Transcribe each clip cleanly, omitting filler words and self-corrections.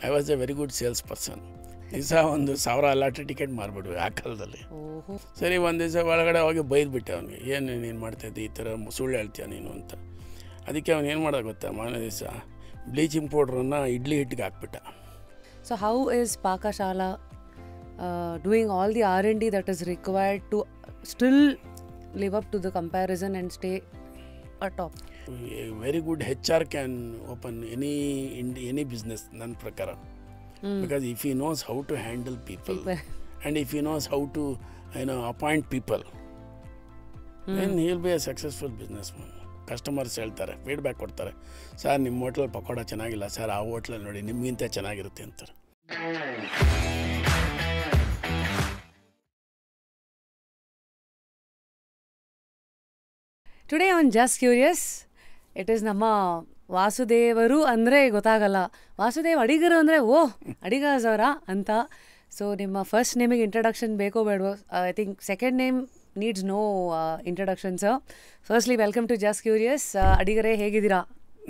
I was a very good sales person. ದಿವಸ 1,000 lottery ticket ಮಾರ್ಬಿಡ್ವಿ ಆ ಕಾಲದಲ್ಲಿ. ಸರಿ, ಒಂದು ದಿವಸ ಒಳಗಡೆ ಹೋಗಿ ಬೈದ್ಬಿಟ್ಟೆ ಅವನಿಗೆ, ಏನು ನೀನು ಮಾಡ್ತಾಯಿದ್ದೆ, ಈ ಥರ ಸುಳ್ಳು ಹೇಳ್ತೀಯ ನೀನು ಅಂತ. ಅದಕ್ಕೆ ಅವನು ಏನು ಮಾಡೋದು ಗೊತ್ತಾ, ಮಾರನೇ ದಿವಸ ಬ್ಲೀಚಿಂಗ್ ಪೌಡ್ರನ್ನು ಇಡ್ಲಿ ಹಿಟ್ಟಿಗೆ ಹಾಕ್ಬಿಟ್ಟ. So how is Pakashala doing all the R&D that is required to still live up to the comparison and stay atop? A very good HR can open any business, ನನ್ನ ಪ್ರಕಾರ. Because if he knows how to handle people and if he knows how to appoint people, then he will be a successful businessman. Customers ಹೇಳ್ತಾರೆ, feedback ಕೊಡ್ತಾರೆ, sir ನಿಮ್ಮ ಹೋಟ್ಲಲ್ಲಿ ಪಕೋಡ ಚೆನ್ನಾಗಿಲ್ಲ sir, ಆ ಹೋಟ್ಲಲ್ಲಿ ನೋಡಿ ನಿಮಗಿಂತ ಚೆನ್ನಾಗಿರುತ್ತೆ ಅಂತಾರೆ. Today on just curious it is ನಮ್ಮ ವಾಸುದೇವರು ಅಂದರೆ ಗೊತ್ತಾಗಲ್ಲ, ವಾಸುದೇವ್ ಅಡಿಗರು ಅಂದರೆ ಓಹ್ ಅಡಿಗಾಸ್ ಅವರ ಅಂತ. ಸೊ ನಿಮ್ಮ ಫಸ್ಟ್ ನೇಮಿಗೆ ಇಂಟ್ರಡಕ್ಷನ್ ಬೇಕೋ ಬೇಡವೋ? I think second name needs no introduction. Sir firstly welcome to just curious. ಅಡಿಗರೇ ಹೇಗಿದ್ದೀರಾ?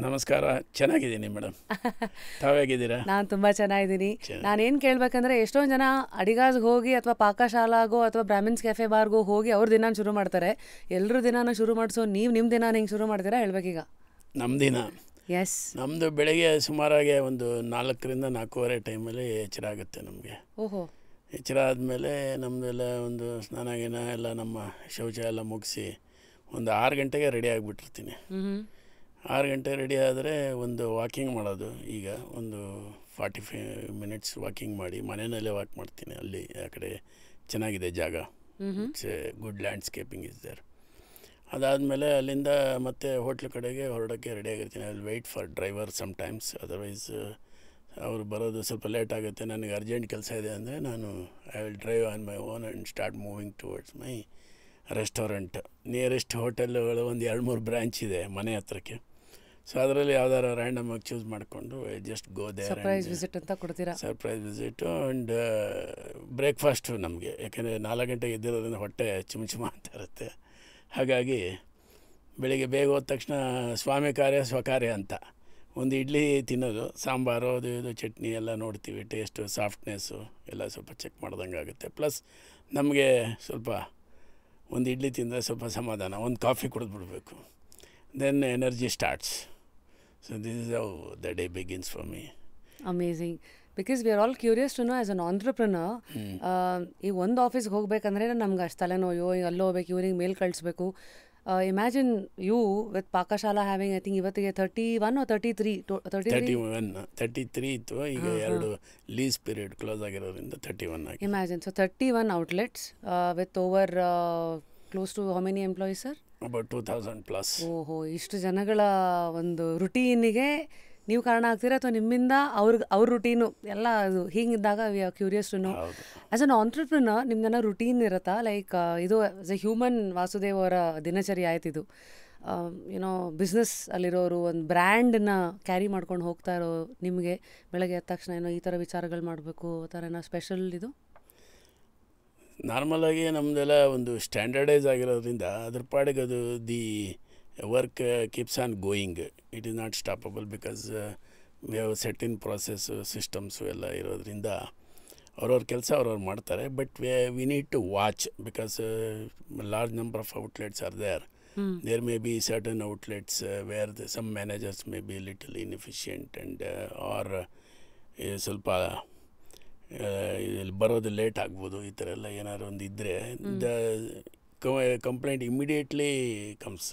ನಮಸ್ಕಾರ, ಚೆನ್ನಾಗಿದ್ದೀನಿ ಮೇಡಮ್. ತಾವೇಗಿದ್ದೀರಾ? ನಾನು ತುಂಬ ಚೆನ್ನಾಗಿದ್ದೀನಿ. ನಾನೇನು ಕೇಳಬೇಕಂದ್ರೆ, ಎಷ್ಟೊಂದು ಜನ ಅಡಿಗಾಸ್ಗೆ ಹೋಗಿ ಅಥವಾ ಪಾಕಶಾಲಾಗೋ ಅಥವಾ ಬ್ರಾಹ್ಮಿನ್ಸ್ ಕೆಫೆ ಬಾರ್ಗೋ ಹೋಗಿ ಅವ್ರ ದಿನ ಶುರು ಮಾಡ್ತಾರೆ. ಎಲ್ಲರೂ ದಿನಾನ ಶುರು ಮಾಡಿಸೋ ನೀವು ನಿಮ್ಮ ದಿನ ಹೆಂಗೆ ಶುರು ಮಾಡ್ತೀರಾ ಹೇಳ್ಬೇಕೀಗ? ನಮ್ಮ ದಿನ ಎಸ್, ನಮ್ಮದು ಬೆಳಗ್ಗೆ ಸುಮಾರಾಗಿ ಒಂದು 4ರಿಂದ 4:15 ಟೈಮಲ್ಲಿ ಎಚ್ಚರ ಆಗುತ್ತೆ ನಮಗೆ. ಓಹೋ. ಎಚ್ಚರ ಆದಮೇಲೆ ನಮ್ಮದೆಲ್ಲ ಒಂದು ಸ್ನಾನ ಗಿನ ಎಲ್ಲ ನಮ್ಮ ಶೌಚ ಎಲ್ಲ ಮುಗಿಸಿ ಒಂದು 6 ಗಂಟೆಗೆ ರೆಡಿ ಆಗಿಬಿಟ್ಟಿರ್ತೀನಿ. 6 ಗಂಟೆ ರೆಡಿ ಆದರೆ ಒಂದು ವಾಕಿಂಗ್ ಮಾಡೋದು. ಈಗ ಒಂದು 45 ಮಿನಿಟ್ಸ್ ವಾಕಿಂಗ್ ಮಾಡಿ ಮನೆಯಲ್ಲೇ ವಾಕ್ ಮಾಡ್ತೀನಿ. ಅಲ್ಲಿ ಆ ಕಡೆ ಚೆನ್ನಾಗಿದೆ ಜಾಗ, it's a good landscaping is there. ಅದಾದಮೇಲೆ ಅಲ್ಲಿಂದ ಮತ್ತೆ ಹೋಟ್ಲ್ ಕಡೆಗೆ ಹೊರಡೋಕ್ಕೆ ರೆಡಿ ಆಗಿರ್ತೀನಿ. I will wait for driver sometimes, otherwise ಅವರು ಬರೋದು ಸ್ವಲ್ಪ ಲೇಟ್ ಆಗುತ್ತೆ. ನನಗೆ ಅರ್ಜೆಂಟ್ ಕೆಲಸ ಇದೆ ಅಂದರೆ ನಾನು I will drive on my own and start moving towards my restaurant. Nearest ಹೋಟೆಲ್ಗಳು ಒಂದು 2-3 ಬ್ರ್ಯಾಂಚ್ ಇದೆ ಮನೆ ಹತ್ರಕ್ಕೆ. ಸೊ ಅದರಲ್ಲಿ ಯಾವ್ದಾರು ರ್ಯಾಂಡಮ್ ಆಗಿ ಚೂಸ್ ಮಾಡಿಕೊಂಡು just go there. Surprise visit ಅಂತ ಕೊಡ್ತೀರಾ? ಸರ್ಪ್ರೈಸ್ ವಿಸಿಟು ಆ್ಯಂಡ್ ಬ್ರೇಕ್ಫಾಸ್ಟು ನಮಗೆ, ಯಾಕೆಂದರೆ 4 ಗಂಟೆಗೆ ಎದ್ದಿರೋದ್ರಿಂದ ಹೊಟ್ಟೆ ಚುಮ ಅಂತ ಇರುತ್ತೆ. ಹಾಗಾಗಿ ಬೆಳಿಗ್ಗೆ ಬೇಗ ಹೋದ ತಕ್ಷಣ ಸ್ವಾಮಿ ಕಾರ್ಯ ಸ್ವಕಾರ್ಯ ಅಂತ ಒಂದು ಇಡ್ಲಿ ತಿನ್ನೋದು, ಸಾಂಬಾರು ಅದು ಇದು ಚಟ್ನಿ ಎಲ್ಲ ನೋಡ್ತೀವಿ, ಟೇಸ್ಟು ಸಾಫ್ಟ್ನೆಸ್ಸು ಎಲ್ಲ ಸ್ವಲ್ಪ ಚೆಕ್ ಮಾಡ್ದಂಗೆ ಆಗುತ್ತೆ. ಪ್ಲಸ್ ನಮಗೆ ಸ್ವಲ್ಪ ಒಂದು ಇಡ್ಲಿ ತಿಂದರೆ ಸ್ವಲ್ಪ ಸಮಾಧಾನ, ಒಂದು ಕಾಫಿ ಕುಡಿದ್ಬಿಡ್ಬೇಕು, then energy starts. So this is how the day begins for me. Amazing. Because we are all curious to know as an entrepreneur. ಈ ಒಂದು ಆಫೀಸ್ಗೆ ಹೋಗ್ಬೇಕಂದ್ರೆ ನಮ್ಗೆ ಅಷ್ಟು ತಲೆನೋವು, ಅಲ್ಲಿ ಹೋಗ್ಬೇಕು, ಇವ್ರಿಗೆ ಮೇಲ್ ಕಳಿಸ್ಬೇಕು. Imagine you with Pakashala having I think ಇವತ್ತಿಗೆ 31 or 33 33 ಇತ್ತು. ಈಗ 2 ಲೀಸ್ ಪೀರಿಯಡ್ ಕ್ಲೋಸ್ ಆಗಿರೋದ್ರಿಂದ 31 ಆಗಿ. Imagine. So 31 outlets with over close to how many employees, sir? About 2,000 plus. ಓಹೋ, ಇಷ್ಟು ಜನಗಳ ಒಂದು ರುಟೀನಿಗೆ ನೀವು ಕಾರಣ ಆಗ್ತೀರಾ ಅಥವಾ ನಿಮ್ಮಿಂದ ಅವ್ರ ರುಟೀನು ಎಲ್ಲ ಅದು ಹೀಗಿದ್ದಾಗ we are curious to know. As an entrepreneur ನಿಮ್ದೆಲ್ಲ ರುಟೀನ್ ಇರುತ್ತಾ? ಲೈಕ್ ಇದು ಆಸ್ ಎ ಹ್ಯೂಮನ್ ವಾಸುದೇವ್ ಅವರ ದಿನಚರಿ ಆಯ್ತಿದು. ಏನೋ ಬಿಸ್ನೆಸ್ ಅಲ್ಲಿರೋರು ಒಂದು ಬ್ರ್ಯಾಂಡನ್ನ ಕ್ಯಾರಿ ಮಾಡ್ಕೊಂಡು ಹೋಗ್ತಾ ಇರೋ ನಿಮಗೆ ಬೆಳಗ್ಗೆ ಎದ್ದ ತಕ್ಷಣ ಏನೋ ಈ ಥರ ವಿಚಾರಗಳು ಮಾಡಬೇಕು ಆ ಥರ ಏನೋ ಸ್ಪೆಷಲ್ ಇದು? ನಾರ್ಮಲಾಗಿ ನಮ್ಮದೆಲ್ಲ ಒಂದು ಸ್ಟ್ಯಾಂಡರ್ಡೈಸ್ ಆಗಿರೋದ್ರಿಂದ ಅದ್ರ ಪಾಡಿಗೆ ಅದು the work keeps on going. It is not stoppable because we have set in process systems ಎಲ್ಲ ಇರೋದ್ರಿಂದ ಅವ್ರವ್ರ ಕೆಲಸ ಅವ್ರವ್ರು ಮಾಡ್ತಾರೆ. But we need to watch because large number of outlets are there. There may be certain outlets where some managers may be a little inefficient and or ಸ್ವಲ್ಪ ಬರೋದು late ಆಗ್ಬೋದು. ಈ ಥರ ಎಲ್ಲ ಏನಾದ್ರು ಒಂದು ಇದ್ದರೆ the complaint immediately comes.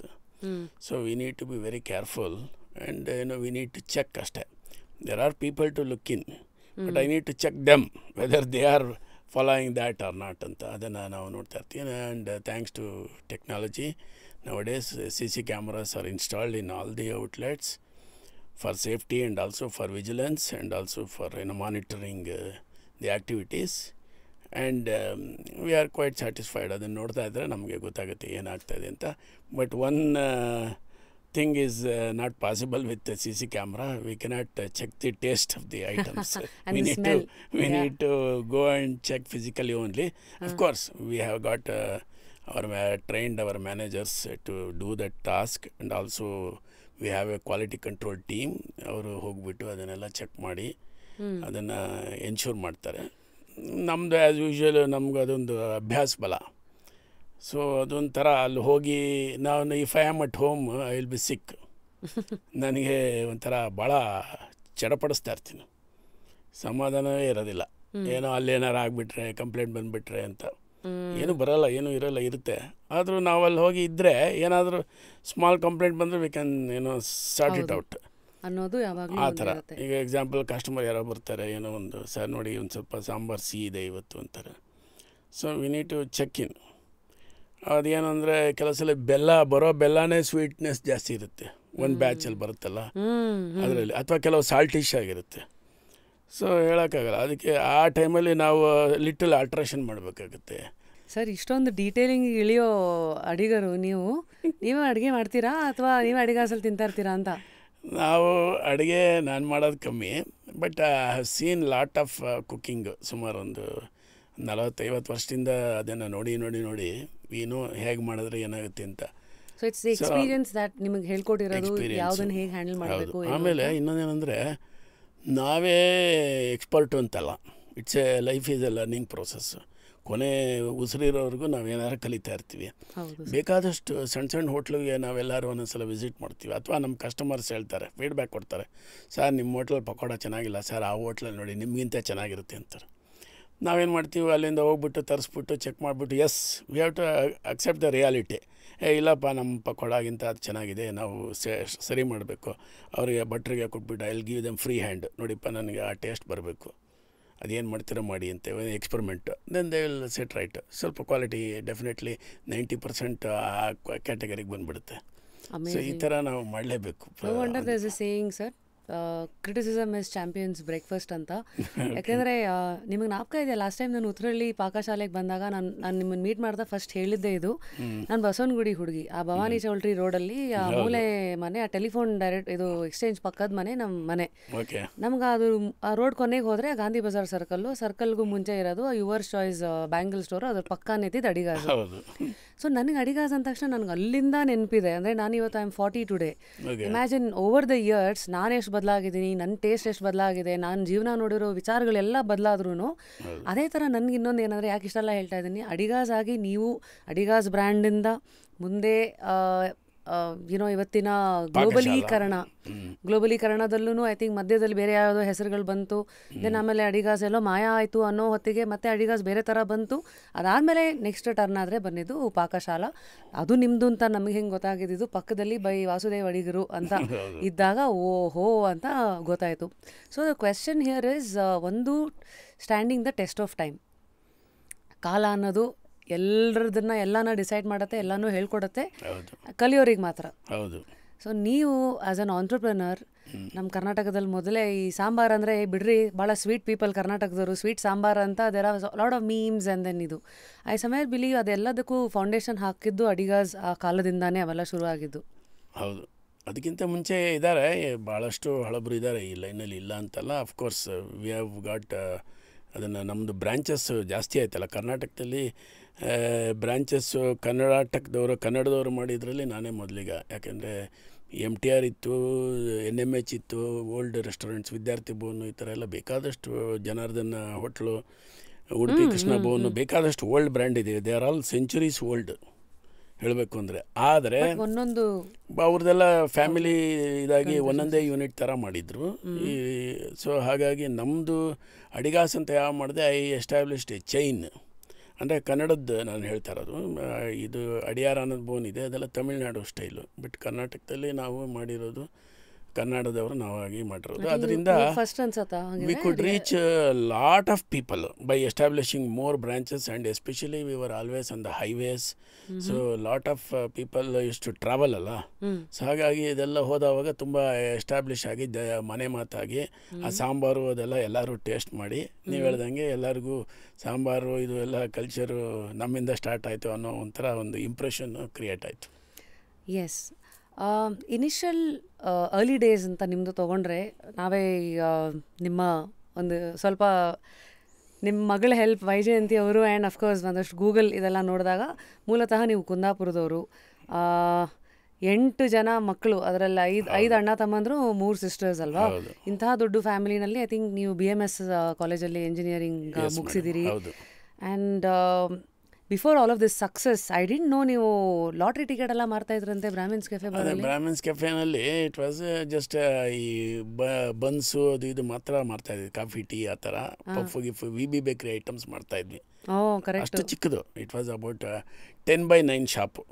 So we need to be very careful and we need to check ಅಷ್ಟೇ. There are people to look in, but I need to check them whether they are following that are not ಅಂತ. ಅದನ್ನು ನಾವು ನೋಡ್ತಾ ಇರ್ತೀವಿ. And thanks to technology nowadays CC cameras are installed in all the outlets for safety and also for vigilance and also for monitoring the activities, and we are quite satisfied. ಅದನ್ನು ನೋಡ್ತಾ ಇದ್ದರೆ ನಮಗೆ ಗೊತ್ತಾಗುತ್ತೆ ಏನಾಗ್ತಾಯಿದೆ ಅಂತ. But one thing is not possible with the CC camera. We cannot check the taste of the items. And we need to go and check physically only. Of course we have got trained our managers to do that task, and also we have a quality control team. ಅವರು ಹೋಗ್ಬಿಟ್ಟು ಅದನ್ನೆಲ್ಲ check ಮಾಡಿ ಅದನ್ನು ensure ಮಾಡ್ತಾರೆ. ನಮ್ಮದು as usual ನಮ್ಗೆ ಅದೊಂದು ಅಭ್ಯಾಸ ಬಲ. ಸೊ ಅದೊಂಥರ ಅಲ್ಲಿ ಹೋಗಿ ನಾನು if I am at home I will be sick. ನನಗೆ ಒಂಥರ ಭಾಳ ಚಡಪಡಿಸ್ತಾ ಇರ್ತೀನಿ, ಸಮಾಧಾನವೇ ಇರೋದಿಲ್ಲ. ಏನೋ ಅಲ್ಲೇನಾರು ಆಗಿಬಿಟ್ರೆ ಕಂಪ್ಲೇಂಟ್ ಬಂದುಬಿಟ್ರೆ ಅಂತ. ಏನೂ ಬರೋಲ್ಲ, ಏನೂ ಇರೋಲ್ಲ, ಇರುತ್ತೆ. ಆದರೂ ನಾವು ಅಲ್ಲಿ ಹೋಗಿ ಇದ್ದರೆ ಏನಾದರೂ ಸ್ಮಾಲ್ ಕಂಪ್ಲೇಂಟ್ ಬಂದರೆ we can sort it out ಅನ್ನೋದು ಯಾವಾಗಲೂ ಆ ಥರ. ಈಗ ಎಕ್ಸಾಂಪಲ್ ಕಸ್ಟಮರ್ ಯಾರೋ ಬರ್ತಾರೆ, ಏನೋ ಒಂದು ಸರ್ ನೋಡಿ ಒಂದು ಸ್ವಲ್ಪ ಸಾಂಬಾರು ಸಿಹಿ ಇದೆ ಇವತ್ತು ಅಂತಾರೆ. So we need to check in. ಅದೇನು ಅಂದರೆ ಕೆಲವು ಸಲ ಬರೋ ಬೆಲ್ಲನೇ ಸ್ವೀಟ್ನೆಸ್ ಜಾಸ್ತಿ ಇರುತ್ತೆ, ಒಂದು ಬ್ಯಾಚಲ್ಲಿ ಬರುತ್ತಲ್ಲ ಅದರಲ್ಲಿ, ಅಥವಾ ಕೆಲವು ಸಾಲ್ಟಿಶ್ ಆಗಿರುತ್ತೆ. ಸೊ ಹೇಳೋಕ್ಕಾಗಲ್ಲ. ಅದಕ್ಕೆ ಆ ಟೈಮಲ್ಲಿ ನಾವು ಲಿಟಲ್ ಆಲ್ಟ್ರೇಷನ್ ಮಾಡಬೇಕಾಗುತ್ತೆ. ಸರ್, ಇಷ್ಟೊಂದು ಡೀಟೇಲಿಂಗ್ ಇಳಿಯೋ ಅಡಿಗರು ನೀವು ಅಡುಗೆ ಮಾಡ್ತೀರಾ ಅಥವಾ ನೀವು ಅಡಿಗಾಸಲ್ಲಿ ತಿಂತಾ ಇರ್ತೀರಾ ಅಂತ? ನಾವು ಅಡುಗೆ ನಾನು ಮಾಡೋದು ಕಮ್ಮಿ, but I have seen lot of cooking. ಸುಮಾರು ಒಂದು 40-50 ವರ್ಷದಿಂದ ಅದನ್ನು ನೋಡಿ ಏನು ಹೇಗೆ ಮಾಡಿದ್ರೆ ಏನಾಗುತ್ತೆ ಅಂತ. ಸೊ ಇಟ್ಸ್ ಎಕ್ಸ್ಪೀರಿಯನ್ಸ್ ದ್ಯಾಟ್ ನಿಮಗೆ ಹೇಳ್ಕೊಟ್ಟಿರೋದು, ಯಾವುದನ್ನು ಹೇಗೆ ಹ್ಯಾಂಡಲ್ ಮಾಡಬೇಕು. ಆಮೇಲೆ ಇನ್ನೊಂದೇನೆಂದರೆ ನಾವೇ ಎಕ್ಸ್ಪರ್ಟು ಅಂತಲ್ಲ, it's A life is A learning process. ಕೊನೆ ಉಸಿರಿರೋವರೆಗೂ ನಾವೇನಾರು ಕಲಿತಾ ಇರ್ತೀವಿ. ಬೇಕಾದಷ್ಟು ಸಣ್ಣ ಹೋಟ್ಲಿಗೆ ನಾವೆಲ್ಲರೂ ಒಂದೊಂದ್ಸಲ ವಿಸಿಟ್ ಮಾಡ್ತೀವಿ, ಅಥವಾ ನಮ್ಮ ಕಸ್ಟಮರ್ಸ್ ಹೇಳ್ತಾರೆ, ಫೀಡ್ಬ್ಯಾಕ್ ಕೊಡ್ತಾರೆ, ಸರ್ ನಿಮ್ಮ ಹೋಟ್ಲಲ್ಲಿ ಪಕೋಡ ಚೆನ್ನಾಗಿಲ್ಲ ಸರ್, ಆ ಹೋಟ್ಲಲ್ಲಿ ನೋಡಿ ನಿಮಗಿಂತ ಚೆನ್ನಾಗಿರುತ್ತೆ ಅಂತಾರೆ. ನಾವೇನು ಮಾಡ್ತೀವಿ, ಅಲ್ಲಿಂದ ಹೋಗ್ಬಿಟ್ಟು ತರಿಸ್ಬಿಟ್ಟು ಚೆಕ್ ಮಾಡಿಬಿಟ್ಟು as we have to accept the reality. ಇಲ್ಲಪ್ಪ ನಮ್ಮ ಪಕೋಡಾಗಿಂತ ಅದು ಚೆನ್ನಾಗಿದೆ, ನಾವು ಸರಿ ಮಾಡಬೇಕು. ಅವರಿಗೆ ಭಟ್ರಿಗೆ ಕೊಟ್ಬಿಟ್ಟು I will give them free hand, ನೋಡಿಪ್ಪ ನನಗೆ ಆ ಟೇಸ್ಟ್ ಬರಬೇಕು, ಅದೇನು ಮಾಡ್ತೀರೋ ಮಾಡಿ ಅಂತ experiment. Then they will set right. ಸ್ವಲ್ಪ ಕ್ವಾಲಿಟಿ ಡೆಫಿನೆಟ್ಲಿ 90% ಆ ಕ್ಯಾಟಗರಿಗೆ ಬಂದುಬಿಡುತ್ತೆ. ಸೊ ಈ ಥರ ನಾವು ಮಾಡಲೇಬೇಕು. Sir, criticism is champions breakfast ಅಂತ. ಯಾಕೆಂದರೆ ನಿಮಗೆ ಜ್ಞಾಪಕ ಇದೆ, ಲಾಸ್ಟ್ ಟೈಮ್ ನಾನು ಉತ್ತರಹಳ್ಳಿ ಪಾಕಶಾಲೆಗೆ ಬಂದಾಗ ನಾನು ನಿಮ್ಮನ್ನು ಮೀಟ್ ಮಾಡ್ದೆ ಫಸ್ಟ್ ಹೇಳಿದ್ದೆ ಇದು. ನಾನು ಬಸವನಗುಡಿ ಹುಡುಗಿ, ಆ ಭವಾನಿ ಚೌಲ್ಟ್ರಿ ರೋಡಲ್ಲಿ ಆ ಮೂಲೆ ಮನೆ, ಆ ಟೆಲಿಫೋನ್ ಡೈರೆಕ್ಟ್ ಇದು ಎಕ್ಸ್ಚೇಂಜ್ ಪಕ್ಕದ ಮನೆ ನಮ್ಮ ಮನೆ. ನಮ್ಗೆ ಅದು ಆ ರೋಡ್ ಕೊನೆಗೆ ಹೋದರೆ ಗಾಂಧಿ ಬಜಾರ್ ಸರ್ಕಲ್ಗೂ ಮುಂಚೆ ಇರೋದು ಯುವರ್ಸ್ ಚಾಯ್ಸ್ ಬ್ಯಾಂಗಲ್ ಸ್ಟೋರು, ಅದ್ರ ಪಕ್ಕ ನಿಂತಿದ್ದು ಅಡಿಗಾಜು. ಸೊ ನನಗೆ ಅಡಿಗಾಜ್ ಅಂದ ತಕ್ಷಣ ನನಗೆ ಅಲ್ಲಿಂದ ನೆನಪಿದೆ. ಅಂದರೆ ನಾನು ಇವತ್ತು I am 40 today. Imagine over the years ನಾನು ಎಷ್ಟು ಬದಲಾಗಿದ್ದೀನಿ, ನನ್ನ ಟೇಸ್ಟ್ ಎಷ್ಟು ಬದಲಾಗಿದೆ, ನಾನು ಜೀವನ ನೋಡಿರೋ ವಿಚಾರಗಳೆಲ್ಲ ಬದಲಾದ್ರೂ ಅದೇ ಥರ ನನಗೆ ಇನ್ನೊಂದು ಏನಂದರೆ, ಯಾಕೆ ಇಷ್ಟೆಲ್ಲ ಹೇಳ್ತಾ ಇದ್ದೀನಿ, ಅಡಿಗಾಜ್ ಆಗಿ ನೀವು ಅಡಿಗಾಜ್ ಬ್ರ್ಯಾಂಡಿಂದ ಮುಂದೆ ಇವತ್ತಿನ ಗ್ಲೋಬಲೀಕರಣದಲ್ಲೂ ಐ ಥಿಂಕ್ ಮಧ್ಯದಲ್ಲಿ ಬೇರೆ ಯಾವುದೋ ಹೆಸರುಗಳು ಬಂತು. ದೆನ್ ಆಮೇಲೆ ಅಡಿಗಾಸ್ ಎಲ್ಲೋ ಮಾಯ ಆಯಿತು ಅನ್ನೋ ಹೊತ್ತಿಗೆ ಮತ್ತೆ ಅಡಿಗಾಸ್ ಬೇರೆ ಥರ ಬಂತು. ಅದಾದಮೇಲೆ ನೆಕ್ಸ್ಟ್ ಟರ್ನ್ ಆದರೆ ಬಂದಿದ್ದು ಪಾಕಶಾಲಾ. ಅದು ನಿಮ್ಮದು ಅಂತ ನಮಗೆ ಹೆಂಗೆ ಗೊತ್ತಾಗಿದ್ದು, ಪಕ್ಕದಲ್ಲಿ ಬೈ ವಾಸುದೇವ್ ಅಡಿಗರು ಅಂತ ಇದ್ದಾಗ ಓಹೋ ಅಂತ ಗೊತ್ತಾಯಿತು. So the question here is, ಒಂದು standing the test of time. ಕಾಲ ಅನ್ನೋದು ಎಲ್ಲಾನ ಡಿಸೈಡ್ ಮಾಡುತ್ತೆ, ಎಲ್ಲನೂ ಹೇಳ್ಕೊಡುತ್ತೆ, ಕಲಿಯೋರಿಗೆ ಮಾತ್ರ. ಸೊ ನೀವು ಆ್ಯಸ್ ಅನ್ ಆಂಟ್ರಪ್ರನರ್, ನಮ್ಮ ಕರ್ನಾಟಕದಲ್ಲಿ ಮೊದಲೇ ಈ ಸಾಂಬಾರು ಅಂದರೆ ಬಿಡ್ರಿ ಭಾಳ ಸ್ವೀಟ್ ಪೀಪಲ್ ಕರ್ನಾಟಕದವರು, ಸ್ವೀಟ್ ಸಾಂಬಾರು ಅಂತ there are lot of memes and then ಇದು ಐ ಸಮಯ ಬಿಲೀವ್ ಅದೆಲ್ಲದಕ್ಕೂ ಫೌಂಡೇಶನ್ ಹಾಕಿದ್ದು ಅಡಿಗಾಸ್ ಆ ಕಾಲದಿಂದಾನೇ ಅವೆಲ್ಲ ಶುರು ಆಗಿದ್ದು. ಹೌದು, ಅದಕ್ಕಿಂತ ಮುಂಚೆ ಇದ್ದಾರೆ, ಭಾಳಷ್ಟು ಹಳಬರು ಇದ್ದಾರೆ ಈ ಲೈನಲ್ಲಿ, ಇಲ್ಲ ಅಂತಲ್ಲ. ಅಫ್ಕೋರ್ಸ್ ವಿ ಹ್ಯಾವ್ ಗಾಟ್ ಅದನ್ನು, ನಮ್ಮದು ಬ್ರ್ಯಾಂಚಸ್ ಜಾಸ್ತಿ ಆಯ್ತಲ್ಲ ಕರ್ನಾಟಕದಲ್ಲಿ. ಬ್ರ್ಯಾಂಚಸ್ಸು ಕನ್ನಡದವರು ಮಾಡಿದ್ರಲ್ಲಿ ನಾನೇ ಮೊದಲಿಗೆ. ಯಾಕೆಂದರೆ MTR ಇತ್ತು, NMH ಇತ್ತು, ಓಲ್ಡ್ ರೆಸ್ಟೋರೆಂಟ್ಸ್, ವಿದ್ಯಾರ್ಥಿ ಭವನ್, ಈ ಥರ ಎಲ್ಲ ಬೇಕಾದಷ್ಟು, ಜನಾರ್ದನ ಹೋಟ್ಲು, ಉಡುಪಿ ಕೃಷ್ಣ ಭವನ್, ಬೇಕಾದಷ್ಟು ಓಲ್ಡ್ ಬ್ರ್ಯಾಂಡ್ ಇದೆ. They are all centuries old ಹೇಳಬೇಕು ಅಂದರೆ. ಆದರೆ ಒಂದೊಂದು ಅವ್ರದ್ದೆಲ್ಲ ಫ್ಯಾಮಿಲಿ ಇದಾಗಿ ಒಂದೊಂದೇ ಯೂನಿಟ್ ಥರ ಮಾಡಿದರು. ಸೊ ಹಾಗಾಗಿ ನಮ್ಮದು ಅಡಿಗಾಸ್ ಅಂತ ಯಾವ ಮಾಡಿದೆ, ಐ ಎಸ್ಟಾಬ್ಲಿಷ್ಡ್ ಎ ಚೈನ್. ಅಂದರೆ ಕನ್ನಡದ್ದು ನಾನು ಹೇಳ್ತಾ ಇರೋದು. ಇದು ಅಡಿಯಾರ ಅನ್ನೋದು ಬೋನ್ ಇದೆ, ಅದೆಲ್ಲ ತಮಿಳ್ನಾಡು ಸ್ಟೈಲು. ಬಟ್ ಕರ್ನಾಟಕದಲ್ಲಿ ನಾವು ಮಾಡಿರೋದು, ಕನ್ನಡದವರು ನಾವಾಗಿ ಮಾಡಿರೋದು. ಅದರಿಂದ we could reach lot of people by establishing more branches, and especially we were always on the highways. So lot of people use to travel ಅಲ್ಲ. ಸೊ ಹಾಗಾಗಿ ಇದೆಲ್ಲ ಹೋದವಾಗ ತುಂಬ ಎಸ್ಟಾಬ್ಲಿಷ್ ಆಗಿ ಮನೆ ಮಾತಾಗಿ ಆ ಸಾಂಬಾರು ಅದೆಲ್ಲ ಎಲ್ಲರೂ ಟೇಸ್ಟ್ ಮಾಡಿ, ನೀವು ಹೇಳ್ದಂಗೆ ಎಲ್ಲರಿಗೂ ಸಾಂಬಾರು ಇದು ಎಲ್ಲ ಕಲ್ಚರು ನಮ್ಮಿಂದ ಸ್ಟಾರ್ಟ್ ಆಯಿತು ಅನ್ನೋ ಒಂಥರ ಒಂದು ಇಂಪ್ರೆಷನ್ ಕ್ರಿಯೇಟ್ ಆಯಿತು. ಎಸ್, ಇನಿಷಿಯಲ್ ಅರ್ಲಿ ಡೇಸ್ ಅಂತ ನಿಮ್ಮದು ತೊಗೊಂಡ್ರೆ, ನಾವೇ ನಿಮ್ಮ ಒಂದು ಸ್ವಲ್ಪ ನಿಮ್ಮ ಮಗಳ ಹೆಲ್ಪ್ ವೈಜಯಂತಿ ಅವರು ಆ್ಯಂಡ್ ಅಫ್ಕೋರ್ಸ್ ಒಂದಷ್ಟು ಗೂಗಲ್ ಇದೆಲ್ಲ ನೋಡಿದಾಗ ಮೂಲತಃ ನೀವು ಕುಂದಾಪುರದವರು. 8 ಜನ ಮಕ್ಕಳು, ಅದರಲ್ಲಿ 5 ಅಣ್ಣ ತಮ್ಮಂದ್ರು, 3 ಸಿಸ್ಟರ್ಸ್ ಅಲ್ವಾ? ಹೌದು. ಇಂತಹ ದೊಡ್ಡ ಫ್ಯಾಮಿಲಿನಲ್ಲಿ ಐ ಥಿಂಕ್ ನೀವು BMS ಕಾಲೇಜಲ್ಲಿ ಇಂಜಿನಿಯರಿಂಗ್ ಮುಗಿಸಿದಿರಿ. ಹೌದು. And before all of this success I didn't know ನೀವು ಲಾಟ್ರಿ ಟಿಕೆಟ್ ಎಲ್ಲ ಮಾರ್ತಾ ಇದ್ರಂತೆ ಬ್ರಾಹ್ಮಿನ್ಸ್ ಕೆಫೆ ಬಾರಲ್ಲಿ. ಬ್ರಾಹ್ಮಿನ್ಸ್ ಕೆಫೆನಲ್ಲಿ ಇಟ್ ವಾಸ್ ಜಸ್ಟ್ ಈ ಬನ್ಸು ಅದು ಇದು ಮಾತ್ರ ಮಾಡ್ತಾ ಇದ್ವಿ, ಕಾಫಿ ಟೀ ಆ ಥರ, ಪಫ್ ಗಿಫ್ VB ಬೇಕ್ರಿ ಐಟಮ್ಸ್ ಮಾಡ್ತಾ ಇದ್ವಿ. ಕರೆಕ್ಟ್. ಅಷ್ಟು ಚಿಕ್ಕದು. It was about 10x9 shop.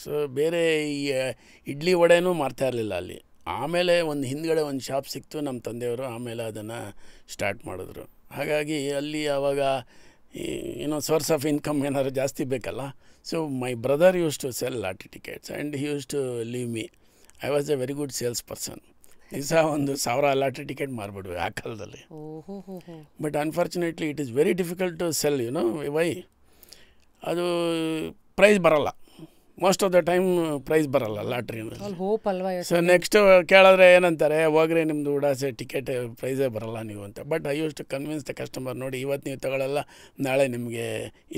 So ಬೇರೆ ಈ ಇಡ್ಲಿ ವಡೆನೂ ಮಾರ್ತಾ ಇರಲಿಲ್ಲ ಅಲ್ಲಿ. ಆಮೇಲೆ ಒಂದು ಹಿಂದ್ಗಡೆ ಒಂದು ಶಾಪ್ ಸಿಕ್ತು ನಮ್ಮ ತಂದೆಯವರು, ಆಮೇಲೆ ಅದನ್ನು ಸ್ಟಾರ್ಟ್ ಮಾಡಿದ್ರು. ಹಾಗಾಗಿ ಅಲ್ಲಿ ಆವಾಗ ಏನೋ ಸೋರ್ಸ್ ಆಫ್ ಇನ್ಕಮ್ ಏನಾದ್ರು ಜಾಸ್ತಿ ಬೇಕಲ್ಲ. So my brother use to sell lottery tickets and he use to leave me. I was a very good sales person. ದಿವಸ 1,000 ಲಾಟ್ರಿ ಟಿಕೆಟ್ ಮಾರ್ಬಿಡ್ವಿ ಆ ಕಾಲದಲ್ಲಿ. But unfortunately it is very difficult to sell, why? ಅದು prize ಬರಲ್ಲ, most of the time prize ಬರಲ್ಲ ಲಾಟ್ರಿನಲ್ಲಿ. Hope ಅಲ್ವಾ? So next ಕೇಳಿದ್ರೆ ಏನಂತಾರೆ, ಹೋಗ್ರಿ ನಿಮ್ಮದು ಉಡಾಸೆ ಟಿಕೆಟ್ ಪ್ರೈಸೇ ಬರಲ್ಲ ನೀವು ಅಂತ. But I use to convince the customer, ನೋಡಿ ಇವತ್ತು ನೀವು ತಗೊಳ್ಳಲ್ಲ, ನಾಳೆ ನಿಮಗೆ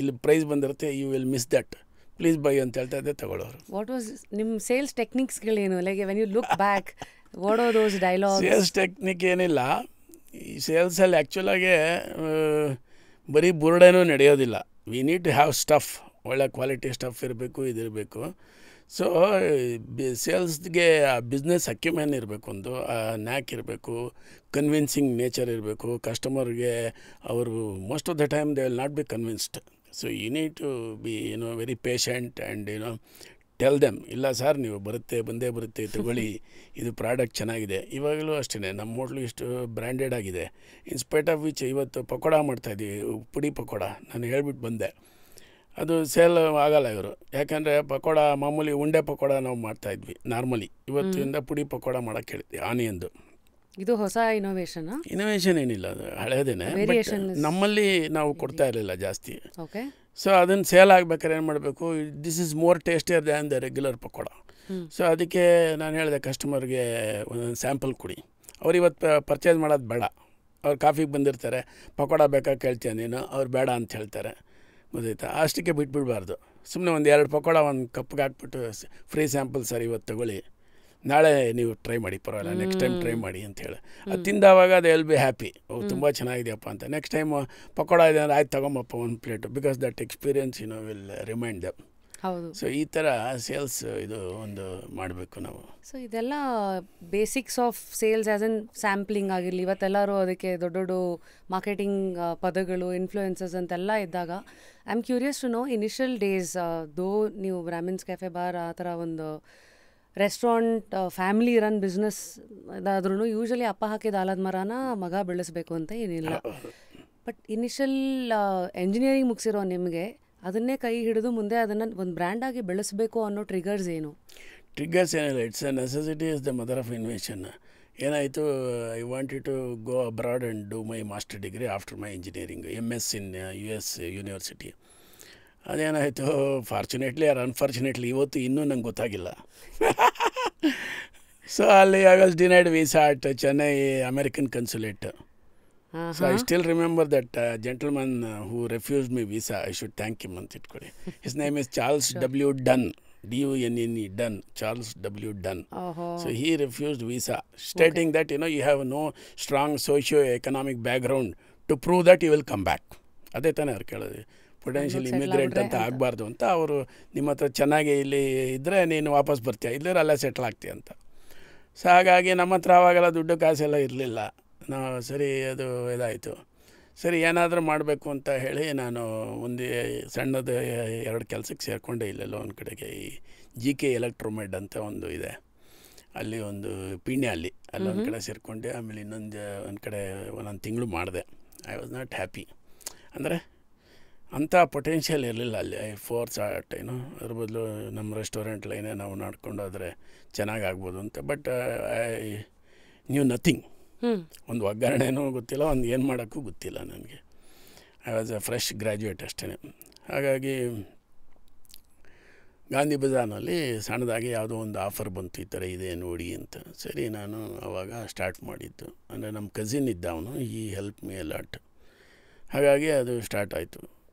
ಇಲ್ಲಿ ಪ್ರೈಸ್ ಬಂದಿರುತ್ತೆ, you will miss that, please buy ಅಂತ ಹೇಳ್ತಾ ಇದ್ದೆ, ತಗೊಳ್ಳೋರು. ವಾಟ್ ವಾಸ್ ನಿಮ್ಮ ಸೇಲ್ಸ್ ಟೆಕ್ನಿಕ್ಸ್ಗಳೇನು? Like when you look back, what are those dialogues? Sales technique ಏನಿಲ್ಲ, ಈ ಸೇಲ್ಸಲ್ಲಿ ಆ್ಯಕ್ಚುಲಾಗೆ ಬರೀ ಬುರುಡೇನೂ ನಡೆಯೋದಿಲ್ಲ. We need to have stuff, ಒಳ್ಳೆ ಕ್ವಾಲಿಟಿ ಸ್ಟಫ್ ಇರಬೇಕು, ಇದಿರಬೇಕು. ಸೊ ಸೇಲ್ಸ್ಗೆ ಬಿಸ್ನೆಸ್ ಅಕ್ಯುಮೆನ್ ಇರಬೇಕು, ಒಂದು ನ್ಯಾಕ್ ಇರಬೇಕು, ಕನ್ವಿನ್ಸಿಂಗ್ ನೇಚರ್ ಇರಬೇಕು. ಕಸ್ಟಮರ್ಗೆ ಅವರು most of the time they will not be convinced. So you need to be very patient and tell them, ಇಲ್ಲ ಸರ್ ನೀವು ಬಂದೇ ಬರುತ್ತೆ ತಗೊಳ್ಳಿ, ಇದು ಪ್ರಾಡಕ್ಟ್ ಚೆನ್ನಾಗಿದೆ. ಇವಾಗಲೂ ಅಷ್ಟೇ, ನಮ್ಮ ಹೋಟ್ಲು ಇಷ್ಟು ಬ್ರ್ಯಾಂಡೆಡ್ ಆಗಿದೆ. ಇನ್ಸ್ಪೈಟ್ ಆಫ್ ವಿಚ್ ಇವತ್ತು ಪಕೋಡ ಮಾಡ್ತಾಯಿದ್ದೀವಿ, ಪುಡಿ ಪಕೋಡ, ನಾನು ಹೇಳ್ಬಿಟ್ಟು ಬಂದೆ, ಅದು ಸೇಲ್ ಆಗಲ್ಲ ಇವರು. ಯಾಕಂದರೆ ಪಕೋಡ ಮಾಮೂಲಿ ಉಂಡೆ ಪಕೋಡ ನಾವು ಮಾಡ್ತಾಯಿದ್ವಿ ನಾರ್ಮಲಿ, ಇವತ್ತಿಂದ ಪುಡಿ ಪಕೋಡ ಮಾಡೋಕ್ಕೆ ಹೇಳ್ತೀವಿ, ಆನಿಯನ್ದು. ಇದು ಹೊಸ ಇನೋವೇಷನ್ ಏನಿಲ್ಲ, ಅದು ಹಳೇದೇನೆ. ನಮ್ಮಲ್ಲಿ ನಾವು ಕೊಡ್ತಾ ಇರಲಿಲ್ಲ ಜಾಸ್ತಿ. ಓಕೆ. ಸೊ ಅದನ್ನು ಸೇಲ್ ಆಗ್ಬೇಕಾದ್ರೆ ಏನು ಮಾಡಬೇಕು, this is more tastier than the regular pakoda. So ಅದಕ್ಕೆ ನಾನು ಹೇಳಿದೆ ಕಸ್ಟಮರ್ಗೆ ಒಂದೊಂದು ಸ್ಯಾಂಪಲ್ ಕೊಡಿ. ಅವ್ರು ಇವತ್ತು ಪರ್ಚೇಸ್ ಮಾಡೋದು ಬೇಡ, ಅವ್ರು ಕಾಫಿಗೆ ಬಂದಿರ್ತಾರೆ, ಪಕೋಡ ಬೇಕಾಗಿ ಕೇಳ್ತೀಯ ನೀನು, ಅವ್ರು ಬೇಡ ಅಂತ ಹೇಳ್ತಾರೆ, ಗೊತ್ತಾಯ್ತಾ? ಅಷ್ಟಕ್ಕೆ ಬಿಟ್ಬಿಡಬಾರ್ದು. ಸುಮ್ಮನೆ ಒಂದು 2 ಪಕೋಡ ಒಂದು ಕಪ್ಗೆ ಹಾಕ್ಬಿಟ್ಟು ಫ್ರೀ ಸ್ಯಾಂಪಲ್ ಸರ್ ಇವತ್ತು ತಗೊಳ್ಳಿ, ನಾಳೆ ನೀವು ಟ್ರೈ ಮಾಡಿ, ಪರವಾಗಿಲ್ಲ, ನೆಕ್ಸ್ಟ್ ಟೈಮ್ ಟ್ರೈ ಮಾಡಿ ಅಂತ ಹೇಳಿ. ಅದು ತಿಂದಾವಾಗ ಅದು ಎಲ್ ಬಿ ಹ್ಯಾಪಿ, ತುಂಬ ಚೆನ್ನಾಗಿದೆಯಪ್ಪ ಅಂತ. ನೆಕ್ಸ್ಟ್ ಟೈಮ್ ಪಕೋಡ ಇದೆ ಅಂದರೆ ಆಯ್ತು ತಗೊಂಬಪ್ಪ ಒಂದು plate, because that experience will remind them. ಹೌದು. ಸೊ ಈ ಥರ ಸೇಲ್ಸ್ ಇದು ಒಂದು ಮಾಡಬೇಕು ನಾವು. ಸೊ ಇದೆಲ್ಲ basics of sales as an sampling ಆಗಿರಲಿ. ಇವತ್ತೆಲ್ಲರೂ ಅದಕ್ಕೆ ದೊಡ್ಡ ದೊಡ್ಡ ಮಾರ್ಕೆಟಿಂಗ್ ಪದಗಳು, ಇನ್ಫ್ಲೂಯೆನ್ಸಸ್ ಅಂತೆಲ್ಲ ಇದ್ದಾಗ I am curious to know initial days, though ನೀವು ಬ್ರಾಹ್ಮಿನ್ಸ್ ಕೆಫೆ ಬಾರ್ ಆ ಥರ ಒಂದು ರೆಸ್ಟೋರೆಂಟ್ ಫ್ಯಾಮಿಲಿ ರನ್ ಬಿಸ್ನೆಸ್ ಇದಾದ್ರೂ ಯೂಶಲಿ ಅಪ್ಪ ಹಾಕಿದ ಆಲದ ಮರನ ಮಗ ಬೆಳೆಸಬೇಕು ಅಂತ ಏನಿಲ್ಲ. ಬಟ್ ಇನಿಷಿಯಲ್ ಎಂಜಿನಿಯರಿಂಗ್ ಮುಗಿಸಿರೋ ನಿಮಗೆ ಅದನ್ನೇ ಕೈ ಹಿಡಿದು ಮುಂದೆ ಅದನ್ನು ಒಂದು ಬ್ರ್ಯಾಂಡಾಗಿ ಬೆಳೆಸಬೇಕು ಅನ್ನೋ ಟ್ರಿಗರ್ಸ್ ಏನು? ಟ್ರಿಗರ್ಸ್ ಏನಿಲ್ಲ, it's a necessity is the mother of invention. ಏನಾಯಿತು, I wanted to go abroad and do my master degree after my engineering, MS in US university. ಅದೇನಾಯಿತು, ಫಾರ್ಚುನೇಟ್ಲಿ ಆರ್ ಅನ್ಫಾರ್ಚುನೇಟ್ಲಿ ಇವತ್ತು ಇನ್ನೂ ನಂಗೆ ಗೊತ್ತಾಗಿಲ್ಲ. ಸೊ ಅಲ್ಲಿ I was denied visa at Chennai American consulate. So I still remember that gentleman who refused me visa. I should thank him ಅಂತ ಇಟ್ಕೊಳ್ಳಿ. His name is Charles W. Dunn, DUNNE, Dunn, Charles W. Dunn. So he refused visa, stating that you have no strong socio-economic background to prove that you will come back. ಅದೇ ತಾನೇ ಅವ್ರು ಕೇಳೋದು, potential immigrant ಅಂತ ಆಗಬಾರ್ದು ಅಂತ. ಅವರು ನಿಮ್ಮ ಹತ್ರ ಚೆನ್ನಾಗಿ ಇಲ್ಲಿ ಇದ್ದರೆ ನೀನು ವಾಪಸ್ ಬರ್ತೀಯ, ಇಲ್ಲದ್ರೆ ಅಲ್ಲೇ ಸೆಟ್ಲ್ ಆಗ್ತೀಯ ಅಂತ. ಸೊ ಹಾಗಾಗಿ ನಮ್ಮ ಹತ್ರ ಆವಾಗೆಲ್ಲ ದುಡ್ಡು ಕಾಸೆಲ್ಲ ಇರಲಿಲ್ಲ. ನಾವು ಸರಿ ಅದು ಇದಾಯಿತು, ಸರಿ ಏನಾದರೂ ಮಾಡಬೇಕು ಅಂತ ಹೇಳಿ ನಾನು ಒಂದು ಸಣ್ಣದು 2 ಕೆಲಸಕ್ಕೆ ಸೇರಿಕೊಂಡೆ. ಇಲ್ಲೆಲ್ಲ ಒಂದು ಕಡೆಗೆ ಈ GK ಎಲೆಕ್ಟ್ರೋಮೆಡ್ ಅಂತ ಒಂದು ಇದೆ, ಅಲ್ಲಿ ಒಂದು ಪೀಣ್ಯ, ಅಲ್ಲೊಂದು ಕಡೆ ಸೇರಿಕೊಂಡೆ. ಆಮೇಲೆ ಒಂದು ಕಡೆ ಒಂದೊಂದು ತಿಂಗಳು ಮಾಡಿದೆ. I was not happy. ಅಂದರೆ ಅಂಥ ಪೊಟೆನ್ಷಿಯಲ್ ಇರಲಿಲ್ಲ ಅಲ್ಲಿ. ಫೋರ್ಸ್ ಅದ್ರ ಬದಲು ನಮ್ಮ ರೆಸ್ಟೋರೆಂಟ್ ಲೈನೇ ನಾವು ನಡ್ಕೊಂಡೋದ್ರೆ ಚೆನ್ನಾಗಾಗ್ಬೋದು ಅಂತ. But I knew nothing. ಒಂದು ಒಗ್ಗರಣೆನೂ ಗೊತ್ತಿಲ್ಲ, ಒಂದು ಏನು ಮಾಡೋಕ್ಕೂ ಗೊತ್ತಿಲ್ಲ ನನಗೆ. I was A fresh graduate ಅಷ್ಟೇ. ಹಾಗಾಗಿ ಗಾಂಧಿ ಬಜಾರ್ನಲ್ಲಿ ಸಣ್ಣದಾಗಿ ಯಾವುದೋ ಒಂದು ಆಫರ್ ಬಂತು, ಈ ಥರ ಇದೆ ನೋಡಿ ಅಂತ. ಸರಿ, ನಾನು ಆವಾಗ ಸ್ಟಾರ್ಟ್ ಮಾಡಿದ್ದು. ಅಂದರೆ ನಮ್ಮ ಕಸಿನ್ ಇದ್ದ ಅವನು, ಈ ಹೆಲ್ಪ್ ಮೀ ಎ ಲಾಟ್. ಹಾಗಾಗಿ ಅದು ಸ್ಟಾರ್ಟ್ ಆಯಿತು.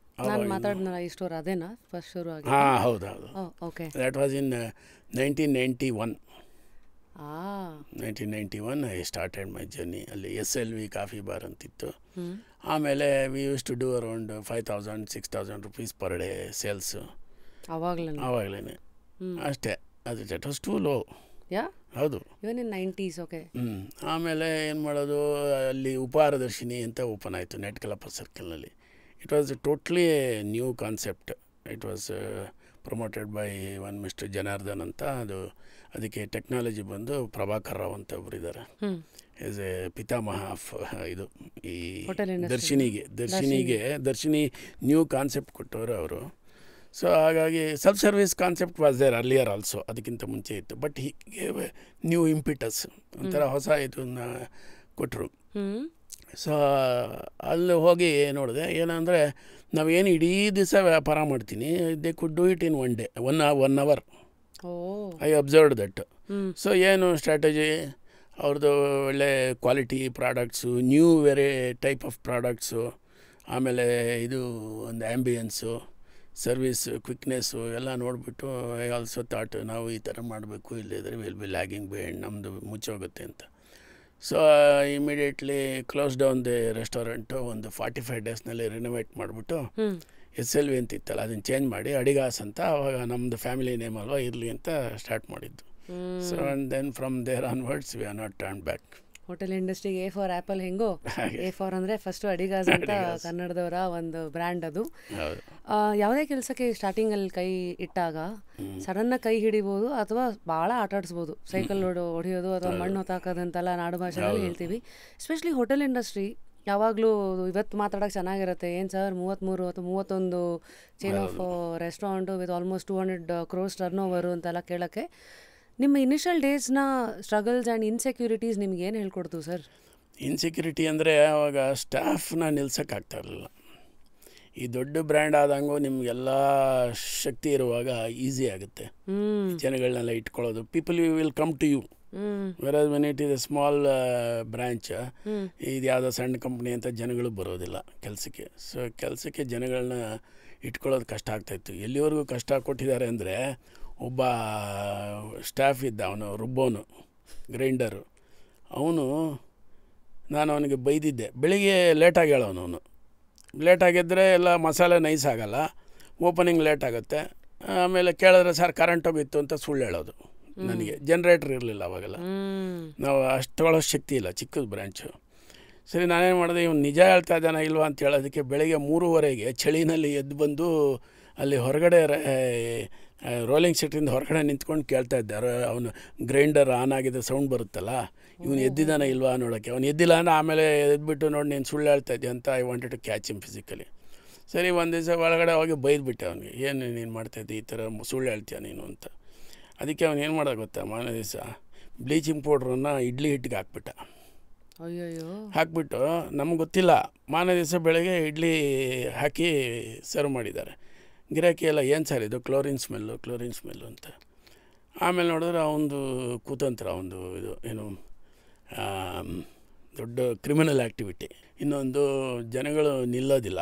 ನಾನು ಮಾತಾಡಿದ್ನಲ್ಲ ಈ ಸ್ಟೋರ್ ಅದೇನಾ ಫಸ್ಟ್ ಶುರು ಆಗಿ? ಹಾಂ, ಹೌದು. ಓಕೆ. That was in 1991. ಆ 1991 ಐ ಸ್ಟಾರ್ಟೆಡ್ ಮೈ ಜರ್ನಿ. ಅಲ್ಲಿ SLV ಕಾಫಿ ಬಾರ್ ಅಂತಿತ್ತು. ಆಮೇಲೆ we use to do around 5,000-6,000 rupees per day sales ಆವಾಗಲೇ. ಅಷ್ಟೇ. ಅದು ದಟ್ ವಾಸ್ ಟೂ ಲೋ. ಹೌದು. Even in 90s. ಓಕೆ. ಆಮೇಲೆ ಏನು ಮಾಡೋದು, ಅಲ್ಲಿ ಉಪಹಾರದರ್ಶಿನಿ ಅಂತ ಓಪನ್ ಆಯಿತು Nettakallappa circle. It was totally new concept. It was promoted by one mister Janardhan ಅಂತ. ಅದಕ್ಕೆ ಟೆಕ್ನಾಲಜಿ ಬಂದು ಪ್ರಭಾಕರ್ ರಾವ್ ಅಂತ ಒಬ್ಬರಿದ್ದಾರೆ. ಈಸ್ ಎ ಪಿತಾಮಹ ಆಫ್ ಇದು ಈ ದರ್ಶಿನಿ ನ್ಯೂ ಕಾನ್ಸೆಪ್ಟ್ ಕೊಟ್ಟವರು ಅವರು. ಸೊ ಹಾಗಾಗಿ self service concept was there earlier also, ಅದಕ್ಕಿಂತ ಮುಂಚೆ ಇತ್ತು. ಬಟ್ ಹೀಗೆ ನ್ಯೂ ಇಂಪಿಟಸ್ ಒಂಥರ ಹೊಸ ಇದನ್ನು ಕೊಟ್ಟರು. ಸೊ ಅಲ್ಲಿ ಹೋಗಿ ನೋಡಿದೆ, ಏನಂದರೆ ನಾವೇನು ಇಡೀ ದಿವಸ ವ್ಯಾಪಾರ ಮಾಡ್ತೀನಿ, they could do it in one day, one hour. I observed that. So ಏನು ಸ್ಟ್ರಾಟಜಿ ಅವ್ರದ್ದು, ಒಳ್ಳೆ quality products, new variety type of products, ಆಮೇಲೆ ಇದು ಒಂದು ಆ್ಯಂಬಿಯನ್ಸು, ಸರ್ವಿಸ್ ಕ್ವಿಕ್ನೆಸ್ಸು ಎಲ್ಲ ನೋಡಿಬಿಟ್ಟು ಐ ಆಲ್ಸೋ ಥಾಟ್ ನಾವು ಈ ಥರ ಮಾಡಬೇಕು, ಇಲ್ಲದಿದ್ದರೆ ವಿಲ್ ಬಿ ಲ್ಯಾಗಿಂಗ್ ಬಿಹೈಂಡ್, ನಮ್ಮದು ಮುಚ್ಚೋಗುತ್ತೆ ಅಂತ. So immediately close down the restaurant. ಒಂದು 45 ಡೇಸ್ನಲ್ಲಿ ರಿನೋವೇಟ್ ಮಾಡಿಬಿಟ್ಟು SLV ಅಂತ ಇತ್ತಲ್ಲ ಅದನ್ನು ಚೇಂಜ್ ಮಾಡಿ ಅಡಿಗಾಸ್ ಅಂತ, ಆವಾಗ ನಮ್ಮದು ಫ್ಯಾಮಿಲಿ ನೇಮ್ ಅಲ್ವಾ ಇರಲಿ ಅಂತ ಸ್ಟಾರ್ಟ್ ಮಾಡಿದ್ದು. So and then from there onwards we are not turn back. Hotel ಇಂಡಸ್ಟ್ರಿಗೆ A ಫಾರ್ ಆ್ಯಪಲ್ ಹೆಂಗೋ, A ಫಾರ್ ಅಂದರೆ ಫಸ್ಟು ಅಡಿಗಾಸ್ ಅಂತ ಕನ್ನಡದವರ ಒಂದು ಬ್ರ್ಯಾಂಡ್. ಅದು ಯಾವುದೇ ಕೆಲಸಕ್ಕೆ ಸ್ಟಾರ್ಟಿಂಗಲ್ಲಿ ಕೈ ಇಟ್ಟಾಗ ಸಡನ್ನಾಗಿ ಕೈ ಹಿಡಿಬೋದು ಅಥವಾ ಭಾಳ ಆಟಾಡಿಸ್ಬೋದು. ಸೈಕಲ್ ಹೊಡೆಯೋದು ಅಥವಾ ಮಣ್ಣು ಹೊತ್ತಾಕೋದಂತೆಲ್ಲ ನಾಡು ಭಾಷೆಯಲ್ಲಿ ಹೇಳ್ತೀವಿ. ಎಸ್ಪೆಷಲಿ ಹೋಟೆಲ್ ಇಂಡಸ್ಟ್ರಿ ಯಾವಾಗಲೂ ಇವತ್ತು ಮಾತಾಡೋಕ್ಕೆ ಚೆನ್ನಾಗಿರುತ್ತೆ. ಏನು ಸರ್ 33 ಅಥವಾ 31 chain of restaurant with almost 200 crores turn over ಅಂತೆಲ್ಲ ಕೇಳೋಕ್ಕೆ, ನಿಮ್ಮ ಇನಿಷಿಯಲ್ ಡೇಸ್ನ ಸ್ಟ್ರಗಲ್ಸ್ ಆ್ಯಂಡ್ ಇನ್ಸೆಕ್ಯೂರಿಟೀಸ್ ನಿಮ್ಗೆ ಏನು ಹೇಳ್ಕೊಡ್ತು ಸರ್? ಇನ್ಸೆಕ್ಯೂರಿಟಿ ಅಂದರೆ ಆವಾಗ ಸ್ಟಾಫ್ನ ನಿಲ್ಸೋಕ್ಕಾಗ್ತಾ ಇರಲಿಲ್ಲ. ಈ ದೊಡ್ಡ ಬ್ರ್ಯಾಂಡ್ ಆದಂಗೂ ನಿಮಗೆಲ್ಲ ಶಕ್ತಿ ಇರುವಾಗ ಈಸಿ ಆಗುತ್ತೆ ಜನಗಳನ್ನೆಲ್ಲ ಇಟ್ಕೊಳ್ಳೋದು. People will come to you. Whereas when it is a small branch, ಇದು ಯಾವುದೋ ಸಣ್ಣ ಕಂಪ್ನಿ ಅಂತ ಜನಗಳು ಬರೋದಿಲ್ಲ ಕೆಲಸಕ್ಕೆ. ಸೊ ಕೆಲಸಕ್ಕೆ ಜನಗಳನ್ನ ಇಟ್ಕೊಳ್ಳೋದು ಕಷ್ಟ ಆಗ್ತಾಯಿತ್ತು. ಎಲ್ಲಿವರೆಗೂ ಕಷ್ಟ ಕೊಟ್ಟಿದ್ದಾರೆ ಅಂದರೆ, ಒಬ್ಬ ಸ್ಟಾಫ್ ಇದ್ದ, ಅವನು ರುಬ್ಬೋನು ಗ್ರೈಂಡರು. ನಾನು ಅವನಿಗೆ ಬೈದಿದ್ದೆ, ಬೆಳಿಗ್ಗೆ ಲೇಟಾಗಿ ಹೇಳೋನು. ಅವನು ಲೇಟಾಗಿದ್ದರೆ ಎಲ್ಲ ಮಸಾಲೆ ನೈಸ್ ಆಗೋಲ್ಲ, ಓಪನಿಂಗ್ ಲೇಟ್ ಆಗುತ್ತೆ. ಆಮೇಲೆ ಕೇಳಿದ್ರೆ ಸರ್ ಕರೆಂಟ್ ಹೋಗಿತ್ತು ಅಂತ ಸುಳ್ಳು ಹೇಳೋದು. ನನಗೆ ಜನ್ರೇಟ್ರ್ ಇರಲಿಲ್ಲ ಅವಾಗೆಲ್ಲ, ನಾವು ಅಷ್ಟು ತೊಗೊಳ್ಳೋ ಶಕ್ತಿ ಇಲ್ಲ, ಚಿಕ್ಕದು ಬ್ರ್ಯಾಂಚು. ಸರಿ, ನಾನೇನು ಮಾಡಿದೆ, ಇವನು ನಿಜ ಹೇಳ್ತಾ ಇದ್ದಾನ ಇಲ್ವಾ ಅಂತ ಹೇಳೋದಕ್ಕೆ ಬೆಳಗ್ಗೆ 3:30ಗೆ ಚಳಿನಲ್ಲಿ ಎದ್ದು ಬಂದು ಅಲ್ಲಿ ಹೊರಗಡೆ ರೋಲಿಂಗ್ ಸೀಟಿಂದ ಹೊರಗಡೆ ನಿಂತ್ಕೊಂಡು ಕೇಳ್ತಾ ಇದ್ದಾರೆ. ಅವನು ಗ್ರೈಂಡರ್ ಆನ್ ಆಗಿದ್ದ ಸೌಂಡ್ ಬರುತ್ತಲ್ಲ, ಇವನು ಎದ್ದಿದ್ದಾನ ಇಲ್ವಾ ನೋಡೋಕ್ಕೆ. ಅವ್ನು ಎದ್ದಿಲ್ಲ ಅಂದರೆ ಆಮೇಲೆ ಎದ್ಬಿಟ್ಟು ನೋಡಿ ನೀನು ಸುಳ್ಳು ಹೇಳ್ತಾ ಇದ್ದೆ ಅಂತ I wanted to catch him physically. ಸರಿ, ಒಂದು ದಿವಸ ಒಳಗಡೆ ಹೋಗಿ ಬೈದ್ಬಿಟ್ಟೆ ಅವನಿಗೆ, ಏನು ನೀನು ಮಾಡ್ತಾಯಿದ್ದೆ, ಈ ಥರ ಸುಳ್ಳು ಹೇಳ್ತೀಯ ನೀನು ಅಂತ. ಅದಕ್ಕೆ ಅವನು ಏನು ಮಾಡೋದು ಗೊತ್ತಾ, ಮಾರನೇ ದಿವಸ ಬ್ಲೀಚಿಂಗ್ ಪೌಡ್ರನ್ನು ಇಡ್ಲಿ ಹಿಟ್ಟಿಗೆ ಹಾಕ್ಬಿಟ್ಟ. ಹಾಕ್ಬಿಟ್ಟು ನಮ್ಗೆ ಗೊತ್ತಿಲ್ಲ, ಮಾರನೇ ದಿವಸ ಬೆಳಗ್ಗೆ ಇಡ್ಲಿ ಹಾಕಿ ಸರ್ವ್ ಮಾಡಿದ್ದಾರೆ. ಗಿರಾಕಿ ಎಲ್ಲ ಏನು ಸರ್ ಇದು, ಕ್ಲೋರಿನ್ ಸ್ಮೆಲ್ಲು ಅಂತ. ಆಮೇಲೆ ನೋಡಿದ್ರೆ ಅವನದು ಕೂತಂತ್ರ, ಅವನದು ಇದು ಏನು ದೊಡ್ಡ ಕ್ರಿಮಿನಲ್ ಆ್ಯಕ್ಟಿವಿಟಿ. ಇನ್ನೊಂದು, ಜನಗಳು ನಿಲ್ಲೋದಿಲ್ಲ,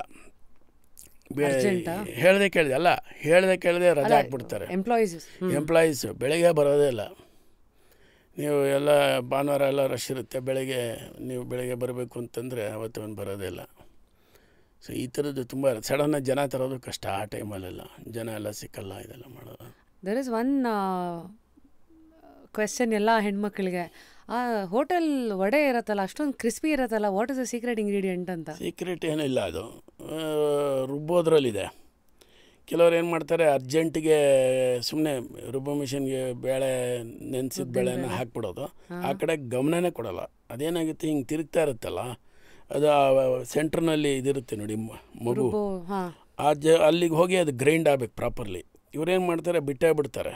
ಹೇಳ್ದೆ ಕೇಳದೆ ರಜೆ ಹಾಕ್ಬಿಡ್ತಾರೆ. ಎಂಪ್ಲಾಯೀಸು ಬೆಳಗ್ಗೆ ಬರೋದೇ ಇಲ್ಲ. ನೀವು ಎಲ್ಲ ಭಾನುವಾರ ಎಲ್ಲ ರಶ್ ಇರುತ್ತೆ, ನೀವು ಬೆಳಗ್ಗೆ ಬರಬೇಕು ಅಂತಂದರೆ ಅವತ್ತು ಅವನು ಬರೋದೇ ಇಲ್ಲ. ಸೊ ಈ ಥರದ್ದು ತುಂಬ ಸಡನ್ನಾಗಿ ಜನ ತರೋದು ಕಷ್ಟ ಆ ಟೈಮಲ್ಲೆಲ್ಲ. ಜನ ಎಲ್ಲ ಸಿಕ್ಕಲ್ಲ ಇದೆಲ್ಲ ಮಾಡೋದು. ದರ್ ಇಸ್ ಒನ್ ಕ್ವೆಶ್ಚನ್ ಎಲ್ಲ ಹೆಣ್ಮಕ್ಳಿಗೆ, ಆ ಹೋಟೆಲ್ ವಡೆ ಇರತ್ತಲ್ಲ ಅಷ್ಟೊಂದು ಕ್ರಿಸ್ಪಿ ಇರತ್ತಲ್ಲ, what is the secret ingredient ಅಂತ? ಸೀಕ್ರೆಟ್ ಏನಿಲ್ಲ, ಅದು ರುಬ್ಬೋದ್ರಲ್ಲಿದೆ. ಕೆಲವ್ರು ಏನು ಮಾಡ್ತಾರೆ, ಅರ್ಜೆಂಟಿಗೆ ಸುಮ್ಮನೆ ರುಬ್ಬೋ ಮಿಷಿನ್ಗೆ ಬೇಳೆ ನೆನೆಸಿದ ಬೇಳೆನ ಹಾಕ್ಬಿಡೋದು, ಆ ಕಡೆ ಗಮನನೇ ಕೊಡೋಲ್ಲ. ಅದೇನಾಗುತ್ತೆ, ಹಿಂಗೆ ತಿರುಗ್ತಾ ಇರುತ್ತಲ್ಲ, ಅದು ಸೆಂಟ್ರ್ನಲ್ಲಿ ಇದಿರುತ್ತೆ ನೋಡಿ ಮಗು, ಅಲ್ಲಿಗೆ ಹೋಗಿ ಅದು ಗ್ರೈಂಡ್ ಆಗಬೇಕು ಪ್ರಾಪರ್ಲಿ. ಇವ್ರೇನು ಮಾಡ್ತಾರೆ, ಬಿಟ್ಟೇ ಬಿಡ್ತಾರೆ,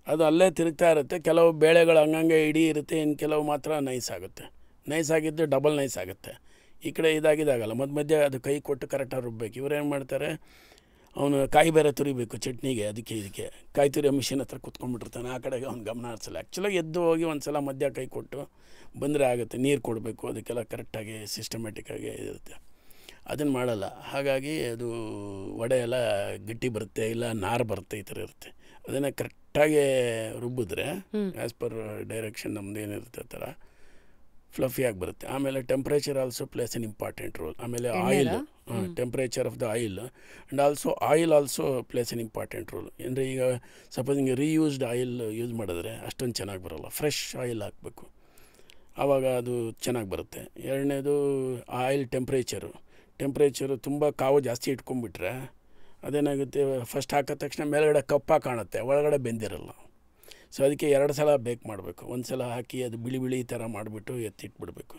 ಅದು ಅಲ್ಲೇ ತಿರುಗ್ತಾ ಇರುತ್ತೆ. ಕೆಲವು ಬೇಳೆಗಳು ಹಂಗಂಗೆ ಇಡೀ ಇರುತ್ತೆ, ಇನ್ನು ಕೆಲವು ಮಾತ್ರ ನೈಸ್ ಆಗುತ್ತೆ. ನೈಸ್ ಆಗಿದ್ದು ಡಬಲ್ ನೈಸ್ ಆಗುತ್ತೆ. ಈ ಕಡೆ ಇದಾಗಿದ್ದಾಗಲ್ಲ, ಮಧ್ಯೆ ಅದು ಕೈ ಕೊಟ್ಟು ಕರೆಕ್ಟಾಗಿ ರುಬ್ಬೇಕು. ಇವರೇನು ಮಾಡ್ತಾರೆ, ಅವನು ಕಾಯಿ ಬೇರೆ ತುರಿಬೇಕು ಚಟ್ನಿಗೆ, ಇದಕ್ಕೆ ಕಾಯಿ ತುರಿಯೋ ಮಿಷಿನ್ ಹತ್ರ ಕುತ್ಕೊಂಡ್ಬಿಟ್ಟಿರ್ತಾನೆ. ಆ ಕಡೆಗೆ ಅವ್ನು ಗಮನ ಹರಿಸಲ್ಲ. ಆ್ಯಕ್ಚುಲಾಗಿ ಎದ್ದು ಹೋಗಿ ಒಂದು ಸಲ ಮಧ್ಯ ಕೈ ಕೊಟ್ಟು ಬಂದರೆ ಆಗುತ್ತೆ. ನೀರು ಕೊಡಬೇಕು, ಅದಕ್ಕೆಲ್ಲ ಕರೆಕ್ಟಾಗಿ ಸಿಸ್ಟಮ್ಯಾಟಿಕ್ಕಾಗಿ ಇರುತ್ತೆ. ಅದನ್ನು ಮಾಡಲ್ಲ. ಹಾಗಾಗಿ ಅದು ವಡೆ ಎಲ್ಲ ಗಟ್ಟಿ ಬರುತ್ತೆ, ಇಲ್ಲ ನಾರು ಬರುತ್ತೆ, ಈ ಥರ ಇರುತ್ತೆ. ಅದನ್ನು ಕರೆಕ್ಟ್ ಒಟ್ಟಾಗೆ ರುಬ್ಬಿದ್ರೆ ಆ್ಯಸ್ ಪರ್ ಡೈರೆಕ್ಷನ್ ನಮ್ದು ಏನಿರುತ್ತೆ ಆ ಥರ ಫ್ಲಫಿಯಾಗಿ ಬರುತ್ತೆ. ಆಮೇಲೆ temperature also place an important role. ಆಮೇಲೆ oil, temperature of the oil and also oil also place an important role. ಅಂದರೆ ಈಗ ಸಪೋಸ್ ಹಿಂಗೆ ರೀಯೂಸ್ಡ್ ಆಯಿಲ್ ಯೂಸ್ ಮಾಡಿದ್ರೆ ಅಷ್ಟೊಂದು ಚೆನ್ನಾಗಿ ಬರೋಲ್ಲ, ಫ್ರೆಶ್ ಆಯಿಲ್ ಹಾಕಬೇಕು, ಆವಾಗ ಅದು ಚೆನ್ನಾಗಿ ಬರುತ್ತೆ. ಎರಡನೇದು ಆಯಿಲ್ ಟೆಂಪ್ರೇಚರು ತುಂಬ ಕಾವು ಜಾಸ್ತಿ ಇಟ್ಕೊಂಡ್ಬಿಟ್ರೆ ಅದೇನಾಗುತ್ತೆ, ಫಸ್ಟ್ ಹಾಕಿದ ತಕ್ಷಣ ಮೇಲ್ಗಡೆ ಕಪ್ಪಾಗಿ ಕಾಣುತ್ತೆ, ಒಳಗಡೆ ಬೆಂದಿರಲ್ಲ. ಸೊ ಅದಕ್ಕೆ 2 ಸಲ ಬೇಕ್ ಮಾಡಬೇಕು. ಒಂದು ಸಲ ಹಾಕಿ ಅದು ಬಿಳಿ ಬಿಳಿ ಥರ ಮಾಡಿಬಿಟ್ಟು ಎತ್ತಿಟ್ಬಿಡ್ಬೇಕು.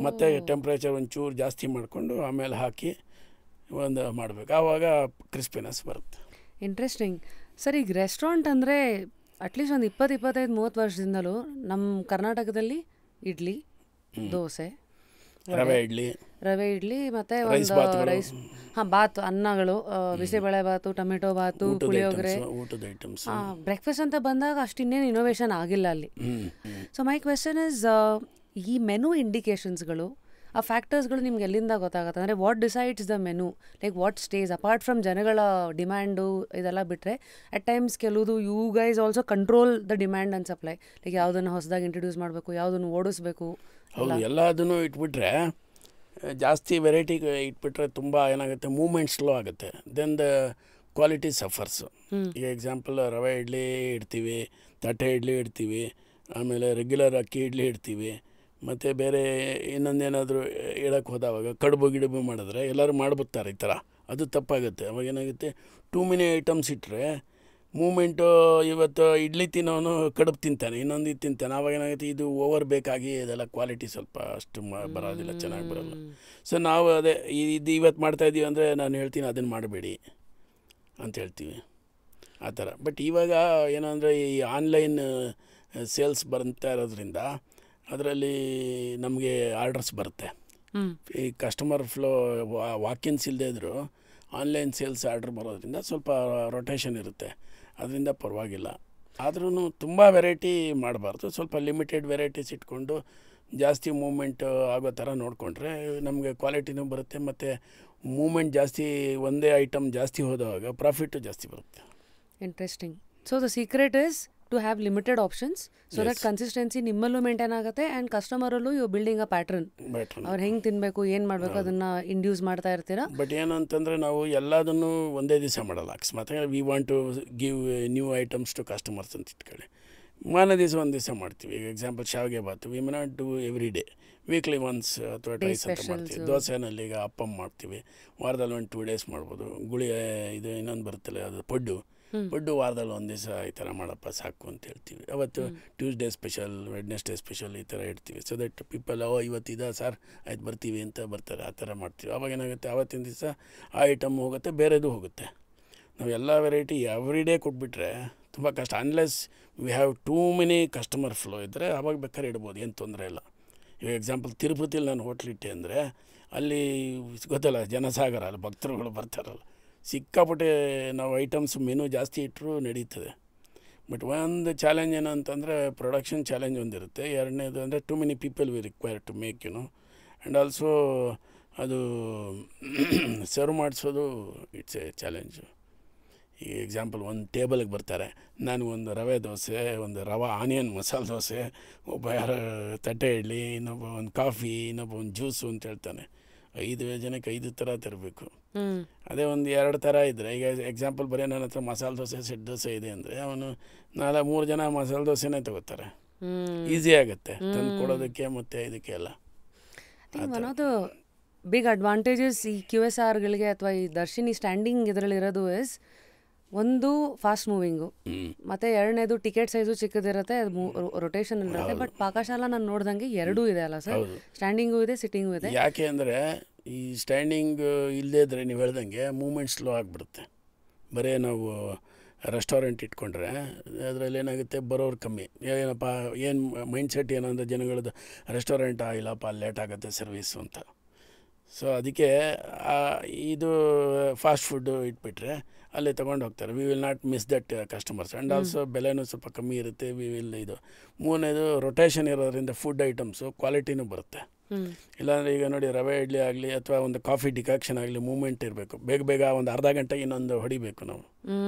ಮತ್ತು ಟೆಂಪ್ರೇಚರ್ ಒಂಚೂರು ಜಾಸ್ತಿ ಮಾಡಿಕೊಂಡು ಆಮೇಲೆ ಹಾಕಿ ಒಂದು ಮಾಡಬೇಕು, ಆವಾಗ ಕ್ರಿಸ್ಪಿನೆಸ್ ಬರುತ್ತೆ. Interesting sir. ಈಗ ರೆಸ್ಟೋರೆಂಟ್ ಅಂದರೆ ಅಟ್ಲೀಸ್ಟ್ ಒಂದು 20-25-30 ವರ್ಷದಿಂದಲೂ ನಮ್ಮ ಕರ್ನಾಟಕದಲ್ಲಿ ಇಡ್ಲಿ, ದೋಸೆ, ರವೆ ಇಡ್ಲಿ ಮತ್ತು ಒಂದು ರೈಸ್, ಬಾತು, ಅನ್ನಗಳು, ಬಿಸಿಬೇಳೆ ಬಾತು, ಟೊಮೆಟೊ ಬಾತು, ಪುಳಿಯೋಗರೆ, ಬ್ರೇಕ್ಫಾಸ್ಟ್ ಅಂತ ಬಂದಾಗ ಅಷ್ಟಿನ್ನೇನು ಇನೋವೇಷನ್ ಆಗಿಲ್ಲ ಅಲ್ಲಿ. ಸೊ ಮೈ ಕ್ವೆಶನ್ ಇಸ್, ಈ ಮೆನು ಇಂಡಿಕೇಶನ್ಸ್ಗಳು, ಆ ಫ್ಯಾಕ್ಟರ್ಸ್ಗಳು ನಿಮ್ಗೆ ಎಲ್ಲಿಂದ ಗೊತ್ತಾಗುತ್ತೆ? ಅಂದರೆ what decides the menu, like what stays apart from ಜನಗಳ ಡಿಮ್ಯಾಂಡು ಇದೆಲ್ಲ ಬಿಟ್ಟರೆ ಅಟ್ ಟೈಮ್ಸ್ ಕೆಲವುದು you guys also control the demand and supply, like ಯಾವುದನ್ನು ಹೊಸದಾಗಿ ಇಂಟ್ರೊಡ್ಯೂಸ್ ಮಾಡಬೇಕು, ಯಾವುದನ್ನು ಓಡಿಸ್ಬೇಕು. ಹೌದು, ಎಲ್ಲದನ್ನು ಇಟ್ಬಿಟ್ರೆ ಜಾಸ್ತಿ ವೆರೈಟಿ ಇಟ್ಬಿಟ್ರೆ ತುಂಬ ಏನಾಗುತ್ತೆ, ಮೂವ್ಮೆಂಟ್ ಸ್ಲೋ ಆಗುತ್ತೆ, ದೆನ್ ದ ಕ್ವಾಲಿಟಿ ಸಫರ್ಸು. ಈಗ ಎಕ್ಸಾಂಪಲ್ ರವೆ ಇಡ್ಲಿ ಇಡ್ತೀವಿ, ತಟ್ಟೆ ಇಡ್ಲಿ ಇಡ್ತೀವಿ, ಆಮೇಲೆ ರೆಗ್ಯುಲರ್ ಅಕ್ಕಿ ಇಡ್ಲಿ ಇಡ್ತೀವಿ, ಮತ್ತು ಬೇರೆ ಇನ್ನೊಂದೇನಾದರೂ ಹೇಳಕ್ಕೆ ಹೋದವಾಗ ಕಡುಬು ಮಾಡಿದ್ರೆ ಎಲ್ಲರೂ ಮಾಡ್ಬಿಡ್ತಾರೆ ಈ ಥರ, ಅದು ತಪ್ಪಾಗುತ್ತೆ. ಅವಾಗ ಏನಾಗುತ್ತೆ, ಟೂ ಮೆನಿ ಐಟಮ್ಸ್ ಇಟ್ಟರೆ ಮೂಮೆಂಟು, ಇವತ್ತು ಇಡ್ಲಿ ತಿನ್ನೋನು ಕಡುಬು ತಿಂತಾನೆ, ಇನ್ನೊಂದು ಇದು ತಿಂತಾನೆ, ಆವಾಗ ಏನಾಗುತ್ತೆ, ಇದು ಓವರ್ ಬೇಕಾಗಿ ಇದೆಲ್ಲ ಕ್ವಾಲಿಟಿ ಸ್ವಲ್ಪ ಅಷ್ಟು ಬರೋದಿಲ್ಲ, ಚೆನ್ನಾಗಿ ಬರೋಲ್ಲ. ಸೊ ನಾವು ಅದೇ ಇದು ಇವತ್ತು ಮಾಡ್ತಾಯಿದ್ದೀವಿ ಅಂದರೆ ನಾನು ಹೇಳ್ತೀನಿ ಅದನ್ನು ಮಾಡಬೇಡಿ ಅಂತ ಹೇಳ್ತೀವಿ, ಆ ಥರ. ಬಟ್ ಇವಾಗ ಏನಂದರೆ ಈ ಆನ್ಲೈನ್ ಸೇಲ್ಸ್ ಬರ್ತಾ ಇರೋದ್ರಿಂದ ಅದರಲ್ಲಿ ನಮಗೆ ಆರ್ಡರ್ಸ್ ಬರುತ್ತೆ. ಈ ಕಸ್ಟಮರ್ ಫ್ಲೋ ವಾಕಿನ್ಸ್ ಇಲ್ಲದೇ ಇದ್ದರೂ ಆನ್ಲೈನ್ ಸೇಲ್ಸ್ ಆರ್ಡ್ರ್ ಬರೋದ್ರಿಂದ ಸ್ವಲ್ಪ ರೊಟೇಷನ್ ಇರುತ್ತೆ, ಅದರಿಂದ ಪರವಾಗಿಲ್ಲ. ಆದ್ರೂ ತುಂಬ ವೆರೈಟಿ ಮಾಡಬಾರ್ದು, ಸ್ವಲ್ಪ ಲಿಮಿಟೆಡ್ ವೆರೈಟೀಸ್ ಇಟ್ಕೊಂಡು ಜಾಸ್ತಿ ಮೂಮೆಂಟ್ ಆಗೋ ಥರ ನೋಡಿಕೊಂಡ್ರೆ ನಮಗೆ ಕ್ವಾಲಿಟಿನೂ ಬರುತ್ತೆ, ಮತ್ತು ಮೂಮೆಂಟ್ ಜಾಸ್ತಿ, ಒಂದೇ ಐಟಮ್ ಜಾಸ್ತಿ ಹೋದಾಗ ಪ್ರಾಫಿಟ್ಟು ಜಾಸ್ತಿ ಬರುತ್ತೆ. Interesting. So the secret is to have limited options so that consistency ನಿಮ್ಮಲ್ಲೂ ಮೇಂಟೈನ್ ಆಗುತ್ತೆ ಆ್ಯಂಡ್ ಕಸ್ಟಮರಲ್ಲೂ ಯು ಬಿಲ್ಡಿಂಗ್ ಅ ಪ್ಯಾಟ್ರನ್. ಅವ್ರು ಹೆಂಗೆ ತಿನ್ನಬೇಕು, ಏನು ಮಾಡಬೇಕು ಅದನ್ನು ಇಂಡ್ಯೂಸ್ ಮಾಡ್ತಾ ಇರ್ತೀರಾ. ಬಟ್ ಏನಂತಂದರೆ ನಾವು ಎಲ್ಲದನ್ನು ಒಂದೇ ದಿವಸ ಮಾಡಲ್ಲ. ಅಕಸ್ಮಾತ್ we want to give new items to customers ಅಂತ ಇಟ್ಕೊಳ್ಳಿ, ಮಾರನೇ ದಿವಸ ಒಂದು ದಿವಸ ಮಾಡ್ತೀವಿ. ಈಗ ಎಕ್ಸಾಂಪಲ್ ಶಾವಿಗೆ bath we may not do every day, weekly once ಅಥವಾ ಟ್ವೈಸ್ ಅಂತ ಮಾಡ್ತೀವಿ. ದೋಸೆನಲ್ಲಿ ಈಗ ಅಪ್ಪಮ್ ಮಾಡ್ತೀವಿ, ವಾರದಲ್ಲಿ 1-2 ಡೇಸ್ ಮಾಡ್ಬೋದು. ಗುಳಿ ಇದು ಇನ್ನೊಂದು ಬರುತ್ತಲ್ಲ, ಅದು ಪಡ್ಡು ವಾರದಲ್ಲಿ ಒಂದು ದಿವಸ ಈ ಥರ ಮಾಡಪ್ಪ ಸಾಕು ಅಂತ ಹೇಳ್ತೀವಿ. ಅವತ್ತು ಟ್ಯೂಸ್ಡೇ ಸ್ಪೆಷಲ್, ವೆಡ್ನೆಸ್ಡೇ ಸ್ಪೆಷಲ್ ಈ ಥರ ಇಡ್ತೀವಿ. ಸೊ ದಟ್ ಪೀಪಲ್ ಇವತ್ತಿದೆ ಸರ್ ಆಯ್ತು ಬರ್ತೀವಿ ಅಂತ ಬರ್ತಾರೆ, ಆ ಥರ ಮಾಡ್ತೀವಿ. ಅವಾಗ ಏನಾಗುತ್ತೆ, ಆವತ್ತಿನ ದಿವಸ ಆ ಐಟಮ್ ಹೋಗುತ್ತೆ, ಬೇರೆದು ಹೋಗುತ್ತೆ. ನಾವು ಎಲ್ಲ ವೆರೈಟಿ ಎವ್ರಿ ಡೇ ಕೊಟ್ಬಿಟ್ರೆ ತುಂಬ ಕಷ್ಟ. Unless we have too many customer flow ಇದ್ದರೆ ಅವಾಗ ಬೇಕಾದ್ರೆ ಇಡ್ಬೋದು, ಏನು ತೊಂದರೆ ಇಲ್ಲ. ಈಗ ಎಕ್ಸಾಂಪಲ್ ತಿರುಪತಿಲಿ ನಾನು ಹೋಟ್ಲ್ ಇಟ್ಟೆ ಅಂದರೆ ಅಲ್ಲಿ ಗೊತ್ತಲ್ಲ ಜನಸಾಗರ, ಅಲ್ಲಿ ಭಕ್ತರುಗಳು ಬರ್ತಾರಲ್ಲ, ಸಿಕ್ಕಾಪಟ್ಟೆ ನಾವು ಐಟಮ್ಸ್ ಮೆನು ಜಾಸ್ತಿ ಇಟ್ಟರು ನಡೀತದೆ. ಬಟ್ ಒಂದು ಚಾಲೆಂಜ್ ಏನು ಅಂತಂದರೆ ಪ್ರೊಡಕ್ಷನ್ ಚಾಲೆಂಜ್ ಒಂದಿರುತ್ತೆ. ಎರಡನೇದು ಅಂದರೆ too many people we require to make and also ಅದು ಸರ್ವ್ ಮಾಡಿಸೋದು ಇಟ್ಸ್ ಎ ಚಾಲೆಂಜು. ಈಗ ಎಕ್ಸಾಂಪಲ್ ಒಂದು ಟೇಬಲ್ಗೆ ಬರ್ತಾರೆ, ನಾನು ಒಂದು ರವೆ ದೋಸೆ, ಒಂದು ರವೆ ಆನಿಯನ್ ಮಸಾಲೆ ದೋಸೆ, ಒಬ್ಬ ಯಾರು ತಟ್ಟೆ ಇಡ್ಲಿ, ಇನ್ನೊಬ್ಬ ಒಂದು ಕಾಫಿ, ಇನ್ನೊಬ್ಬ ಒಂದು ಜ್ಯೂಸು ಅಂತ ಹೇಳ್ತಾನೆ. 5 ಜನಕ್ಕೆ 5 ಥರ ತರಬೇಕು. ಅದೇ ಒಂದು 2 ಥರ ಇದ್ದರೆ, ಈಗ ಎಕ್ಸಾಂಪಲ್ ಬರೀ ನನ್ನ ಹತ್ರ ಮಸಾಲೆ ದೋಸೆ, ಸೆಟ್ ದೋಸೆ ಇದೆ ಅಂದರೆ ಅವನು 3 ಜನ ಮಸಾಲೆ ದೋಸೆನೇ ತಗೋತಾರೆ. ಈಸಿ ಆಗುತ್ತೆ ತಂದು ಕೊಡೋದಕ್ಕೆ ಮತ್ತು ಇದಕ್ಕೆ ಎಲ್ಲ. One of the big advantages ಈ QSRಗಳಿಗೆ ಅಥವಾ ಈ ದರ್ಶಿನಿ ಸ್ಟ್ಯಾಂಡಿಂಗ್ ಇದರಲ್ಲಿರೋದು ಇಸ್ ಒಂದು ಫಾಸ್ಟ್ ಮೂವಿಂಗು, ಮತ್ತು ಎರಡನೇದು ಟಿಕೆಟ್ ಸೈಜು ಚಿಕ್ಕದಿರುತ್ತೆ, ಅದು ರೊಟೇಷನ್ ಇರುತ್ತೆ. ಬಟ್ ಪಾಕಶಾಲಾ ನಾನು ನೋಡ್ದಂಗೆ 2 ಇದೆ ಅಲ್ಲ ಸರ್, ಸ್ಟ್ಯಾಂಡಿಂಗು ಇದೆ, ಸಿಟ್ಟಿಂಗು ಇದೆ. ಯಾಕೆ ಅಂದರೆ ಈ ಸ್ಟ್ಯಾಂಡಿಂಗ್ ಇಲ್ಲದೇ ಇದ್ದರೆ ನೀವು ಹೇಳ್ದಂಗೆ ಮೂಮೆಂಟ್ ಸ್ಲೋ ಆಗಿಬಿಡುತ್ತೆ. ಬರೀ ನಾವು ರೆಸ್ಟೋರೆಂಟ್ ಇಟ್ಕೊಂಡ್ರೆ ಅದರಲ್ಲಿ ಏನಾಗುತ್ತೆ, ಬರೋರು ಕಮ್ಮಿ. ಏನಪ್ಪ ಏನು ಮೈಂಡ್ಸೆಟ್ ಏನಂದರೆ ಜನಗಳದ್ದು, ರೆಸ್ಟೋರೆಂಟಾ ಇಲ್ಲಪ್ಪ ಲೇಟ್ ಆಗುತ್ತೆ ಸರ್ವೀಸು ಅಂತ. ಸೊ ಅದಕ್ಕೆ ಇದು ಫಾಸ್ಟ್ ಫುಡ್ಡು ಇಟ್ಬಿಟ್ರೆ ಅಲ್ಲೇ ತೊಗೊಂಡು ಹೋಗ್ತಾರೆ. We will not miss that customers and also ಬೆಲೆನೂ ಸ್ವಲ್ಪ ಕಮ್ಮಿ ಇರುತ್ತೆ. ವಿ ವಿಲ್ ಇದು. 3ನೇದು ರೊಟೇಷನ್ ಇರೋದ್ರಿಂದ ಫುಡ್ ಐಟಮ್ಸು ಕ್ವಾಲಿಟಿನೂ ಬರುತ್ತೆ. ಇಲ್ಲಾಂದರೆ ಈಗ ನೋಡಿ ರವೆ ಇಡ್ಲಿ ಆಗಲಿ ಅಥವಾ ಒಂದು ಕಾಫಿ ಡಿಕಾಕ್ಷನ್ ಆಗಲಿ ಮೂಮೆಂಟ್ ಇರಬೇಕು, ಬೇಗ ಬೇಗ ಒಂದು ಅರ್ಧ ಗಂಟೆಗೆ ಇನ್ನೊಂದು ಹೊಡಿಬೇಕು ನಾವು.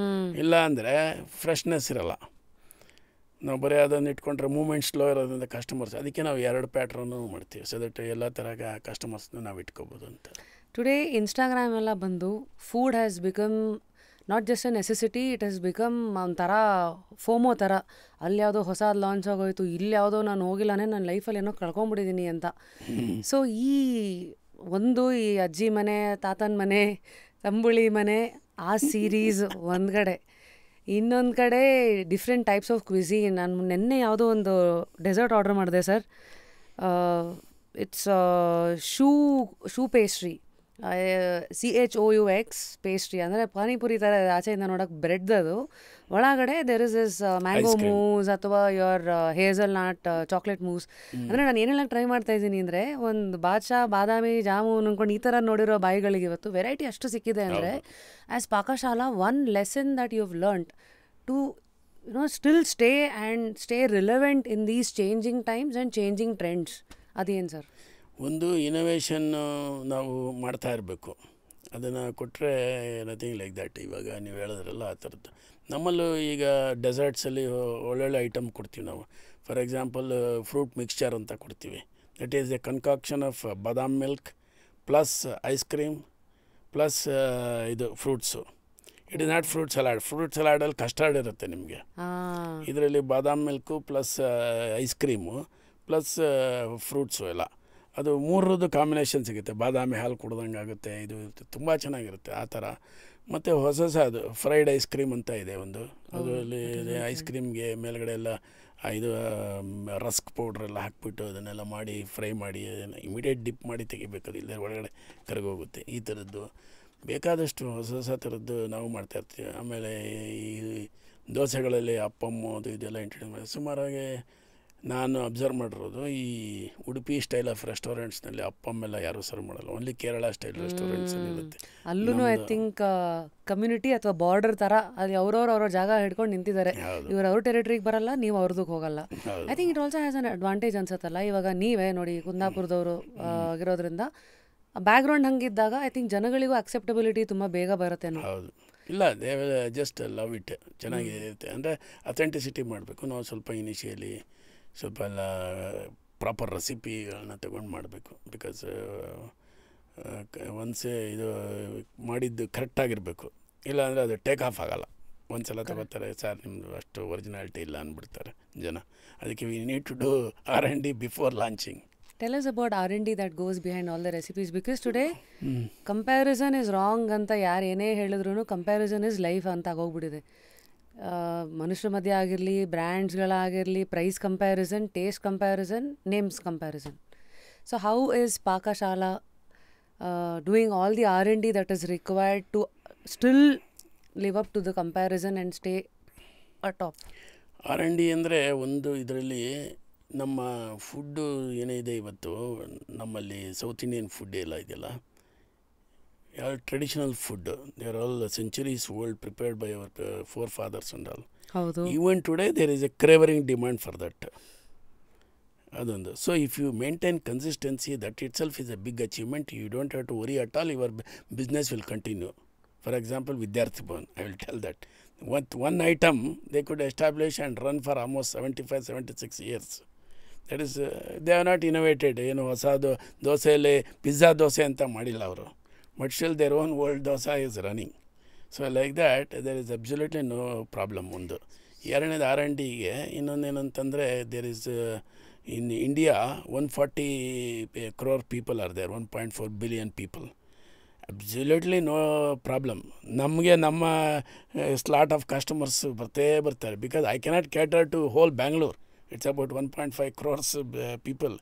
ಇಲ್ಲ ಅಂದರೆ ಫ್ರೆಶ್ನೆಸ್ ಇರಲ್ಲ. ನಾವು ಬರೀ ಅದನ್ನು ಇಟ್ಕೊಂಡ್ರೆ ಮೂಮೆಂಟ್ ಸ್ಲೋ ಇರೋದ್ರಿಂದ ಕಸ್ಟಮರ್ಸ್, ಅದಕ್ಕೆ ನಾವು 2 ಪ್ಯಾಟ್ರನ್ನು ಮಾಡ್ತೀವಿ, ಸೊ ದಟ್ ಎಲ್ಲ ಥರ ಕಸ್ಟಮರ್ಸ್ನ ನಾವು ಇಟ್ಕೋಬೋದು ಅಂತ. ಟುಡೇ ಇನ್ಸ್ಟಾಗ್ರಾಮ್ ಎಲ್ಲ ಬಂದು food has become not just a necessity, it has become ಒಂಥರ ಫೋಮೋ ಥರ. ಅಲ್ಲಿ ಯಾವುದೋ ಹೊಸದು ಲಾಂಚ್ ಆಗೋಯ್ತು, ಇಲ್ಲಿ ಯಾವುದೋ ನಾನು ಹೋಗಿಲ್ಲನೇ ನನ್ನ ಲೈಫಲ್ಲಿ ಏನೋ ಕಳ್ಕೊಂಬಿಟ್ಟಿದ್ದೀನಿ ಅಂತ. ಸೊ ಈ ಅಜ್ಜಿ ಮನೆ, ತಾತನ ಮನೆ, ತಂಬುಳಿ ಮನೆ, ಆ ಸೀರೀಸ್ ಒಂದು ಕಡೆ, ಇನ್ನೊಂದು ಕಡೆ ಡಿಫ್ರೆಂಟ್ ಟೈಪ್ಸ್ ಆಫ್ ಕ್ವಿಝೀನ್. ನಾನು ನಿನ್ನೆ ಯಾವುದೋ ಒಂದು ಡೆಸರ್ಟ್ ಆರ್ಡರ್ ಮಾಡಿದೆ sir. It's shoe pastry, CHOUX pastry, ಅಂದರೆ ಪಾನಿಪುರಿ ಥರ ಆಚೆಯಿಂದ ನೋಡೋಕೆ ಬ್ರೆಡ್ದು ಒಳಗಡೆ ದೇರ್ ಇಸ್ ದಿಸ್ ಮ್ಯಾಂಗೋ ಮೂಸ್ ಅಥವಾ ಯುವರ್ ಹೇಸಲ್ ನಾಟ್ ಚಾಕ್ಲೇಟ್ ಮೂಸ್. ಅಂದರೆ ನಾನು ಏನೆಲ್ಲ ಟ್ರೈ ಮಾಡ್ತಾ ಇದ್ದೀನಿ ಅಂದರೆ, ಒಂದು ಬಾದ್ಶಾ, ಬಾದಾಮಿ, ಜಾಮೂನ್ ಅಂದ್ಕೊಂಡು ಈ ಥರ ನೋಡಿರೋ ಬಾಯಿಗಳಿಗೆ ಇವತ್ತು ವೆರೈಟಿ ಅಷ್ಟು ಸಿಕ್ಕಿದೆ. ಅಂದರೆ as Pakashala one lesson that you have learned to still stay relevant in these changing times and changing trends, ಅದೇನು ಸರ್? ಒಂದು ಇನೋವೇಷನ್ನು ನಾವು ಮಾಡ್ತಾ ಇರಬೇಕು, ಅದನ್ನು ಕೊಟ್ಟರೆ ನಥಿಂಗ್ ಲೈಕ್ ದ್ಯಾಟ್. ಇವಾಗ ನೀವು ಹೇಳಿದ್ರಲ್ಲ ಆ ಥರದ್ದು ನಮ್ಮಲ್ಲೂ ಈಗ ಡೆಸರ್ಟ್ಸಲ್ಲಿ ಒಳ್ಳೊಳ್ಳೆ ಐಟಮ್ ಕೊಡ್ತೀವಿ ನಾವು. ಫಾರ್ ಎಕ್ಸಾಂಪಲ್ ಫ್ರೂಟ್ ಮಿಕ್ಸ್ಚರ್ ಅಂತ ಕೊಡ್ತೀವಿ. That is a concoction of badam milk plus ice cream plus ಇದು fruits. It is not fruit salad. Fruit ಸಲಾಡಲ್ಲಿ ಕಸ್ಟರ್ಡ್ ಇರುತ್ತೆ ನಿಮಗೆ, ಇದರಲ್ಲಿ badam milk plus ice cream plus fruits ಎಲ್ಲ, ಅದು 3ರದ್ದು ಕಾಂಬಿನೇಷನ್ ಸಿಗುತ್ತೆ. ಬಾದಾಮಿ ಹಾಲು ಕುಡ್ದಂಗೆ ಆಗುತ್ತೆ, ಇದು ತುಂಬ ಚೆನ್ನಾಗಿರುತ್ತೆ ಆ ಥರ. ಮತ್ತು ಹೊಸ ಅದು ಫ್ರೈಡ್ ಐಸ್ ಕ್ರೀಮ್ ಅಂತ ಇದೆ ಒಂದು, ಅದರಲ್ಲಿ ಐಸ್ ಕ್ರೀಮ್ಗೆ ಮೇಲ್ಗಡೆ ಎಲ್ಲ ಇದು ರಸ್ಕ್ ಪೌಡ್ರೆಲ್ಲ ಹಾಕ್ಬಿಟ್ಟು ಅದನ್ನೆಲ್ಲ ಮಾಡಿ ಫ್ರೈ ಮಾಡಿ ಅದನ್ನು ಇಮಿಡಿಯೇಟ್ ಡಿಪ್ ಮಾಡಿ ತೆಗಿಬೇಕು, ಇಲ್ಲದೆ ಒಳಗಡೆ ಕರಗೋಗುತ್ತೆ. ಈ ಥರದ್ದು ಬೇಕಾದಷ್ಟು ಹೊಸ ಥರದ್ದು ನಾವು ಮಾಡ್ತಾಯಿರ್ತೀವಿ. ಆಮೇಲೆ ಈ ದೋಸೆಗಳಲ್ಲಿ ಅಪ್ಪಮ್ಮು ಅದು ಇದೆಲ್ಲ ಇಂಟ್ರೊಡ್ಯೂಸ್ ಮಾಡಿ ಸುಮಾರಾಗಿ ನಾನು ಅಬ್ಸರ್ವ್ ಮಾಡಿರೋದು, ಈ ಉಡುಪಿ ಸ್ಟೈಲ್ ಆಫ್ ರೆಸ್ಟೋರೆಂಟ್ಸ್ನಲ್ಲಿ ಅಪ್ಪಮ್ಮೆಲ್ಲ ಯಾರೂ ಸರ್ವ್ ಮಾಡಲ್ಲ, ಓನ್ಲಿ ಕೇರಳ ಸ್ಟೈಲ್ ರೆಸ್ಟೋರೆಂಟ್ಸಲ್ಲಿ ಇರುತ್ತೆ. ಅಲ್ಲೂ ಐ ಥಿಂಕ್ ಕಮ್ಯುನಿಟಿ ಅಥವಾ ಬಾರ್ಡರ್ ಥರ ಅಲ್ಲಿ ಅವ್ರ ಜಾಗ ಹಿಡ್ಕೊಂಡು ನಿಂತಿದ್ದಾರೆ. ಇವರು ಅವ್ರ ಟೆರಿಟರಿಗೆ ಬರಲ್ಲ, ನೀವು ಅವ್ರದಕ್ಕೆ ಹೋಗಲ್ಲ. I think it also has an advantage ಅನ್ಸುತ್ತಲ್ಲ. ಇವಾಗ ನೀವೇ ನೋಡಿ ಕುಂದಾಪುರದವರು ಆಗಿರೋದ್ರಿಂದ ಬ್ಯಾಕ್ಗ್ರೌಂಡ್ ಹಂಗಿದ್ದಾಗ ಐ ಥಿಂಕ್ ಜನಗಳಿಗೂ ಅಕ್ಸೆಪ್ಟಬಿಲಿಟಿ ತುಂಬ ಬೇಗ ಬರುತ್ತೆ. ಹೌದು, ಇಲ್ಲ ದೇ ಜಸ್ಟ್ ಲವ್ ಇಟ್, ಚೆನ್ನಾಗಿರುತ್ತೆ. ಅಂದರೆ ಅಥೆಂಟಿಸಿಟಿ ಮಾಡಬೇಕು ನಾವು. ಸ್ವಲ್ಪ ಇನಿಷಿಯಲಿ ಸ್ವಲ್ಪ ಎಲ್ಲ ಪ್ರಾಪರ್ ರೆಸಿಪಿಗಳನ್ನ ತಗೊಂಡು ಮಾಡಬೇಕು. ಬಿಕಾಸ್ ಒನ್ಸೇ ಇದು ಮಾಡಿದ್ದು ಕರೆಕ್ಟಾಗಿರಬೇಕು, ಇಲ್ಲಾಂದರೆ ಅದು ಟೇಕ್ ಆಫ್ ಆಗೋಲ್ಲ. ಒಂದು ಸಲ ತಗೋತಾರೆ, ಸರ್ ನಿಮ್ಮದು ಅಷ್ಟು ಒರಿಜಿನಾಲಿಟಿ ಇಲ್ಲ ಅಂದ್ಬಿಡ್ತಾರೆ ಜನ. ಅದಕ್ಕೆ we need to do R&D before launching. Tell us about R&D that goes behind all the recipes, because today comparison is wrong ಅಂತ ಯಾರು ಏನೇ ಹೇಳಿದ್ರು ಕಂಪ್ಯಾರಿಸನ್ ಇಸ್ ಲೈಫ್ ಅಂತ ಆಗೋಗ್ಬಿಟ್ಟಿದೆ. ಮನುಷ್ಯರ ಮಧ್ಯೆ ಆಗಿರಲಿ, ಬ್ರ್ಯಾಂಡ್ಸ್ಗಳಾಗಿರಲಿ, price comparison, taste comparison, names comparison. So how is Pakashala doing all the R&D that is required to still live up to the comparison and stay atop? R&D ಅಂದರೆ ಒಂದು ಇದರಲ್ಲಿ ನಮ್ಮ ಫುಡ್ಡು ಏನಿದೆ ಇವತ್ತು ನಮ್ಮಲ್ಲಿ ಸೌತ್ ಇಂಡಿಯನ್ ಫುಡ್ ಎಲ್ಲ ಇದೆಯಲ್ಲ, ಯಾವ traditional food, they are all centuries old prepared by our forefathers and all. Even today there is a craving demand for that. ಅದೊಂದು. So if you maintain consistency, that itself is a big achievement. You don't have to worry at all, your business will continue. For example Vidyarthi Bhavan, I will tell that one item they could establish and run for almost 75-76 years. That is, they have not innovated. ಏನು ಹೊಸದು ದೋಸೆಯಲ್ಲಿ pizza dosa ಅಂತ ಮಾಡಿಲ್ಲ ಅವರು, but still their own old dosa is running. So like that there is absolutely no problem. ಒಂದು. ಎರಡನೇದು R&Dಗೆ ಇನ್ನೊಂದೇನಂತಂದರೆ, there is in India 140 crore people are there, 1.4 billion people. Absolutely no problem. ನಮಗೆ ನಮ್ಮ ಸ್ಲಾಟ್ ಆಫ್ ಕಸ್ಟಮರ್ಸ್ ಬರ್ತಾರೆ. Because I cannot cater to whole Bangalore. It's about 1.5 crores people.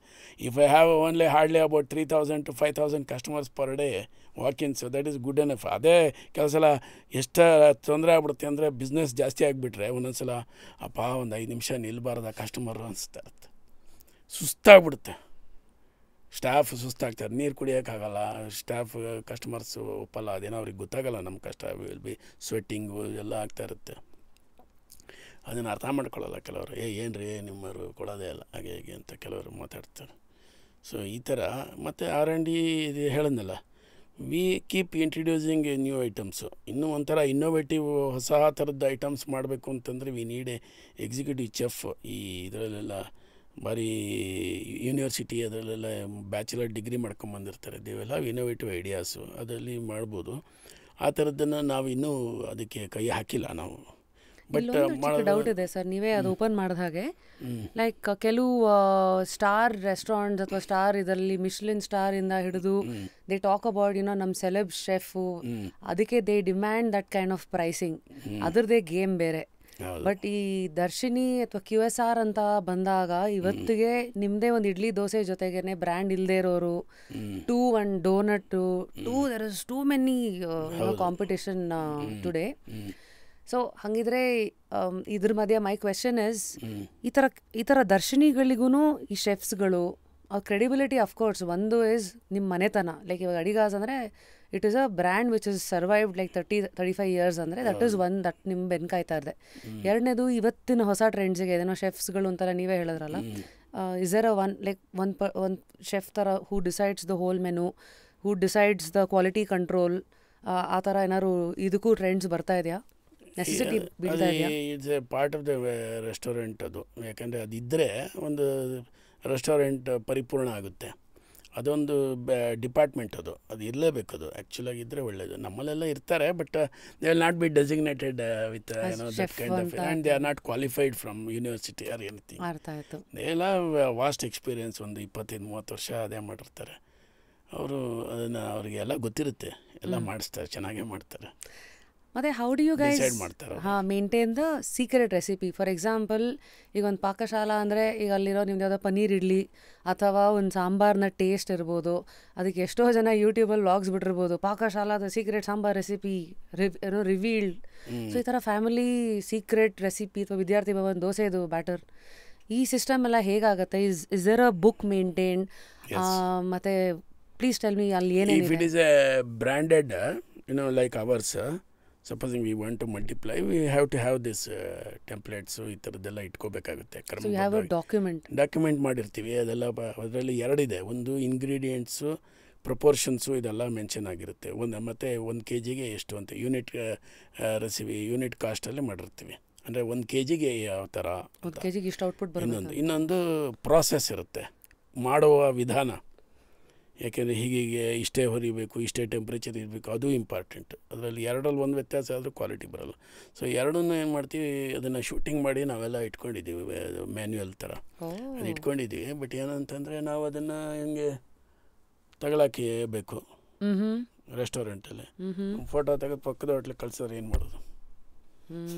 If I have only hardly about 3,000 to 5,000 customers per day walk-in, so that is good enough. ಅದೇ ಕೆಲವು ಸಲ ಎಷ್ಟು ತೊಂದರೆ ಆಗ್ಬಿಡುತ್ತೆ ಅಂದರೆ, ಬಿಸ್ನೆಸ್ ಜಾಸ್ತಿ ಆಗಿಬಿಟ್ರೆ ಒಂದೊಂದು ಸಲ ಅಪ್ಪ ಒಂದು 5 ನಿಮಿಷ ನಿಲ್ಬಾರ್ದ ಕಸ್ಟಮರು ಅನಿಸ್ತಾ ಇರುತ್ತೆ, ಸುಸ್ತಾಗ್ಬಿಡುತ್ತೆ. ಸ್ಟಾಫ್ ಸುಸ್ತಾಗ್ತಾರೆ, ನೀರು ಕುಡಿಯೋಕ್ಕಾಗಲ್ಲ, ಸ್ಟಾಫ್ ಕಸ್ಟಮರ್ಸು ಒಪ್ಪಲ್ಲ, ಅದೇನೋ ಅವ್ರಿಗೆ ಗೊತ್ತಾಗಲ್ಲ ನಮ್ಮ ಕಷ್ಟ. ವಿಲ್ ಬಿ ಸ್ವೆಟ್ಟಿಂಗು ಎಲ್ಲ ಆಗ್ತಾ ಇರುತ್ತೆ. ಅದನ್ನು ಅರ್ಥ ಮಾಡ್ಕೊಳ್ಳಲ್ಲ ಕೆಲವರು. ಏನು ರೀ ನಿಮ್ಮವರು ಕೊಡೋದೇ ಇಲ್ಲ ಹಾಗೆ ಹೀಗೆ ಅಂತ ಕೆಲವರು ಮಾತಾಡ್ತಾರೆ. ಸೊ ಈ ಥರ ಮತ್ತು R&D ಇದು ಹೇಳಿದ್ನಲ್ಲ, we keep introducing new items. ಇನ್ನೂ ಒಂಥರ ಇನ್ನೋವೇಟಿವ್ ಹೊಸ ಥರದ್ದು ಐಟಮ್ಸ್ ಮಾಡಬೇಕು ಅಂತಂದರೆ ವಿ ನೀಡ್ ಎಕ್ಸಿಕ್ಯೂಟಿವ್ ಚೆಫ್. ಈ ಇದರಲ್ಲೆಲ್ಲ ಭಾರಿ ಯೂನಿವರ್ಸಿಟಿ ಅದರಲ್ಲೆಲ್ಲ ಬ್ಯಾಚುಲರ್ ಡಿಗ್ರಿ ಮಾಡ್ಕೊಂಬಂದಿರ್ತಾರೆ. ದೇವೆಲ್ಲ ಇನ್ನೋವೇಟಿವ್ ಐಡಿಯಾಸು ಅದರಲ್ಲಿ ಮಾಡ್ಬೋದು. ಆ ಥರದ್ದನ್ನು ನಾವು ಇನ್ನೂ ಅದಕ್ಕೆ ಕೈ ಹಾಕಿಲ್ಲ ನಾವು. ಬಟ್ ಡೌಟ್ ಇದೆ ಸರ್, ನೀವೇ ಅದು ಓಪನ್ ಮಾಡಿದ ಹಾಗೆ ಲೈಕ್ ಕೆಲವು ಸ್ಟಾರ್ ರೆಸ್ಟೋರೆಂಟ್ಸ್ ಅಥವಾ ಸ್ಟಾರ್ ಇದರಲ್ಲಿ ಮಿಶ್ಲಿನ್ ಸ್ಟಾರ್ ಇಂದ ಹಿಡಿದು ದೇ ಟಾಕ್ ಅಬೌಟ್ ನಮ್ಮ ಸೆಲೆಬ್ ಶೆಫು, ಅದಕ್ಕೆ they demand that kind of pricing, ಅದ್ರದ್ದೇ ಗೇಮ್ ಬೇರೆ. ಬಟ್ ಈ ದರ್ಶಿನಿ ಅಥವಾ QSR ಅಂತ ಬಂದಾಗ ಇವತ್ತಿಗೆ ನಿಮ್ಮದೇ ಒಂದು ಇಡ್ಲಿ ದೋಸೆ ಜೊತೆಗೇನೆ ಬ್ರ್ಯಾಂಡ್ ಇಲ್ಲದೆ ಇರೋರು, two one donut, there is too many competition today. So ಹಾಗಿದ್ರೆ ಇದ್ರ ಮಧ್ಯೆ ಮೈ ಕ್ವೆಶನ್ ಇಸ್, ಈ ಥರ ದರ್ಶಿನಿಗಳಿಗೂ ಈ ಶೆಫ್ಸ್ಗಳು ಅವ್ರ ಕ್ರೆಡಿಬಿಲಿಟಿ ಅಫ್ಕೋರ್ಸ್ ಒಂದು ಇಸ್ ನಿಮ್ಮ ಮನೆತನ. ಲೈಕ್ ಇವಾಗ ಅಡಿಗಾಸ್ ಅಂದರೆ it is a brand which is survived like 35 years ಅಂದರೆ ದಟ್ ಈಸ್ ಒನ್ ದಟ್ ನಿಮ್ಮ ಬೆನ್ಕಾಯ್ತಾ ಇದೆ. ಎರಡನೇದು ಇವತ್ತಿನ ಹೊಸ ಟ್ರೆಂಡ್ಸಿಗೆ ಏನೇನೋ ಶೆಫ್ಸ್ಗಳು ಅಂತೆಲ್ಲ ನೀವೇ ಹೇಳಿದ್ರಲ್ಲ, is there a one chef ಥರ who decides the whole menu, who decides the quality control, ಆ ಥರ ಏನಾದ್ರು ಇದಕ್ಕೂ ಟ್ರೆಂಡ್ಸ್ ಬರ್ತಾ ಇದೆಯಾ? ನೆಸೆಸಿಟಿ ಬೀಳ್ತಾ ಇದೆಯಾ? It's A part of the restaurant ಅದು. ಯಾಕಂದರೆ ಅದಿದ್ದರೆ ಒಂದು ರೆಸ್ಟೋರೆಂಟ್ ಪರಿಪೂರ್ಣ ಆಗುತ್ತೆ. ಅದೊಂದು ಡಿಪಾರ್ಟ್ಮೆಂಟ್ ಅದು ಇರಲೇಬೇಕು. ಅದು ಆ್ಯಕ್ಚುಲಾಗಿ ಇದ್ದರೆ ಒಳ್ಳೆಯದು. ನಮ್ಮಲ್ಲೆಲ್ಲ ಇರ್ತಾರೆ, but they will not B designated with that kind of, and they are not qualified from university or anything. ಅರ್ಥ ಆಯಿತು. ಎಲ್ಲ ವಾಸ್ಟ್ ಎಕ್ಸ್ಪೀರಿಯೆನ್ಸ್, ಒಂದು 25-30 ವರ್ಷ ಅದೇ ಮಾಡಿರ್ತಾರೆ ಅವರು. ಅದನ್ನು ಅವರಿಗೆಲ್ಲ ಗೊತ್ತಿರುತ್ತೆ, ಎಲ್ಲ ಮಾಡಿಸ್ತಾರೆ, ಚೆನ್ನಾಗೇ ಮಾಡ್ತಾರೆ. ಮತ್ತು how do you guys maintain the secret recipe? For example, ಈಗ ಒಂದು ಪಾಕಶಾಲಾ ಅಂದರೆ ಈಗ ಅಲ್ಲಿರೋ ನಿಮ್ದು ಯಾವುದೋ ಪನ್ನೀರ್ ಇಡ್ಲಿ ಅಥವಾ ಒಂದು ಸಾಂಬಾರ್ನ ಟೇಸ್ಟ್ ಇರ್ಬೋದು, ಅದಕ್ಕೆ ಎಷ್ಟೋ ಜನ ಯೂಟ್ಯೂಬಲ್ಲಿ ವ್ಲಾಗ್ಸ್ ಬಿಟ್ಟಿರ್ಬೋದು, ಪಾಕಶಾಲಾದ secret sambar recipe revealed. So ಈ ಥರ ಫ್ಯಾಮಿಲಿ ಸೀಕ್ರೆಟ್ ರೆಸಿಪಿ ಅಥವಾ ವಿದ್ಯಾರ್ಥಿ ಭವನ್ ದೋಸೆದು ಬ್ಯಾಟರ್, ಈ ಸಿಸ್ಟಮ್ ಎಲ್ಲ ಹೇಗಾಗುತ್ತೆ? Is there a book maintain? ಮತ್ತು ಪ್ಲೀಸ್ ಟೆಲ್ ಮಿ ಅಲ್ಲಿ ಏನೇನು. If it is a branded like ours, supposing we want to multiply, we have to have this templates, ಈ ಥರದ್ದೆಲ್ಲ ಇಟ್ಕೋಬೇಕಾಗುತ್ತೆ. ಡಾಕ್ಯುಮೆಂಟ್ ಮಾಡಿರ್ತೀವಿ ಅದೆಲ್ಲ. ಅದರಲ್ಲಿ ಎರಡಿದೆ, ಒಂದು ಇಂಗ್ರೀಡಿಯೆಂಟ್ಸು, ಪ್ರಪೋರ್ಷನ್ಸು, ಇದೆಲ್ಲ ಮೆನ್ಷನ್ ಆಗಿರುತ್ತೆ. ಮತ್ತು 1 kgಗೆ ಎಷ್ಟು ಅಂತ ಯೂನಿಟ್ ರೆಸಿಪಿ, ಯೂನಿಟ್ ಕಾಸ್ಟಲ್ಲಿ ಮಾಡಿರ್ತೀವಿ. ಅಂದರೆ 1 kgಗೆ ಯಾವ ಥರ, 1 kgಗೆ ಇಷ್ಟು ಔಟ್ಪುಟ್ ಬರುತ್ತೆ. ಇನ್ನೊಂದು ಪ್ರಾಸೆಸ್ ಇರುತ್ತೆ, ಮಾಡುವ ವಿಧಾನ. ಯಾಕೆಂದರೆ ಹೀಗೆ ಇಷ್ಟೇ ಹೊರಿಬೇಕು, ಇಷ್ಟೇ ಟೆಂಪ್ರೇಚರ್ ಇರಬೇಕು, ಅದು ಇಂಪಾರ್ಟೆಂಟ್. ಅದರಲ್ಲಿ ಎರಡರಲ್ಲಿ ಒಂದು ವ್ಯತ್ಯಾಸ ಆದರೂ ಕ್ವಾಲಿಟಿ ಬರೋಲ್ಲ. ಸೊ ಎರಡನ್ನೂ ಏನು ಮಾಡ್ತೀವಿ, ಅದನ್ನು ಶೂಟಿಂಗ್ ಮಾಡಿ ನಾವೆಲ್ಲ ಇಟ್ಕೊಂಡಿದ್ದೀವಿ, ಮ್ಯಾನ್ಯುಯಲ್ ಥರ ಅದು ಇಟ್ಕೊಂಡಿದ್ದೀವಿ. ಬಟ್ ಏನಂತಂದರೆ ನಾವು ಅದನ್ನು ಹಿಂಗೆ ತಗೊಳಕ್ಕೆ ರೆಸ್ಟೋರೆಂಟಲ್ಲಿ ಫೋಟೋ ತೆಗೆದು ಪಕ್ಕದ ಹೋಟ್ಲಿಗೆ ಕಳ್ಸಿದ್ರೆ ಏನು ಮಾಡೋದು?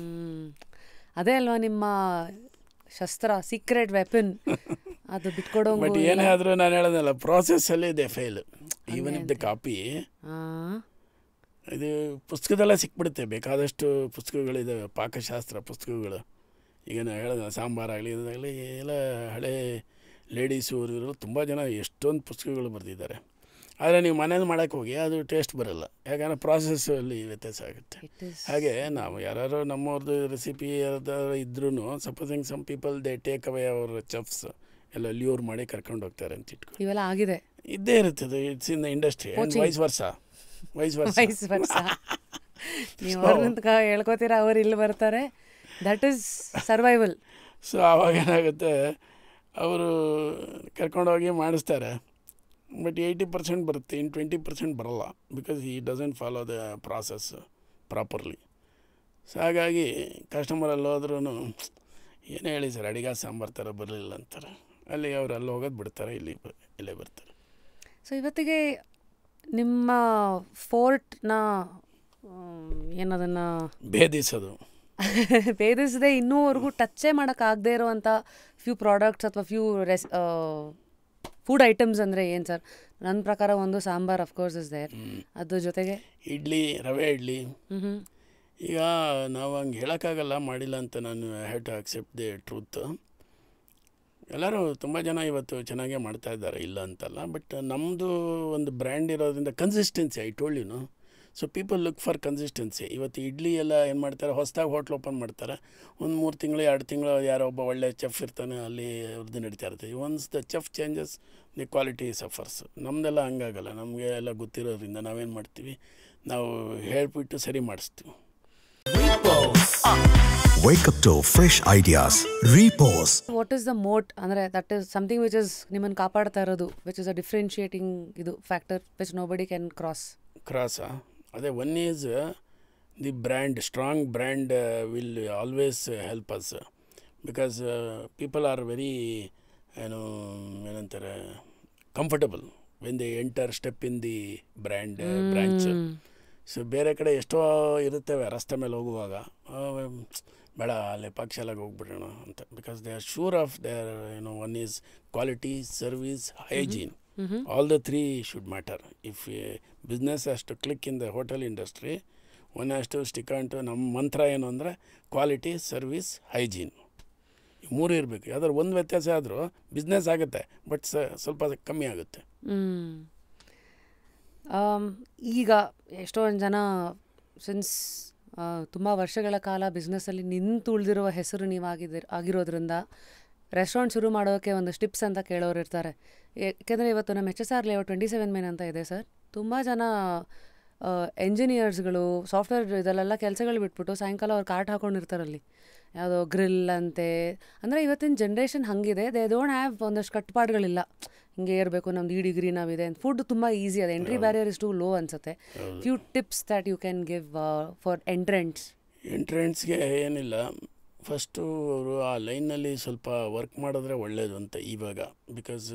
ಅದೇ ಅಲ್ವಾ ನಿಮ್ಮ ಶಸ್ತ್ರ, ಸೀಕ್ರೆಟ್ ವೆಪನ್, ಅದು ಬಿಟ್ಕೊಡೋ. ಬಟ್ ಏನೇ ಆದರೂ ನಾನು ಹೇಳೋದಲ್ಲ, ಪ್ರಾಸೆಸ್ಸಲ್ಲಿ ಇದೆ fail. Even if the copy ಇದು ಪುಸ್ತಕದಲ್ಲೇ ಸಿಕ್ಬಿಡುತ್ತೆ. ಬೇಕಾದಷ್ಟು ಪುಸ್ತಕಗಳಿದ್ದಾವೆ, ಪಾಕಶಾಸ್ತ್ರ ಪುಸ್ತಕಗಳು. ಈಗ ನಾನು ಹೇಳಿದೆ, ಸಾಂಬಾರಾಗಲಿ ಇದಾಗಲಿ ಎಲ್ಲ ಹಳೆ ಲೇಡೀಸು ಅವರು ತುಂಬ ಜನ ಎಷ್ಟೊಂದು ಪುಸ್ತಕಗಳು ಬರೆದಿದ್ದಾರೆ. ಆದರೆ ನೀವು ಮನೇಲಿ ಮಾಡೋಕ್ಕೆ ಹೋಗಿ ಅದು ಟೇಸ್ಟ್ ಬರೋಲ್ಲ, ಯಾಕಂದರೆ ಪ್ರಾಸೆಸ್ಸಲ್ಲಿ ವ್ಯತ್ಯಾಸ ಆಗುತ್ತೆ. ಹಾಗೆ ನಾವು ಯಾರು ನಮ್ಮವ್ರದ್ದು ರೆಸಿಪಿ ಯಾವ್ದಾದ್ರು ಇದ್ರೂ, supposing some people they take away our chefs ಎಲ್ಲ ಲ್ಯೂರ್ ಮಾಡಿ ಕರ್ಕೊಂಡು ಹೋಗ್ತಾರೆ ಅಂತ ಇಟ್ಕೊಂಡು ಇವೆಲ್ಲ ಆಗಿದೆ, ಇದ್ದೇ ಇರುತ್ತದೆ. It's in the industry. ವೈಸ್ ವರ್ಷ ನೀವು ಹೇಳ್ಕೋತೀರಾ, ಅವ್ರು ಇಲ್ಲಿ ಬರ್ತಾರೆ, ದಟ್ ಈಸ್ ಸರ್ವೈವಲ್. ಸೊ ಆವಾಗ ಏನಾಗುತ್ತೆ, ಅವರು ಕರ್ಕೊಂಡೋಗಿ ಮಾಡಿಸ್ತಾರೆ. ಬಟ್ 80% ಬರುತ್ತೆ, ಇನ್ನು 20% ಬರೋಲ್ಲ. ಬಿಕಾಸ್ ಈ doesn't follow the process properly. So ಹಾಗಾಗಿ ಕಸ್ಟಮರಲ್ಲಿ ಹೋದ್ರೂ ಏನೇ ಹೇಳಿ ಸರ್, ಅಡಿಗೆ ಸಾಂಬಾರು ಥರ ಬರಲಿಲ್ಲ ಅಂತಾರೆ. ಅಲ್ಲಿ ಅವ್ರು ಅಲ್ಲಿ ಹೋಗೋದು ಬಿಡ್ತಾರೆ, ಇಲ್ಲೇ ಬರ್ತಾರೆ. ಸೊ ಇವತ್ತಿಗೆ ನಿಮ್ಮ ಫೋರ್ಟ್ನ ಏನದನ್ನು ಭೇದಿಸದೆ ಇನ್ನೂವರೆಗೂ ಟಚ್ಚೇ ಮಾಡೋಕ್ಕಾಗದೇ ಇರೋವಂಥ ಫ್ಯೂ ಪ್ರಾಡಕ್ಟ್ಸ್ ಅಥವಾ ಫ್ಯೂ ಫುಡ್ ಐಟಮ್ಸ್ ಅಂದರೆ ಏನು ಸರ್? ನನ್ನ ಪ್ರಕಾರ ಒಂದು ಸಾಂಬಾರ್ ಅಫ್ಕೋರ್ಸ್ ಇಸ್ ದೇರ್, ಅದ್ರ ಜೊತೆಗೆ ಇಡ್ಲಿ, ರವೆ ಇಡ್ಲಿ. ಈಗ ನಾವು ಹಂಗೆ ಹೇಳೋಕ್ಕಾಗಲ್ಲ ಮಾಡಿಲ್ಲ ಅಂತ. ನಾನು have to accept the truth. ಎಲ್ಲರೂ ತುಂಬ ಜನ ಇವತ್ತು ಚೆನ್ನಾಗೇ ಮಾಡ್ತಾಯಿದ್ದಾರೆ, ಇಲ್ಲ ಅಂತಲ್ಲ. ಬಟ್ ನಮ್ಮದು ಒಂದು ಬ್ರ್ಯಾಂಡ್ ಇರೋದ್ರಿಂದ consistency, I told you know. So people look for consistency. ಇವತ್ತು ಇಡ್ಲಿ ಎಲ್ಲ ಏನು ಮಾಡ್ತಾರೆ, ಹೊಸದಾಗಿ ಹೋಟ್ಲ್ ಓಪನ್ ಮಾಡ್ತಾರೆ, ಒಂದು 3 ತಿಂಗಳು 2 ತಿಂಗಳು ಯಾರೋ ಒಬ್ಬ ಒಳ್ಳೆ ಚೆಫ್ ಇರ್ತಾನೆ, ಅಲ್ಲಿ ಅವ್ರದ್ದು ನಡೀತಾ ಇರ್ತದೆ. Once the chef changes the quality suffers. ನಮ್ಮದೆಲ್ಲ ಹಂಗಾಗಲ್ಲ. ನಮಗೆ ಎಲ್ಲ ಗೊತ್ತಿರೋದ್ರಿಂದ ನಾವೇನು ಮಾಡ್ತೀವಿ, ನಾವು ಹೇಳ್ಬಿಟ್ಟು ಸರಿ ಮಾಡಿಸ್ತೀವಿ. Wake up to fresh ideas. Repose. What is the moat ಅಂದರೆ that is something which is ನಿಮ್ಮನ್ನು ಕಾಪಾಡ್ತಾ ಇರೋದು, ವಿಚ್ ಇಸ್ ಅ ಡಿಫ್ರೆನ್ಶಿಯೇಟಿಂಗ್ ಇದು ಫ್ಯಾಕ್ಟರ್ ವಿಚ್ ನೋಬಡಿ ಕ್ಯಾನ್ ಕ್ರಾಸಾ? ಅದೇ one is the brand. Strong brand will always help us, because people are very ಏನಂತಾರೆ comfortable when they enter step in the branch. So ಬೇರೆ ಕಡೆ ಎಷ್ಟೋ ಇರುತ್ತವೆ ರಸ್ತೆ ಮೇಲೆ ಹೋಗುವಾಗ, ಬೇಡ ಅಲ್ಲಿ ಪಕ್ಷಲಾಗಿ ಹೋಗ್ಬಿಡೋಣ ಅಂತ, because they are sure of their one is quality, service, hygiene. All the 3 should matter. If business has to click in the hotel industry, one has to stick on to ನಮ್ಮ ಮಂತ್ರ ಏನು ಅಂದರೆ ಕ್ವಾಲಿಟಿ, ಸರ್ವಿಸ್, ಹೈಜೀನ್. ಈ 3 ಇರಬೇಕು. ಯಾವ್ದಾದ್ರು ಒಂದು ವ್ಯತ್ಯಾಸ ಆದರೂ ಬಿಸ್ನೆಸ್ ಆಗುತ್ತೆ, ಬಟ್ ಸ್ವಲ್ಪ ಕಮ್ಮಿ ಆಗುತ್ತೆ. ಈಗ ಎಷ್ಟೊಂದು ಜನ ಸಿನ್ಸ್ ತುಂಬ ವರ್ಷಗಳ ಕಾಲ ಬಿಸ್ನೆಸ್ಸಲ್ಲಿ ನಿಂತು ಉಳಿದಿರುವ ಹೆಸರು ನೀವು ಆಗಿರೋದ್ರಿಂದ ರೆಸ್ಟೋರೆಂಟ್ ಶುರು ಮಾಡೋಕ್ಕೆ ಒಂದು ಟಿಪ್ಸ್ ಅಂತ ಕೇಳೋರು ಇರ್ತಾರೆ. ಏಕೆಂದರೆ ಇವತ್ತು ನಮ್ಮ HSR ಲೇಔಟ್ 27 ಮೇನ್ ಅಂತ ಇದೆ ಸರ್. ತುಂಬ ಜನ ಎಂಜಿನಿಯರ್ಸ್ಗಳು, ಸಾಫ್ಟ್ವೇರ್ ಇದರಲ್ಲೆಲ್ಲ ಕೆಲಸಗಳು ಬಿಟ್ಬಿಟ್ಟು ಸಾಯಂಕಾಲ ಅವ್ರು ಕಾರ್ಟ್ ಹಾಕೊಂಡಿರ್ತಾರಲ್ಲಿ, ಯಾವುದೋ ಗ್ರಿಲ್ ಅಂತೆ. ಅಂದರೆ ಇವತ್ತಿನ ಜನ್ರೇಷನ್ ಹಾಗಿದೆ, ದೇ ಡೋಂಟ್ ಹ್ಯಾವ್ ಒಂದಷ್ಟು ಕಟ್ಟುಪಾಡುಗಳಿಲ್ಲ. ಹಿಂಗೆ ಇರಬೇಕು, ನಮ್ದು ಈ ಡಿಗ್ರಿ ನಾವಿದೆ. ಫುಡ್ ತುಂಬ ಈಸಿ ಅದೆ, entry barrier is too low ಅನ್ಸುತ್ತೆ. Few tips that you can give for ಎಂಟ್ರೆನ್ಸ್ಗೆ ಏನಿಲ್ಲ, ಫಸ್ಟು ಅವರು ಆ ಲೈನಲ್ಲಿ ಸ್ವಲ್ಪ ವರ್ಕ್ ಮಾಡಿದ್ರೆ ಒಳ್ಳೆಯದು ಅಂತ ಇವಾಗ. ಬಿಕಾಸ್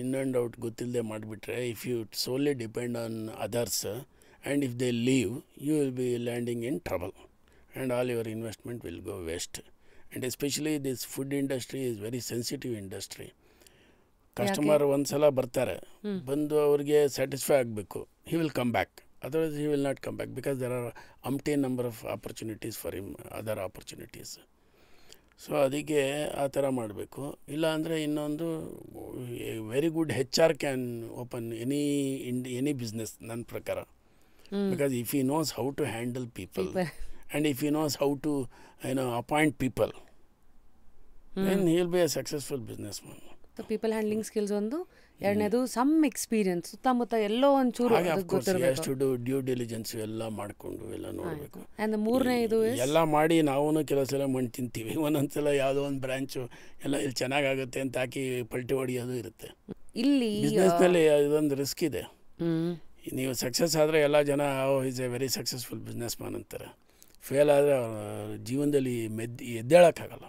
ಇನ್ ಆ್ಯಂಡ್ ಔಟ್ ಗೊತ್ತಿಲ್ಲದೆ ಮಾಡಿಬಿಟ್ರೆ, if you solely depend on others and if they leave, you will be landing in trouble and all your investment will go waste. And especially this food industry is very sensitive industry. Customer ಒಂದು ಸಲ ಬರ್ತಾರೆ, ಬಂದು ಅವ್ರಿಗೆ satisfy ಆಗಬೇಕು, he will come back. Otherwise he will not come back, because there are umpteen number of opportunities for him, other opportunities. So ಅದಕ್ಕೆ ಆ ಥರ ಮಾಡಬೇಕು. ಇಲ್ಲ ಅಂದರೆ ಇನ್ನೊಂದು, very good HR can open any business ನನ್ನ ಪ್ರಕಾರ. Because if he knows how to handle people and if he knows how to appoint people, then he will be a successful business man. People handling skills ಒಂದು, ಎರಡನೇದು some experience, ಸುತ್ತಮುತ್ತ ಎಲ್ಲೋ ಒಂಚೂರು ಎಷ್ಟು due diligence ಎಲ್ಲ ಮಾಡಿಕೊಂಡು ಎಲ್ಲ ನೋಡಬೇಕು. And ಮೂರನೇದು ಎಲ್ಲ ಮಾಡಿ ನಾವು ಕೆಲವು ಸಲ ಮಣ್ಣು ತಿಂತೀವಿ, ಒಂದೊಂದ್ಸಲ ಯಾವುದೋ ಒಂದು ಬ್ರ್ಯಾಂಚು ಎಲ್ಲ ಇಲ್ಲಿ ಚೆನ್ನಾಗಾಗುತ್ತೆ ಅಂತ ಹಾಕಿ ಪಲ್ಟಿ ಹೊಡಿಯೋದು ಇರುತ್ತೆ. ಇಲ್ಲಿ ಬಿಸ್ನೆಸ್ನಲ್ಲಿ ಇದೊಂದು ರಿಸ್ಕ್ ಇದೆ. ನೀವು ಸಕ್ಸಸ್ ಆದರೆ ಎಲ್ಲ ಜನ is A very successful business man ಅಂತಾರೆ. ಫೇಲ್ ಆದರೆ ಜೀವನದಲ್ಲಿ ಎದ್ದೇಳೋಕ್ಕಾಗಲ್ಲ,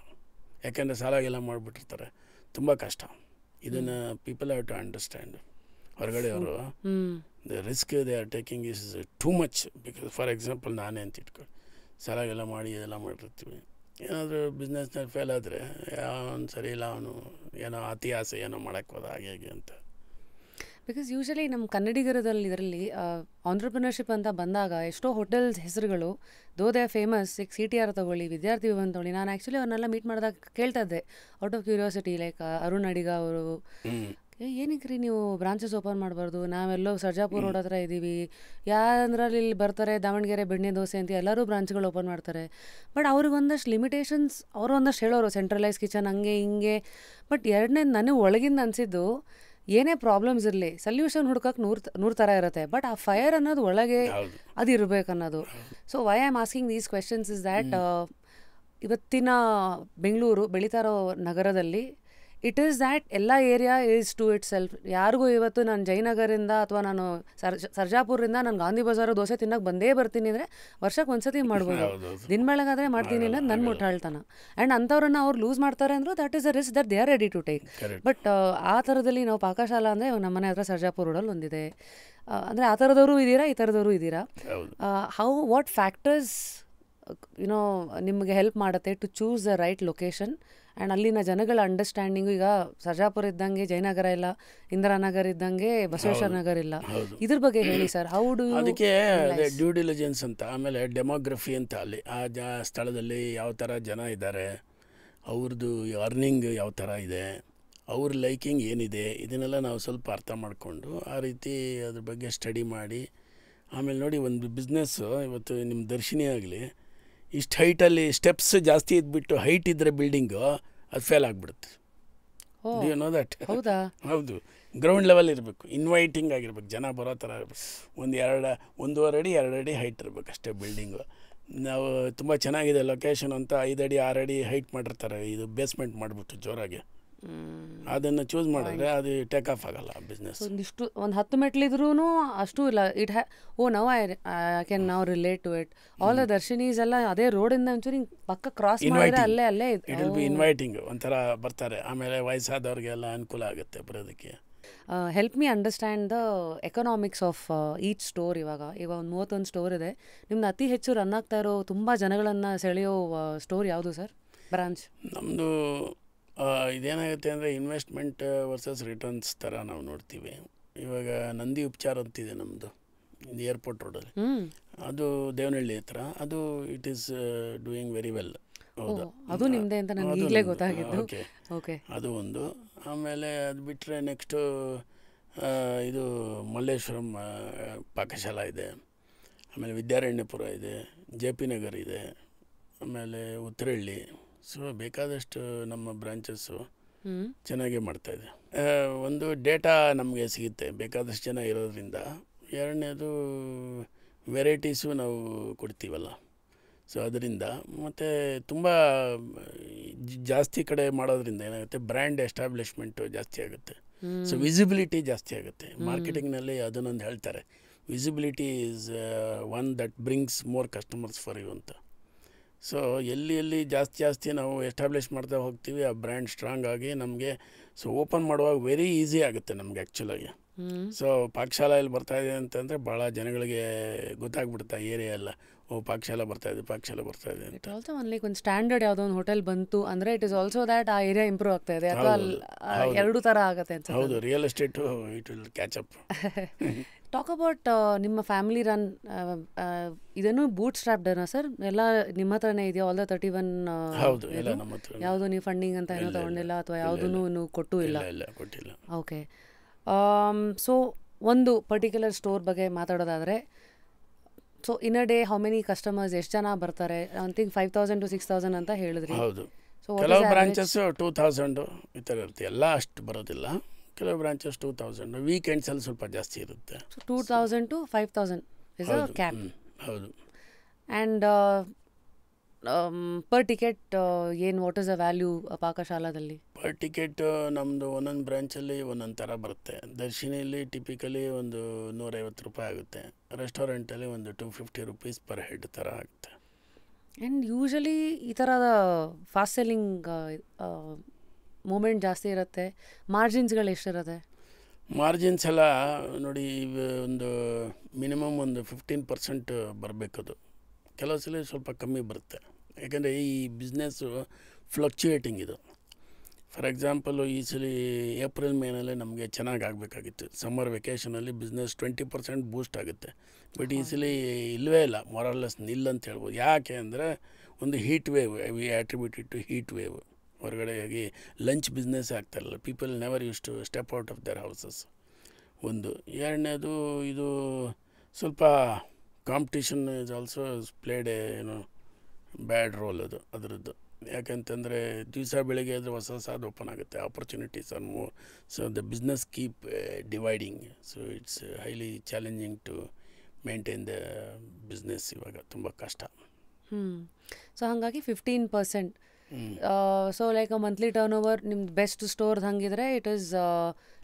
ಯಾಕೆಂದರೆ ಸಾಲಾಗೆಲ್ಲ ಮಾಡಿಬಿಟ್ಟಿರ್ತಾರೆ. ತುಂಬ ಕಷ್ಟ. ಇದನ್ನು ಪೀಪಲ್ ಹ್ಯಾವ್ ಟು ಅಂಡರ್ಸ್ಟ್ಯಾಂಡ್. ಹೊರಗಡೆ ಅವರು the risk they are taking is too much. Because for example ನಾನೇ ಅಂತ ಇಟ್ಕೊಂಡು ಸಾಲಾಗೆಲ್ಲ ಮಾಡಿ ಇದೆಲ್ಲ ಮಾಡಿರ್ತೀವಿ. ಏನಾದರೂ ಬಿಸ್ನೆಸ್ನಲ್ಲಿ ಫೇಲ್ ಆದರೆ ಅವನು ಸರಿ ಇಲ್ಲ, ಅವನು ಏನೋ ಅತಿ ಆಸೆ ಏನೋ ಮಾಡೋಕ್ಕೆ ಹೋದ ಹಾಗೆ ಹೇಗೆ ಅಂತ. ಬಿಕಾಸ್ ಯೂಶಲಿ ನಮ್ಮ ಕನ್ನಡಿಗರದಲ್ಲಿ ಇದರಲ್ಲಿ ಆಂಟ್ರಪ್ರಿನರ್ಶಿಪ್ ಅಂತ ಬಂದಾಗ ಎಷ್ಟೋ ಹೋಟೆಲ್ಸ್ ಹೆಸರುಗಳು ದೋ ದೇ ಫೇಮಸ್. ಈಗ CTR ತೊಗೊಳ್ಳಿ, ವಿದ್ಯಾರ್ಥಿ ಭವನ್ ತೊಗೊಳ್ಳಿ. ನಾನು ಆ್ಯಕ್ಚುಲಿ ಅವ್ರನ್ನೆಲ್ಲ ಮೀಟ್ ಮಾಡಿದಾಗ ಕೇಳ್ತಾ ಇದ್ದೆ out of curiosity, like Arun Adiga ಅವರು, ಏನಕ್ಕೆ ರೀ ನೀವು ಬ್ರಾಂಚಸ್ ಓಪನ್ ಮಾಡಬಾರ್ದು, ನಾವೆಲ್ಲೋ ಸರ್ಜಾಪುರ ರೋಡ್ ಹತ್ರ ಇದ್ದೀವಿ, ಯಾರಂದ್ರಲ್ಲಿ ಇಲ್ಲಿ ಬರ್ತಾರೆ ದಾವಣಗೆರೆ ಬೆಣ್ಣೆ ದೋಸೆ ಅಂತ ಎಲ್ಲರೂ ಬ್ರಾಂಚ್ಗಳು ಓಪನ್ ಮಾಡ್ತಾರೆ. ಬಟ್ ಅವ್ರಿಗೆ ಒಂದಷ್ಟು ಲಿಮಿಟೇಷನ್ಸ್ ಅವರು ಒಂದಷ್ಟು ಹೇಳೋರು, ಸೆಂಟ್ರಲೈಸ್ ಕಿಚನ್ ಹಂಗೆ ಹಿಂಗೆ. ಬಟ್ ಎರಡನೇದು ನನಗೆ ಒಳಗಿಂದ ಅನಿಸಿದ್ದು, ಏನೇ ಪ್ರಾಬ್ಲಮ್ಸ್ ಇರಲಿ ಸೊಲ್ಯೂಷನ್ ಹುಡ್ಕೋಕೆ ನೂರು ಥರ ಇರುತ್ತೆ, ಬಟ್ ಆ ಫೈರ್ ಅನ್ನೋದು ಒಳಗೆ ಅದು ಇರಬೇಕು ಅನ್ನೋದು. So why I am asking these questions is that ಇವತ್ತಿನ ಬೆಂಗಳೂರು ಬೆಳೀತಾ ಇರೋ ನಗರದಲ್ಲಿ ಇಟ್ ಈಸ್ ದ್ಯಾಟ್ ಎಲ್ಲ area is to itself. ಯಾರಿಗೂ ಇವತ್ತು ನಾನು ಜಯನಗರಿಂದ ಅಥವಾ ನಾನು ಸರ್ಜಾಪುರದಿಂದ ನಾನು ಗಾಂಧಿ ಬಜಾರು ದೋಸೆ ತಿನ್ನೋಕೆ ಬಂದೇ ಬರ್ತೀನಿ ಅಂದರೆ ವರ್ಷಕ್ಕೆ ಒಂದ್ಸತಿ ಮಾಡ್ಬೋದು, ದಿನ ಬೆಳಗಾದರೆ ಮಾಡ್ತೀನಿ ಅನ್ನೋದು ನನ್ನ ಮುಟ್ಟಾಳ್ತನ. ಆ್ಯಂಡ್ ಅಂಥವ್ರನ್ನ ಅವ್ರು ಲೂಸ್ ಮಾಡ್ತಾರೆ ಅಂದರು, that is a risk that they are ready to take. But ಆ ಥರದಲ್ಲಿ ನಾವು ಪಾಕಶಾಲಾ ಅಂದರೆ ನಮ್ಮ ಮನೆ ಹತ್ರ ಸರ್ಜಾಪುರ ರೋಡಲ್ಲಿ ಒಂದಿದೆ. ಅಂದರೆ ಆ ಥರದವರು ಇದ್ದೀರಾ, ಈ ಥರದವರು ಇದ್ದೀರಾ. ಹೌ ವಾಟ್ ಫ್ಯಾಕ್ಟರ್ಸ್ ನಿಮಗೆ ಹೆಲ್ಪ್ ಮಾಡುತ್ತೆ to choose the right location and ಅಲ್ಲಿನ ಜನಗಳ ಅಂಡರ್ಸ್ಟ್ಯಾಂಡಿಂಗು? ಈಗ ಸರ್ಜಾಪುರ ಇದ್ದಂಗೆ ಜಯನಗರ ಇಲ್ಲ, ಇಂದಿರಾನಗರ್ ಇದ್ದಂಗೆ ಬಸವೇಶ್ವರ ನಗರ ಇಲ್ಲ. ಇದ್ರ ಬಗ್ಗೆ ಹೇಳಿ ಸರ್. How do you? ಅದಕ್ಕೆ ಡ್ಯೂ ಡಿಲಿಜೆನ್ಸ್ ಅಂತ, ಆಮೇಲೆ ಡೆಮೋಗ್ರಫಿ ಅಂತ, ಅಲ್ಲಿ ಆ ಸ್ಥಳದಲ್ಲಿ ಯಾವ ಥರ ಜನ ಇದ್ದಾರೆ, ಅವ್ರದ್ದು ಅರ್ನಿಂಗ್ ಯಾವ ಥರ ಇದೆ, ಅವ್ರ ಲೈಕಿಂಗ್ ಏನಿದೆ, ಇದನ್ನೆಲ್ಲ ನಾವು ಸ್ವಲ್ಪ ಅರ್ಥ ಮಾಡಿಕೊಂಡು ಆ ರೀತಿ ಅದ್ರ ಬಗ್ಗೆ ಸ್ಟಡಿ ಮಾಡಿ ಆಮೇಲೆ ನೋಡಿ ಒಂದು ಬಿಸ್ನೆಸ್ಸು ಇವತ್ತು ನಿಮ್ಮ ದರ್ಶಿನಿ ಆಗಲಿ ಇಷ್ಟು ಹೈಟಲ್ಲಿ ಸ್ಟೆಪ್ಸ್ ಜಾಸ್ತಿ ಇದ್ಬಿಟ್ಟು ಹೈಟ್ ಇದ್ದರೆ ಬಿಲ್ಡಿಂಗು ಅದು ಫೇಲ್ ಆಗಿಬಿಡುತ್ತೆ. You know that? ಹೌದಾ? ಹೌದು, ಗ್ರೌಂಡ್ ಲೆವೆಲ್ ಇರಬೇಕು, ಇನ್ವೈಟಿಂಗ್ ಆಗಿರ್ಬೇಕು, ಜನ ಬರೋ ಥರ ಇರಬೇಕು. 1.5 ಅಡಿ 2 ಅಡಿ ಹೈಟ್ ಇರಬೇಕು ಅಷ್ಟೇ ಬಿಲ್ಡಿಂಗು. ನಾವು ತುಂಬ ಚೆನ್ನಾಗಿದೆ ಲೊಕೇಶನ್ ಅಂತ 5 ಅಡಿ 6 ಅಡಿ ಹೈಟ್ ಮಾಡಿರ್ತಾರೆ, ಇದು ಬೇಸ್ಮೆಂಟ್ ಮಾಡಿಬಿಟ್ಟು ಜೋರಾಗಿ. ಅದನ್ನು ಚೂಸ್ ಮಾಡಿದ್ರೆ ಅದು ಟೇಕ್ ಆಫ್ ಆಗಲ್ಲ ಬಿಸ್ನೆಸ್. ಒಂದಿಷ್ಟು ಒಂದು 10 ಮೆಟ್ಲಿದ್ರೂ ಅಷ್ಟು ಇಲ್ಲ. Now I can now relate to it. All the darshanis ಎಲ್ಲ ಅದೇ ರೋಡಿಂದ ಒಂಚೂರು ಹಿಂಗೆ ಪಕ್ಕ ಕ್ರಾಸ್ ಮಾಡಿದ್ರೆ ಅಲ್ಲೇ ಇಟ್ ವಿಲ್ ಬಿ ಇನ್ವೈಟಿಂಗ್, ಒಂಥರ ಬರ್ತಾರೆ. ಆಮೇಲೆ ವಯಸ್ಸಾದವ್ರಿಗೆಲ್ಲ ಅನುಕೂಲ ಆಗುತ್ತೆ ಬರೋದಕ್ಕೆ. Help me understand the economics of each store. ಇವಾಗ ಒಂದು 31 ಸ್ಟೋರ್ ಇದೆ. ನಿಮ್ದು ಅತಿ ಹೆಚ್ಚು ರನ್ ಆಗ್ತಾ ಇರೋ ತುಂಬ ಜನಗಳನ್ನು ಸೆಳೆಯೋ ಸ್ಟೋರ್ ಯಾವುದು ಸರ್, ಬ್ರಾಂಚ್? ನಮ್ಮದು ಇದೇನಾಗುತ್ತೆ ಅಂದರೆ ಇನ್ವೆಸ್ಟ್ಮೆಂಟ್ ವರ್ಸಸ್ ರಿಟರ್ನ್ಸ್ ಥರ ನಾವು ನೋಡ್ತೀವಿ. ಇವಾಗ ನಂದಿ ಉಪಚಾರ ಅಂತಿದೆ ನಮ್ಮದು, ಇದು ಏರ್ಪೋರ್ಟ್ ರೋಡಲ್ಲಿ. ಅದು ದೇವನಹಳ್ಳಿ ಹತ್ರ. ಅದು it is doing very well. ಹೌದಾ? ಅದು ನಿಮ್ಮದೇ ಅಂತ ನನಗೆ ಈಗಲೇ ಗೊತ್ತಾಗಿದ್ದು. ಓಕೆ, ಅದು ಒಂದು. ಆಮೇಲೆ ಅದು ಬಿಟ್ಟರೆ ನೆಕ್ಸ್ಟು ಇದು ಮಲ್ಲೇಶ್ವರಂ ಪಾಕಶಾಲಾ ಇದೆ. ಆಮೇಲೆ ವಿದ್ಯಾರಣ್ಯಪುರ ಇದೆ, ಜೆ ಪಿ ನಗರ್ ಇದೆ, ಆಮೇಲೆ ಉತ್ತರಹಳ್ಳಿ. ಸೊ ಬೇಕಾದಷ್ಟು ನಮ್ಮ ಬ್ರಾಂಚಸ್ಸು ಚೆನ್ನಾಗೇ ಮಾಡ್ತಾಯಿದೆ. ಒಂದು ಡೇಟಾ ನಮಗೆ ಸಿಗುತ್ತೆ ಬೇಕಾದಷ್ಟು ಜನ ಇರೋದ್ರಿಂದ. ಎರಡನೇದು ವೆರೈಟೀಸು ನಾವು ಕೊಡ್ತೀವಲ್ಲ, ಸೊ ಅದರಿಂದ. ಮತ್ತು ತುಂಬ ಜಾಸ್ತಿ ಕಡೆ ಮಾಡೋದ್ರಿಂದ ಏನಾಗುತ್ತೆ, ಬ್ರ್ಯಾಂಡ್ ಎಸ್ಟಾಬ್ಲಿಷ್ಮೆಂಟು ಜಾಸ್ತಿ ಆಗುತ್ತೆ. ಸೊ ವಿಸಿಬಿಲಿಟಿ ಜಾಸ್ತಿ ಆಗುತ್ತೆ. ಮಾರ್ಕೆಟಿಂಗ್ನಲ್ಲಿ ಅದನ್ನೊಂದು ಹೇಳ್ತಾರೆ, visibility is one that brings more customers for you ಅಂತ. ಸೊ ಎಲ್ಲಿ ಜಾಸ್ತಿ ನಾವು ಎಸ್ಟಾಬ್ಲಿಷ್ ಮಾಡ್ತಾ ಹೋಗ್ತೀವಿ, ಆ ಬ್ರ್ಯಾಂಡ್ ಸ್ಟ್ರಾಂಗ್ ಆಗಿ ನಮಗೆ ಸೊ ಓಪನ್ ಮಾಡುವಾಗ ವೆರಿ ಈಸಿ ಆಗುತ್ತೆ ನಮಗೆ ಆ್ಯಕ್ಚುಲಾಗಿ. ಸೊ ಪಾಕಶಾಲಾ ಇಲ್ಲಿ ಬರ್ತಾಯಿದೆ ಅಂತಂದರೆ ಭಾಳ ಜನಗಳಿಗೆ ಗೊತ್ತಾಗ್ಬಿಡುತ್ತೆ ಏರಿಯಾ ಎಲ್ಲ, ಪಾಕಶಾಲಾ ಬರ್ತಾಯಿದೆ ಅಂತ. ಆಲ್ಸೋ ಒಂದು ಸ್ಟ್ಯಾಂಡರ್ಡ್ ಯಾವುದೋ ಒಂದು ಹೋಟೆಲ್ ಬಂತು ಅಂದರೆ ಇಟ್ ಇಸ್ ಆಲ್ಸೋ ದ್ಯಾಟ್ ಆ ಏರಿಯಾ ಇಂಪ್ರೂವ್ ಆಗ್ತಾ ಇದೆ, ಅಥವಾ ಎರಡು ಥರ ಆಗುತ್ತೆ ಅಂತ. ಹೌದು, real estate it will catch up. Talk about ನಿಮ್ಮ ಫ್ಯಾಮಿಲಿ ರನ್, ಇದನ್ನು ಬೂಟ್ ಸ್ಟ್ರಾಪ್ಡೇನಾ ಸರ್? ಎಲ್ಲ ನಿಮ್ಮ ಹತ್ರನೇ ಇದೆಯಾ? All the 31? ಹೌದು, ಎಲ್ಲ ನಮ್ಮ ಹತ್ರ. ಯಾವುದು ನೀವು ಫಂಡಿಂಗ್ ಅಂತ ಏನೋ ತೊಗೊಂಡಿಲ್ಲ ಅಥವಾ ಯಾವುದೂ ಕೊಟ್ಟೂ ಇಲ್ಲ? ಕೊಟ್ಟಿಲ್ಲ. ಓಕೆ. ಸೊ ಒಂದು ಪರ್ಟಿಕ್ಯುಲರ್ ಸ್ಟೋರ್ ಬಗ್ಗೆ ಮಾತಾಡೋದಾದರೆ, so in a day how many customers, ಎಷ್ಟು ಜನ ಬರ್ತಾರೆ? ಐ ಥಿಂಕ್ 5,000 to 6,000 ಅಂತ ಹೇಳಿದ್ರಿ. ಹೌದು, ಕೆಲವು ಬ್ರಾಂಚಸ್ಸು 2,000 ಈ ಥರ ಇರುತ್ತೆ, ಎಲ್ಲ ಅಷ್ಟು ಬರೋದಿಲ್ಲ. ಕೆಲವು ಬ್ರಾಂಚಸ್ 2,000, ವೀಕೆಂಡ್ಸಲ್ಲಿ ಸ್ವಲ್ಪ ಜಾಸ್ತಿ ಇರುತ್ತೆ. 2,000 to 5,000 ಇಸ್ ಅ ಕ್ಯಾಪ್. ಹೌದು. ಆ್ಯಂಡ್ ಪರ್ ಟಿಕೆಟ್ ಏನು, ವಾಟ್ ಇಸ್ ದ ವ್ಯಾಲ್ಯೂ ಪಾಕಶಾಲಾದಲ್ಲಿ? ಪರ್ ಟಿಕೆಟ್ ನಮ್ಮದು ಒಂದೊಂದು ಬ್ರಾಂಚಲ್ಲಿ ಒಂದೊಂದು ಥರ ಬರುತ್ತೆ. ದರ್ಶಿನಿಯಲ್ಲಿ ಟಿಪಿಕಲಿ ಒಂದು 150 ರೂಪಾಯಿ ಆಗುತ್ತೆ. ರೆಸ್ಟೋರೆಂಟಲ್ಲಿ ಒಂದು 250 rupees ಪರ್ ಹೆಡ್ ಥರ ಆಗುತ್ತೆ. ಆ್ಯಂಡ್ ಯೂಶಲಿ ಈ ಥರದ ಫಾಸ್ಟ್ ಸೆಲ್ಲಿಂಗ್ ಮೂಮೆಂಟ್ ಜಾಸ್ತಿ ಇರುತ್ತೆ. ಮಾರ್ಜಿನ್ಸ್ಗಳು ಎಷ್ಟಿರುತ್ತೆ? ಮಾರ್ಜಿನ್ಸ್ ಎಲ್ಲ ನೋಡಿ, ಒಂದು ಮಿನಿಮಮ್ ಒಂದು 15% ಬರಬೇಕದು. ಕೆಲವು ಸಲ ಸ್ವಲ್ಪ ಕಮ್ಮಿ ಬರುತ್ತೆ, ಯಾಕೆಂದರೆ ಈ ಬಿಸ್ನೆಸ್ಸು ಫ್ಲಕ್ಚುಯೇಟಿಂಗ್ ಇದು. ಫಾರ್ ಎಕ್ಸಾಂಪಲು ಈ ಸಲ ಏಪ್ರಿಲ್ ಮೇನಲ್ಲಿ ನಮಗೆ ಚೆನ್ನಾಗಿ ಆಗಬೇಕಾಗಿತ್ತು. ಸಮ್ಮರ್ ವೆಕೇಷನಲ್ಲಿ ಬಿಸ್ನೆಸ್ 20% ಬೂಸ್ಟ್ ಆಗುತ್ತೆ. ಬಟ್ ಈ ಸಲ ಇಲ್ಲವೇ ಇಲ್ಲ, ಮೊರಲ್ಲೆಸ್ ನಿಲ್ ಅಂತ ಹೇಳ್ಬೋದು. ಯಾಕೆ ಅಂದರೆ ಒಂದು heat wave, we attributed to heat wave. ಹೊರಗಡೆ ಹೋಗಿ ಲಂಚ್ ಬಿಸ್ನೆಸ್ ಆಗ್ತಾಯಿರಲ್ಲ, people never use to step out of their houses. ಒಂದು. ಎರಡನೇದು ಇದು ಸ್ವಲ್ಪ competition is also played bad role ಅದರದ್ದು. ಯಾಕಂತಂದರೆ ದಿವಸ ಬೆಳಿಗ್ಗೆ ಆದರೆ ಹೊಸದು ಓಪನ್ ಆಗುತ್ತೆ, opportunities are more. So the business keep dividing. So it's highly challenging to maintain the business. ಇವಾಗ ತುಂಬ ಕಷ್ಟ. ಸೊ ಹಾಗಾಗಿ 15%. So like a monthly turn over ನಿಮ್ದು ಬೆಸ್ಟ್ ಸ್ಟೋರ್ದು ಹಂಗಿದ್ರೆ it is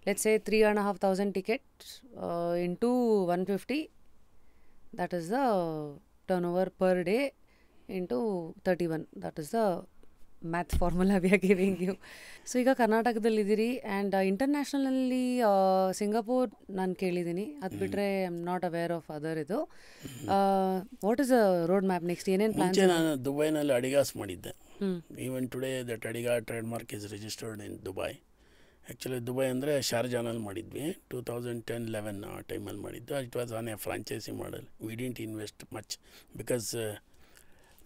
let's say 3,500 tickets into 150. That is the turn over per day into 31. That is the math formula we are giving you. So ಈಗ ಕರ್ನಾಟಕದಲ್ಲಿದ್ದೀರಿ and ಇಂಟರ್ನ್ಯಾಷನಲಲ್ಲಿ Singapore ನಾನು ಕೇಳಿದ್ದೀನಿ, ಅದು ಬಿಟ್ಟರೆ I am not aware of other. ಇದು what is the road map next? ಏನೇನು plans? ನಾನು ದುಬೈನಲ್ಲಿ ಅಡಿಗಾಸ್ ಮಾಡಿದ್ದೆ. Even today that Adiga trade mark is registered in Dubai. Actually Dubai ಅಂದರೆ ಶಾರ್ಜಾನಲ್ಲಿ ಮಾಡಿದ್ವಿ, 2010-11 ಆ ಟೈಮಲ್ಲಿ ಮಾಡಿದ್ದು. It was on a franchise model. We didn't invest much because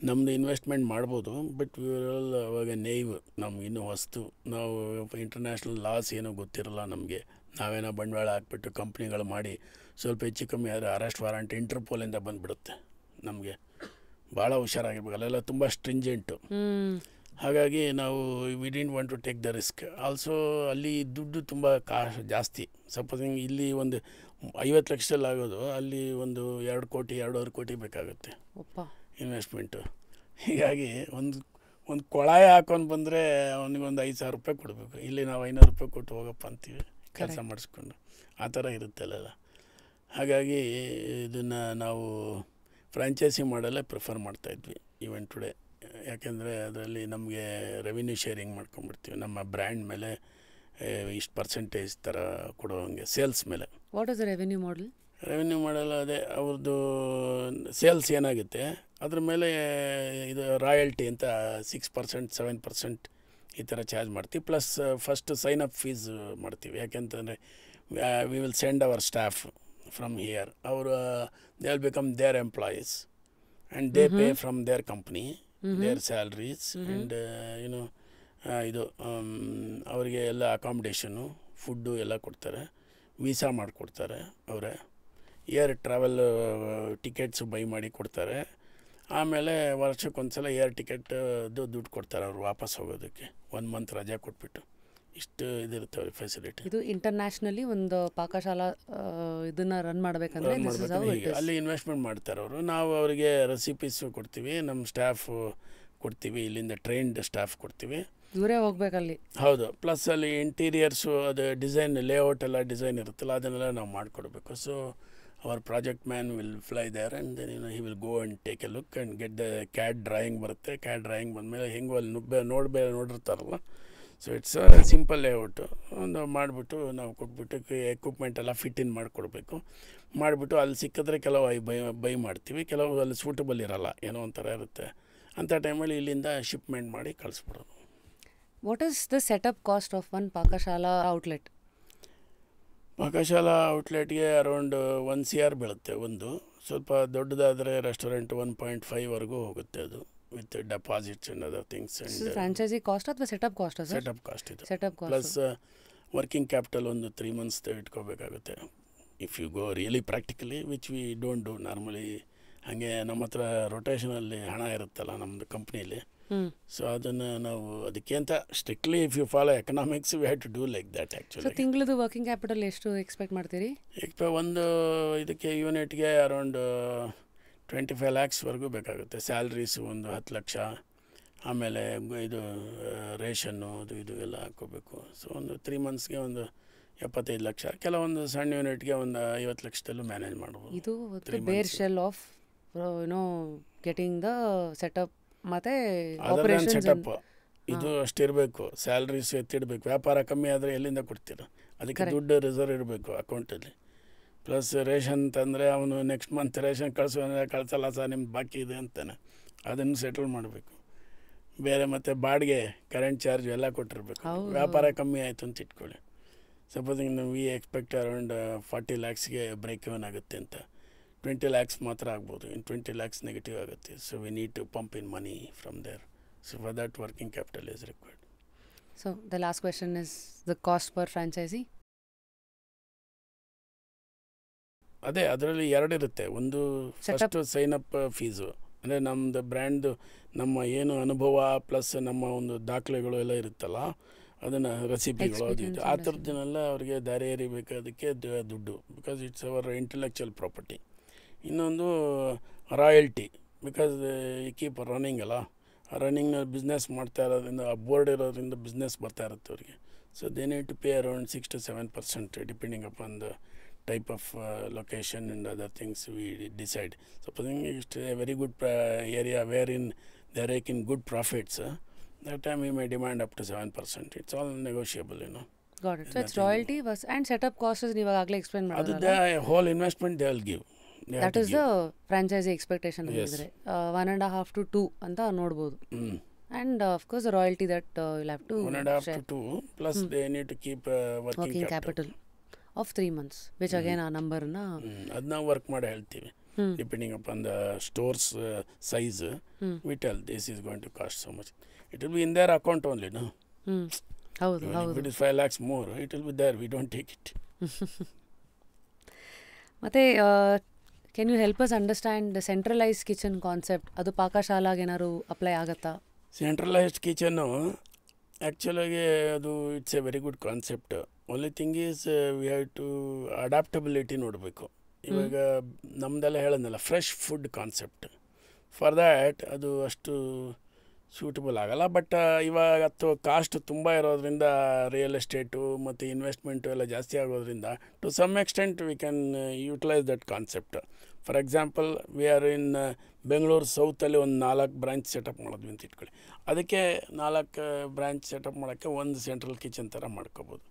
ನಮ್ಮದು ಇನ್ವೆಸ್ಟ್ಮೆಂಟ್ ಮಾಡ್ಬೋದು, ಬಟ್ ಅವಾಗ ನೇವ್ ನಮ್ಗೆ ಇನ್ನೂ ಹೊಸ್ತು. ನಾವು ಇಂಟರ್ನ್ಯಾಷನಲ್ ಲಾಸ್ ಏನೋ ಗೊತ್ತಿರಲ್ಲ ನಮಗೆ. ನಾವೇನೋ ಬಂಡವಾಳ ಹಾಕ್ಬಿಟ್ಟು ಕಂಪ್ನಿಗಳು ಮಾಡಿ ಸ್ವಲ್ಪ ಹೆಚ್ಚು ಕಮ್ಮಿ ಆದರೆ ಅರೆಸ್ಟ್ ವಾರಂಟ್ ಇಂಟರ್ಪೋಲಿಂದ ಬಂದುಬಿಡುತ್ತೆ. ನಮಗೆ ಭಾಳ ಹುಷಾರಾಗಿರ್ಬೇಕು, ಅಲ್ಲೆಲ್ಲ ತುಂಬ ಸ್ಟ್ರಿಂಜೆಂಟು. ಹಾಗಾಗಿ ನಾವು we didn't want to take the risk. Also ಅಲ್ಲಿ ದುಡ್ಡು ತುಂಬ ಜಾಸ್ತಿ. ಸಪೋಸಿಂಗ್ ಇಲ್ಲಿ ಒಂದು 50 ಲಕ್ಷದಲ್ಲಿ ಆಗೋದು, ಅಲ್ಲಿ ಒಂದು 2 ಕೋಟಿ 2.5 ಕೋಟಿ ಬೇಕಾಗುತ್ತೆ ಇನ್ವೆಸ್ಟ್ಮೆಂಟು. ಹೀಗಾಗಿ ಒಂದು ಕೊಳಾಯ ಹಾಕೊಂಡು ಬಂದರೆ ಅವನಿಗೊಂದು 5,000 ರೂಪಾಯಿ ಕೊಡಬೇಕು. ಇಲ್ಲಿ ನಾವು 500 ರೂಪಾಯಿ ಕೊಟ್ಟು ಹೋಗಪ್ಪ ಅಂತೀವಿ ಕೆಲಸ ಮಾಡಿಸ್ಕೊಂಡು. ಆ ಥರ ಇರುತ್ತಲ್ಲ. ಹಾಗಾಗಿ ಇದನ್ನು ನಾವು ಫ್ರಾಂಚೈಸಿ ಮಾಡಲ್ಲೇ ಪ್ರಿಫರ್ ಮಾಡ್ತಾಯಿದ್ವಿ ಈವನ್ ಟುಡೇ. ಯಾಕೆಂದರೆ ಅದರಲ್ಲಿ ನಮಗೆ ರೆವಿನ್ಯೂ ಶೇರಿಂಗ್ ಮಾಡ್ಕೊಂಡ್ಬಿಡ್ತೀವಿ. ನಮ್ಮ ಬ್ರ್ಯಾಂಡ್ ಮೇಲೆ ಇಷ್ಟು ಪರ್ಸೆಂಟೇಜ್ ಥರ ಕೊಡೋವಂಗೆ ಸೇಲ್ಸ್ ಮೇಲೆ. What is the revenue model? Revenue ಮಾಡಲ್ಲ, ಅದೇ ಅವ್ರದ್ದು ಸೇಲ್ಸ್ ಏನಾಗುತ್ತೆ ಅದ್ರ ಮೇಲೆ ಇದು ರಾಯಲ್ಟಿ ಅಂತ 6% 7% ಈ ಥರ ಚಾರ್ಜ್ ಮಾಡ್ತೀವಿ. Plus first sign up fees ಮಾಡ್ತೀವಿ. ಯಾಕೆಂತಂದರೆ we will send our staff from here. ಅವರು they will become their employees and they pay from their company their salaries and you know ಇದು ಅವರಿಗೆ ಎಲ್ಲ ಅಕಾಮಿಡೇಷನು ಫುಡ್ಡು ಎಲ್ಲ ಕೊಡ್ತಾರೆ. ವೀಸಾ ಮಾಡಿಕೊಡ್ತಾರೆ ಅವರೇ. ಏರ್ ಟ್ರಾವೆಲ್ ಟಿಕೆಟ್ಸು ಬೈ ಮಾಡಿ ಕೊಡ್ತಾರೆ. ಆಮೇಲೆ ವರ್ಷಕ್ಕೊಂದ್ಸಲ ಏರ್ ಟಿಕೆಟ್ದು ದುಡ್ಡು ಕೊಡ್ತಾರೆ ಅವ್ರು ವಾಪಸ್ ಹೋಗೋದಕ್ಕೆ. 1 ಮಂತ್ ರಜೆ ಕೊಟ್ಬಿಟ್ಟು. ಇಷ್ಟು ಇದಿರುತ್ತೆ ಅವ್ರಿಗೆ ಫೆಸಿಲಿಟಿ. ಇದು ಇಂಟರ್ನ್ಯಾಷನಲಿ ಒಂದು ಪಾಕಶಾಲಾ ಇದನ್ನು ರನ್ ಮಾಡಬೇಕಂದ್ರೆ ಅಲ್ಲಿ ಇನ್ವೆಸ್ಟ್ಮೆಂಟ್ ಮಾಡ್ತಾರೆ ಅವರು. ನಾವು ಅವರಿಗೆ ರೆಸಿಪೀಸು ಕೊಡ್ತೀವಿ, ನಮ್ಮ ಸ್ಟಾಫು ಕೊಡ್ತೀವಿ, ಇಲ್ಲಿಂದ ಟ್ರೈನ್ಡ್ ಸ್ಟಾಫ್ ಕೊಡ್ತೀವಿ. ಇವರೇ ಹೋಗ್ಬೇಕಲ್ಲಿ. ಹೌದು. ಪ್ಲಸ್ ಅಲ್ಲಿ ಇಂಟೀರಿಯರ್ಸು ಅದು ಡಿಸೈನ್ ಲೇಔಟ್ ಎಲ್ಲ ಡಿಸೈನ್ ಇರುತ್ತಲ್ಲ, ಅದನ್ನೆಲ್ಲ ನಾವು ಮಾಡಿಕೊಡ್ಬೇಕು. So our project man will fly there and then he will go and take a look and get the CAD drawing ಬರುತ್ತೆ. ಕ್ಯಾಡ್ ಡ್ರಾಯಿಂಗ್ ಬಂದಮೇಲೆ ಹೆಂಗೋ ಅಲ್ಲಿ ನೋಡಿರ್ತಾರಲ್ಲ. So it's simple layout. ಒಂದು ಮಾಡಿಬಿಟ್ಟು ನಾವು ಕೊಟ್ಬಿಟ್ಟು ಎಕ್ವಿಪ್ಮೆಂಟ್ ಎಲ್ಲ ಫಿಟ್ ಇನ್ ಮಾಡಿಕೊಡ್ಬೇಕು. ಮಾಡಿಬಿಟ್ಟು ಅಲ್ಲಿ ಸಿಕ್ಕಿದ್ರೆ ಕೆಲವು ಬೈ ಮಾಡ್ತೀವಿ, ಕೆಲವು ಅಲ್ಲಿ ಸೂಟಬಲ್ ಇರೋಲ್ಲ, ಏನೋ ಒಂಥರ ಇರುತ್ತೆ. ಅಂಥ ಟೈಮಲ್ಲಿ ಇಲ್ಲಿಂದ ಶಿಪ್ಮೆಂಟ್ ಮಾಡಿ ಕಳಿಸ್ಬಿಡೋದು. What is the setup cost of one Pakashala outlet? Pakashala ಔಟ್ಲೆಟ್ಗೆ ಅರೌಂಡ್ 1 CR ಬೀಳುತ್ತೆ ಒಂದು. ಸ್ವಲ್ಪ ದೊಡ್ಡದಾದರೆ ರೆಸ್ಟೋರೆಂಟ್ 1.5ವರೆಗೂ ಹೋಗುತ್ತೆ ಅದು, with deposits and other things. Franchise cost ಅಥವಾ ಸೆಟಪ್ ಕಾಸ್ಟ್? ಸೆಟಪ್ ಕಾಸ್ಟ್ ಇದು. Setup cost plus working capital ಒಂದು 3 months ಇಟ್ಕೋಬೇಕಾಗುತ್ತೆ. If you go really practically, which we don't do normally. ಹಾಗೆ ನಮ್ಮ ಹತ್ರ ರೊಟೇಷನಲ್ಲಿ ಹಣ ಇರುತ್ತಲ್ಲ ನಮ್ಮದು ಕಂಪ್ನೀಲಿ. ಸೊ ಅದನ್ನು ನಾವು ಅದಕ್ಕೆ ಅಂತ strictly if you follow economics we have to do like that actually. So ತಿಂಗಳದು ವರ್ಕಿಂಗ್ ಕ್ಯಾಪಿಟಲ್ ಎಷ್ಟು ಎಕ್ಸ್ಪೆಕ್ಟ್ ಮಾಡ್ತೀರಿ? ಒಂದು ಇದಕ್ಕೆ ಯೂನಿಟ್ಗೆ ಅರೌಂಡ್ 25 lakhsವರೆಗೂ ಬೇಕಾಗುತ್ತೆ. ಸ್ಯಾಲ್ರೀಸು ಒಂದು 10 ಲಕ್ಷ, ಆಮೇಲೆ ಇದು ರೇಷನ್ನು ಅದು ಇದು ಎಲ್ಲ ಹಾಕ್ಕೋಬೇಕು. ಸೊ ಒಂದು 3 monthsಗೆ ಒಂದು 75 ಲಕ್ಷ. ಕೆಲವೊಂದು ಸಣ್ಣ ಯೂನಿಟ್ಗೆ ಒಂದು 50 ಲಕ್ಷದಲ್ಲೂ ಮ್ಯಾನೇಜ್ ಮಾಡ್ಬೋದು. ಇದು ಬೇರ್ shell of getting the setup ಮತ್ತು ಆಪರೇಷನ್ ಸೆಟಪ್. ಇದು ಅಷ್ಟಿರಬೇಕು. ಸ್ಯಾಲ್ರೀಸ್ ಎತ್ತಿಡಬೇಕು. ವ್ಯಾಪಾರ ಕಮ್ಮಿ ಆದರೆ ಎಲ್ಲಿಂದ ಕೊಡ್ತೀರ? ಅದಕ್ಕೆ ದುಡ್ಡು ರಿಸರ್ವ್ ಇರಬೇಕು ಅಕೌಂಟಲ್ಲಿ. ಪ್ಲಸ್ ರೇಷನ್ ತಂದರೆ ಅವನು ನೆಕ್ಸ್ಟ್ ಮಂತ್ ರೇಷನ್ ಕಳಿಸಲ್ಲ ಸರ್ ನಿಮ್ದು ಬಾಕಿ ಇದೆ ಅಂತಾನೆ, ಅದನ್ನು ಸೆಟಲ್ ಮಾಡಬೇಕು. ಬೇರೆ ಮತ್ತು ಬಾಡಿಗೆ, ಕರೆಂಟ್ ಚಾರ್ಜ್ ಎಲ್ಲ ಕೊಟ್ಟಿರಬೇಕು. ವ್ಯಾಪಾರ ಕಮ್ಮಿ ಆಯಿತು ಅಂತ ಇಟ್ಕೊಳ್ಳಿ. ಸಪೋಸಿಂಗ್ ನಾವು ವಿ ಎಕ್ಸ್ಪೆಕ್ಟ್ ಅರೌಂಡ್ 40 lakhsಗೆ ಬ್ರೇಕ್ ಇವನ್ ಆಗುತ್ತೆ ಅಂತ. 20 lakhs ಮಾತ್ರ ಆಗ್ಬೋದು. ಇನ್ನು 20 lakhs ನೆಗೆಟಿವ್ ಆಗುತ್ತೆ. So we need to pump in money from there. So for that working capital is required. So the last question is the cost per franchise. ಅದೇ ಅದರಲ್ಲಿ 2 ಇರುತ್ತೆ. ಒಂದು ಫಸ್ಟ್ ಸೈನ್ ಅಪ್ ಫೀಸು, ಅಂದರೆ ನಮ್ಮದು ಬ್ರ್ಯಾಂಡ್ದು ನಮ್ಮ ಏನು ಅನುಭವ ಪ್ಲಸ್ ನಮ್ಮ ಒಂದು ದಾಖಲೆಗಳು ಎಲ್ಲ ಇರುತ್ತಲ್ಲ, ಅದನ್ನು ರೆಸಿಪಿಗಳು ಅದು ಇದು ಆ ಥರದ್ದನ್ನೆಲ್ಲ ಅವ್ರಿಗೆ ದಾರಿ ಎರಿಬೇಕಾದಕ್ಕೆ ದುಡ್ಡು. Because it's hour intellectual property. ಇನ್ನೊಂದು ರಾಯಲ್ಟಿ, ಬಿಕಾಸ್ ಈ ಕೀಪ್ ರನ್ನಿಂಗ್ ಅಲ್ಲ, ರನ್ನಿಂಗ್ನಲ್ಲಿ ಬಿಸ್ನೆಸ್ ಮಾಡ್ತಾ ಇರೋದ್ರಿಂದ ಬೋರ್ಡ್ ಇರೋದ್ರಿಂದ ಬಿಸ್ನೆಸ್ ಬರ್ತಾ ಇರುತ್ತೆ ಅವ್ರಿಗೆ. So they need to pay around 6 to 7% depending upon the type of location and other things we decide. Supposing it's a very good area wherein they are making good profits, that time we may demand up to 7%. It's all negotiable, you know. Got it. So it's royalty and setup cost is ನೀವು ಆಗಲೇ explain ಮಾಡಿದ್ರಲ್ಲ. The whole investment they will give. That is the franchisee expectation ಆಗಿದ್ರೆ 1.5 to 2 ಅಂತ ನೋಡ್ಬೋದು. And of course the royalty that you'll have to 1.5 to 2 plus they need to keep working capital of 3 months, which again ಆ ನಂಬರ್ನ ಅದನ್ನ work ಮಾಡಿ ಹೇಳ್ತೀವಿ. Depending upon the stores size we tell this is going to cost so much. It will be in their account only. ಹೌದು ಹೌದು. It is 5 lakhs more, it will be there, we don't take it. ಮತ್ತು can you help us understand centralise kitchen concept? ಅದು ಪಾಕಶಾಲಾಗೆ ಏನಾದ್ರು apply ಆಗುತ್ತಾ? Centralised kitchen ಆ್ಯಕ್ಚುಲಾಗಿ ಅದು it's a very good concept. Only thing is we have to adaptability ನೋಡಬೇಕು. ಇವಾಗ ನಮ್ಮದೆಲ್ಲ ಹೇಳೋದಲ್ಲ fresh food concept. For that ಅದು ಅಷ್ಟು ಸೂಟಬಲ್ ಆಗೋಲ್ಲ. ಬಟ್ ಇವಾಗ ಕಾಸ್ಟ್ ತುಂಬ ಇರೋದ್ರಿಂದ ರಿಯಲ್ ಎಸ್ಟೇಟು ಮತ್ತು ಇನ್ವೆಸ್ಟ್ಮೆಂಟು ಎಲ್ಲ ಜಾಸ್ತಿ ಆಗೋದ್ರಿಂದ to some extent we can utilise that concept. For example we are in Bengaluru ಸೌತಲ್ಲಿ ಒಂದು 4 ಬ್ರಾಂಚ್ ಸೆಟಪ್ ಮಾಡಿದ್ವಿ ಅಂತ ಇಟ್ಕೊಳ್ಳಿ. ಅದಕ್ಕೆ 4 ಬ್ರಾಂಚ್ ಸೆಟಪ್ ಮಾಡೋಕ್ಕೆ ಒಂದು ಸೆಂಟ್ರಲ್ ಕಿಚನ್ ಥರ ಮಾಡ್ಕೋಬೋದು.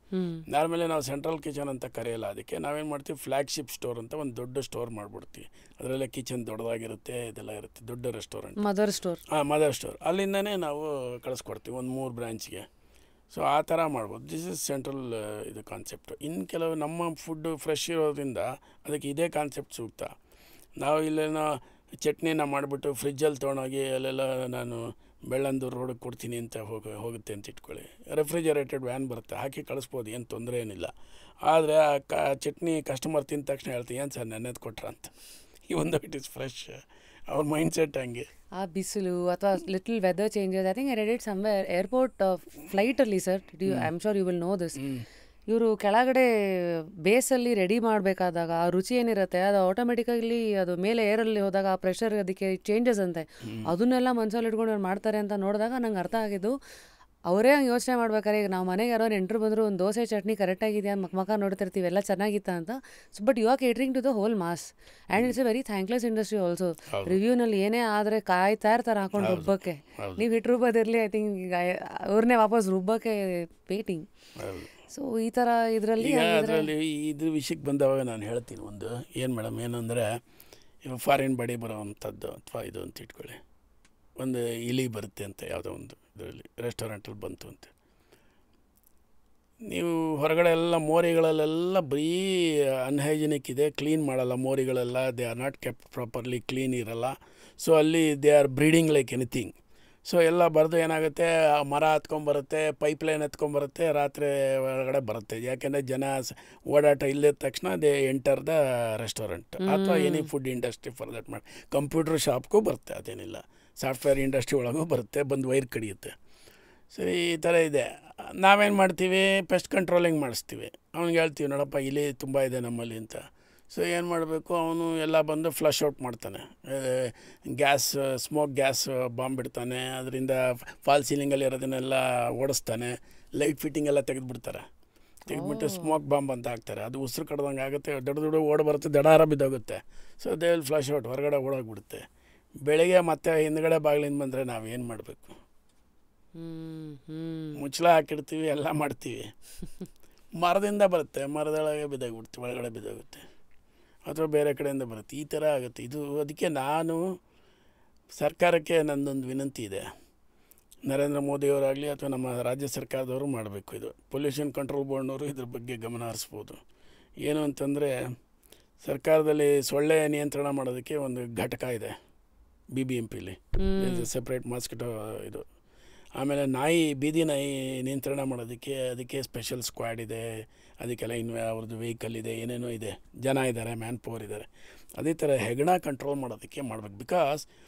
ಆಮೇಲೆ ನಾವು ಸೆಂಟ್ರಲ್ ಕಿಚನ್ ಅಂತ ಕರೆಯಲ್ಲ, ಅದಕ್ಕೆ ನಾವೇನು ಮಾಡ್ತೀವಿ, ಫ್ಲ್ಯಾಗ್ಶಿಪ್ ಸ್ಟೋರ್ ಅಂತ ಒಂದು ದೊಡ್ಡ ಸ್ಟೋರ್ ಮಾಡಿಬಿಡ್ತೀವಿ. ಅದರಲ್ಲೇ ಕಿಚನ್ ದೊಡ್ಡದಾಗಿರುತ್ತೆ, ಇದೆಲ್ಲ ಇರುತ್ತೆ, ದೊಡ್ಡ restaurant, mother store. Mother store. ಅಲ್ಲಿಂದನೇ ನಾವು ಕಳಿಸ್ಕೊಡ್ತೀವಿ ಒಂದು 3 ಬ್ರಾಂಚ್ಗೆ. ಸೊ ಆ ಥರ ಮಾಡ್ಬೋದು. ದಿಸ್ ಇಸ್ ಸೆಂಟ್ರಲ್ ಇದು ಕಾನ್ಸೆಪ್ಟು. ಇನ್ನು ಕೆಲವು ನಮ್ಮ ಫುಡ್ಡು ಫ್ರೆಶ್ ಇರೋದ್ರಿಂದ ಅದಕ್ಕೆ ಇದೇ ಕಾನ್ಸೆಪ್ಟ್ ಸೂಕ್ತ. ನಾವು ಇಲ್ಲೇನೋ ಚಟ್ನಿನ ಮಾಡಿಬಿಟ್ಟು ಫ್ರಿಜ್ಜಲ್ಲಿ ತೊಗೊಂಡೋಗಿ ಅಲ್ಲೆಲ್ಲ ನಾನು ಬೆಳ್ಳಂದೂರು ರೋಡಿಗೆ ಕೊಡ್ತೀನಿ ಅಂತ ಹೋಗುತ್ತೆ ಅಂತ ಇಟ್ಕೊಳ್ಳಿ. ರೆಫ್ರಿಜರೇಟೆಡ್ ವ್ಯಾನ್ ಬರುತ್ತೆ, ಹಾಕಿ ಕಳಿಸ್ಬೋದು, ಏನು ತೊಂದರೆ ಏನಿಲ್ಲ. ಆದರೆ ಆ ಚಟ್ನಿ ಕಸ್ಟಮರ್ ತಿಂದ ತಕ್ಷಣ ಹೇಳ್ತೀನಿ, ಏನು ಸರ್ ನೆನ್ನೆದು ಕೊಟ್ರ ಅಂತ. ಒಂದು ಇಟ್ ಈಸ್ ಫ್ರೆಶ್. ಅವ್ರ ಮೈಂಡ್ ಸೆಟ್ ಹಂಗೆ. ಆ ಬಿಸಿಲು ಅಥವಾ little weather changes. I think I read it somewhere airport ಫ್ಲೈಟಲ್ಲಿ sir, I am sure you will know this. ಇವರು ಕೆಳಗಡೆ ಬೇಸಲ್ಲಿ ರೆಡಿ ಮಾಡಬೇಕಾದಾಗ ಆ ರುಚಿ ಏನಿರುತ್ತೆ ಅದು ಆಟೋಮೆಟಿಕಲಿ ಅದು ಮೇಲೆ ಏರಲ್ಲಿ ಹೋದಾಗ ಆ ಪ್ರೆಷರ್ ಅದಕ್ಕೆ ಚೇಂಜಸ್ ಅಂತೆ. ಅದನ್ನೆಲ್ಲ ಮನಸ್ಸಲ್ಲಿ ಇಟ್ಕೊಂಡು ಅವ್ರು ಮಾಡ್ತಾರೆ ಅಂತ ನೋಡಿದಾಗ ನಂಗೆ ಅರ್ಥ ಆಗಿದ್ದು, ಅವರೇ ಹಂಗೆ ಯೋಚನೆ ಮಾಡ್ಬೇಕಾರೆ ಈಗ ನಾವು ಮನೆಗೆ ಯಾರೋ ನೆಂಟರು ಬಂದರು ಒಂದು ದೋಸೆ ಚಟ್ನಿ ಕರೆಕ್ಟಾಗಿದೆಯಾ ಮಕ್ಕ ನೋಡ್ತಿರ್ತೀವಿ ಎಲ್ಲ ಚೆನ್ನಾಗಿತ್ತಾ ಅಂತ. So but you are catering to the whole mass and it's a very thankless industry also. ರಿವ್ಯೂನಲ್ಲಿ ಏನೇ ಆದರೆ ಕಾಯ್ತಾ ಇರ್ತಾರೆ ಹಾಕೊಂಡು ರುಬ್ಬಕ್ಕೆ. ನೀವು ಹಿಟ್ಟು ರುಬ್ಬೋದಿರಲಿ, ಐ ಥಿಂಕ್ ಈಗ ಅವ್ರನ್ನೇ ವಾಪಸ್ ರುಬ್ಬಕ್ಕೆ ಪೇಟಿಂಗ್. ಸೊ ಈ ಥರ ಇದರಲ್ಲಿ ಇದ್ರ ವಿಷಯಕ್ಕೆ ಬಂದವಾಗ ನಾನು ಹೇಳ್ತೀನಿ ಒಂದು, ಏನು ಮೇಡಮ್, ಏನಂದರೆ ಇವಾಗ ಫಾರಿನ್ ಬಾಡಿ ಬರೋವಂಥದ್ದು ಅಥವಾ ಇದು ಅಂತ ಇಟ್ಕೊಳ್ಳಿ, ಒಂದು ಇಲಿ ಬರುತ್ತೆ ಅಂತ ಯಾವುದೋ ಒಂದು ಇದರಲ್ಲಿ ರೆಸ್ಟೋರೆಂಟಲ್ಲಿ ಬಂತು ಅಂತ, ನೀವು ಹೊರಗಡೆ ಎಲ್ಲ ಮೋರಿಗಳಲ್ಲೆಲ್ಲ ಬರೀ ಅನ್ಹೈಜಿನಿಕ್ ಇದೆ, ಕ್ಲೀನ್ ಮಾಡಲ್ಲ ಮೋರಿಗಳೆಲ್ಲ, they are not kept properly, clean ಇರಲ್ಲ. ಸೊ ಅಲ್ಲಿ they are breeding like anything. So ಎಲ್ಲ ಬರೆದು ಏನಾಗುತ್ತೆ, ಮರ ಹತ್ಕೊಂಬರುತ್ತೆ, ಪೈಪ್ಲೈನ್ ಹತ್ಕೊಂಬರುತ್ತೆ, ರಾತ್ರಿ ಒಳಗಡೆ ಬರುತ್ತೆ. ಯಾಕೆಂದರೆ ಜನ ಓಡಾಟ ಇಲ್ಲದ ತಕ್ಷಣ ದೇ ಎಂಟರ್ ದ ರೆಸ್ಟೋರೆಂಟ್ ಅಥವಾ any food industry for that ಮಾಡಿ. ಕಂಪ್ಯೂಟರ್ ಶಾಪ್ಗೂ ಬರುತ್ತೆ, ಅದೇನಿಲ್ಲ, ಸಾಫ್ಟ್ವೇರ್ ಇಂಡಸ್ಟ್ರಿ ಒಳಗೂ ಬರುತ್ತೆ, ಬಂದು ವೈರ್ ಕಡಿಯುತ್ತೆ. ಸರಿ, ಈ ಥರ ಇದೆ. ನಾವೇನು ಮಾಡ್ತೀವಿ, ಪೆಸ್ಟ್ ಕಂಟ್ರೋಲಿಂಗ್ ಮಾಡಿಸ್ತೀವಿ. ಅವ್ನಿಗೆ ಹೇಳ್ತೀವಿ, ನೋಡಪ್ಪ ಇಲ್ಲಿ ತುಂಬ ಇದೆ ನಮ್ಮಲ್ಲಿ ಅಂತ. ಸೊ ಏನು ಮಾಡಬೇಕು, ಅವನು ಎಲ್ಲ ಬಂದು ಫ್ಲಶ್ ಔಟ್ ಮಾಡ್ತಾನೆ, ಸ್ಮೋಕ್ ಗ್ಯಾಸ್ ಬಾಂಬ್ ಬಿಡ್ತಾನೆ, ಅದರಿಂದ ಫಾಲ್ ಸೀಲಿಂಗಲ್ಲಿ ಇರೋದನ್ನೆಲ್ಲ ಓಡಿಸ್ತಾನೆ, ಲೈಟ್ ಫಿಟ್ಟಿಂಗ್ ಎಲ್ಲ ತೆಗೆದುಬಿಡ್ತಾರೆ, ತೆಗೆದುಬಿಟ್ಟು ಸ್ಮೋಕ್ ಬಾಂಬ್ ಅಂತ ಹಾಕ್ತಾರೆ. ಅದು ಉಸಿರು ಕಡ್ದಂಗೆ ಆಗುತ್ತೆ, ದೊಡ್ಡ ಓಡಿ ಬರುತ್ತೆ, ದಡಾರ ಬಿದ್ದೋಗುತ್ತೆ. So they will flush out, ಹೊರಗಡೆ ಓಡೋಗ್ಬಿಡುತ್ತೆ. ಬೆಳಿಗ್ಗೆ ಮತ್ತೆ ಹಿಂದ್ಗಡೆ ಬಾಗಿಲಿಂದ ಬಂದರೆ ನಾವೇನು ಮಾಡಬೇಕು, ಮುಚ್ಚಳ ಹಾಕಿಡ್ತೀವಿ, ಎಲ್ಲ ಮಾಡ್ತೀವಿ, ಮರದಿಂದ ಬರುತ್ತೆ, ಮರದೊಳಗೆ ಬಿದ್ದೋಗ್ಬಿಡ್ತೀವಿ, ಒಳಗಡೆ ಬಿದ್ದೋಗುತ್ತೆ, ಅಥವಾ ಬೇರೆ ಕಡೆಯಿಂದ ಬರುತ್ತೆ, ಈ ಥರ ಆಗುತ್ತೆ ಇದು. ಅದಕ್ಕೆ ನಾನು ಸರ್ಕಾರಕ್ಕೆ ನನ್ನದೊಂದು ವಿನಂತಿ ಇದೆ, ನರೇಂದ್ರ ಮೋದಿಯವರಾಗಲಿ ಅಥವಾ ನಮ್ಮ ರಾಜ್ಯ ಸರ್ಕಾರದವರು ಮಾಡಬೇಕು. ಇದು ಪೊಲ್ಯೂಷನ್ ಕಂಟ್ರೋಲ್ ಬೋರ್ಡ್ನವರು ಇದ್ರ ಬಗ್ಗೆ ಗಮನ ಹರಿಸ್ಬೋದು. ಏನು ಅಂತಂದರೆ, ಸರ್ಕಾರದಲ್ಲಿ ಸೊಳ್ಳೆ ನಿಯಂತ್ರಣ ಮಾಡೋದಕ್ಕೆ ಒಂದು ಘಟಕ ಇದೆ BBMPಲಿ, ಸೆಪ್ರೇಟ್ ಮಾಸ್ಕಿಟೋ ಇದು. ಆಮೇಲೆ ಬೀದಿ ನಾಯಿ ನಿಯಂತ್ರಣ ಮಾಡೋದಕ್ಕೆ ಅದಕ್ಕೆ ಸ್ಪೆಷಲ್ ಸ್ಕ್ವಾಡ್ ಇದೆ, ಅದಕ್ಕೆಲ್ಲ ಅವ್ರದ್ದು ವೆಹಿಕಲ್ ಇದೆ, ಏನೇನೋ ಇದೆ, ಜನ ಇದ್ದಾರೆ, ಮ್ಯಾನ್ ಪವರ್ ಇದ್ದಾರೆ. ಅದೇ ಥರ ಹೆಗಣ ಕಂಟ್ರೋಲ್ ಮಾಡೋದಕ್ಕೆ ಮಾಡಬೇಕು. Because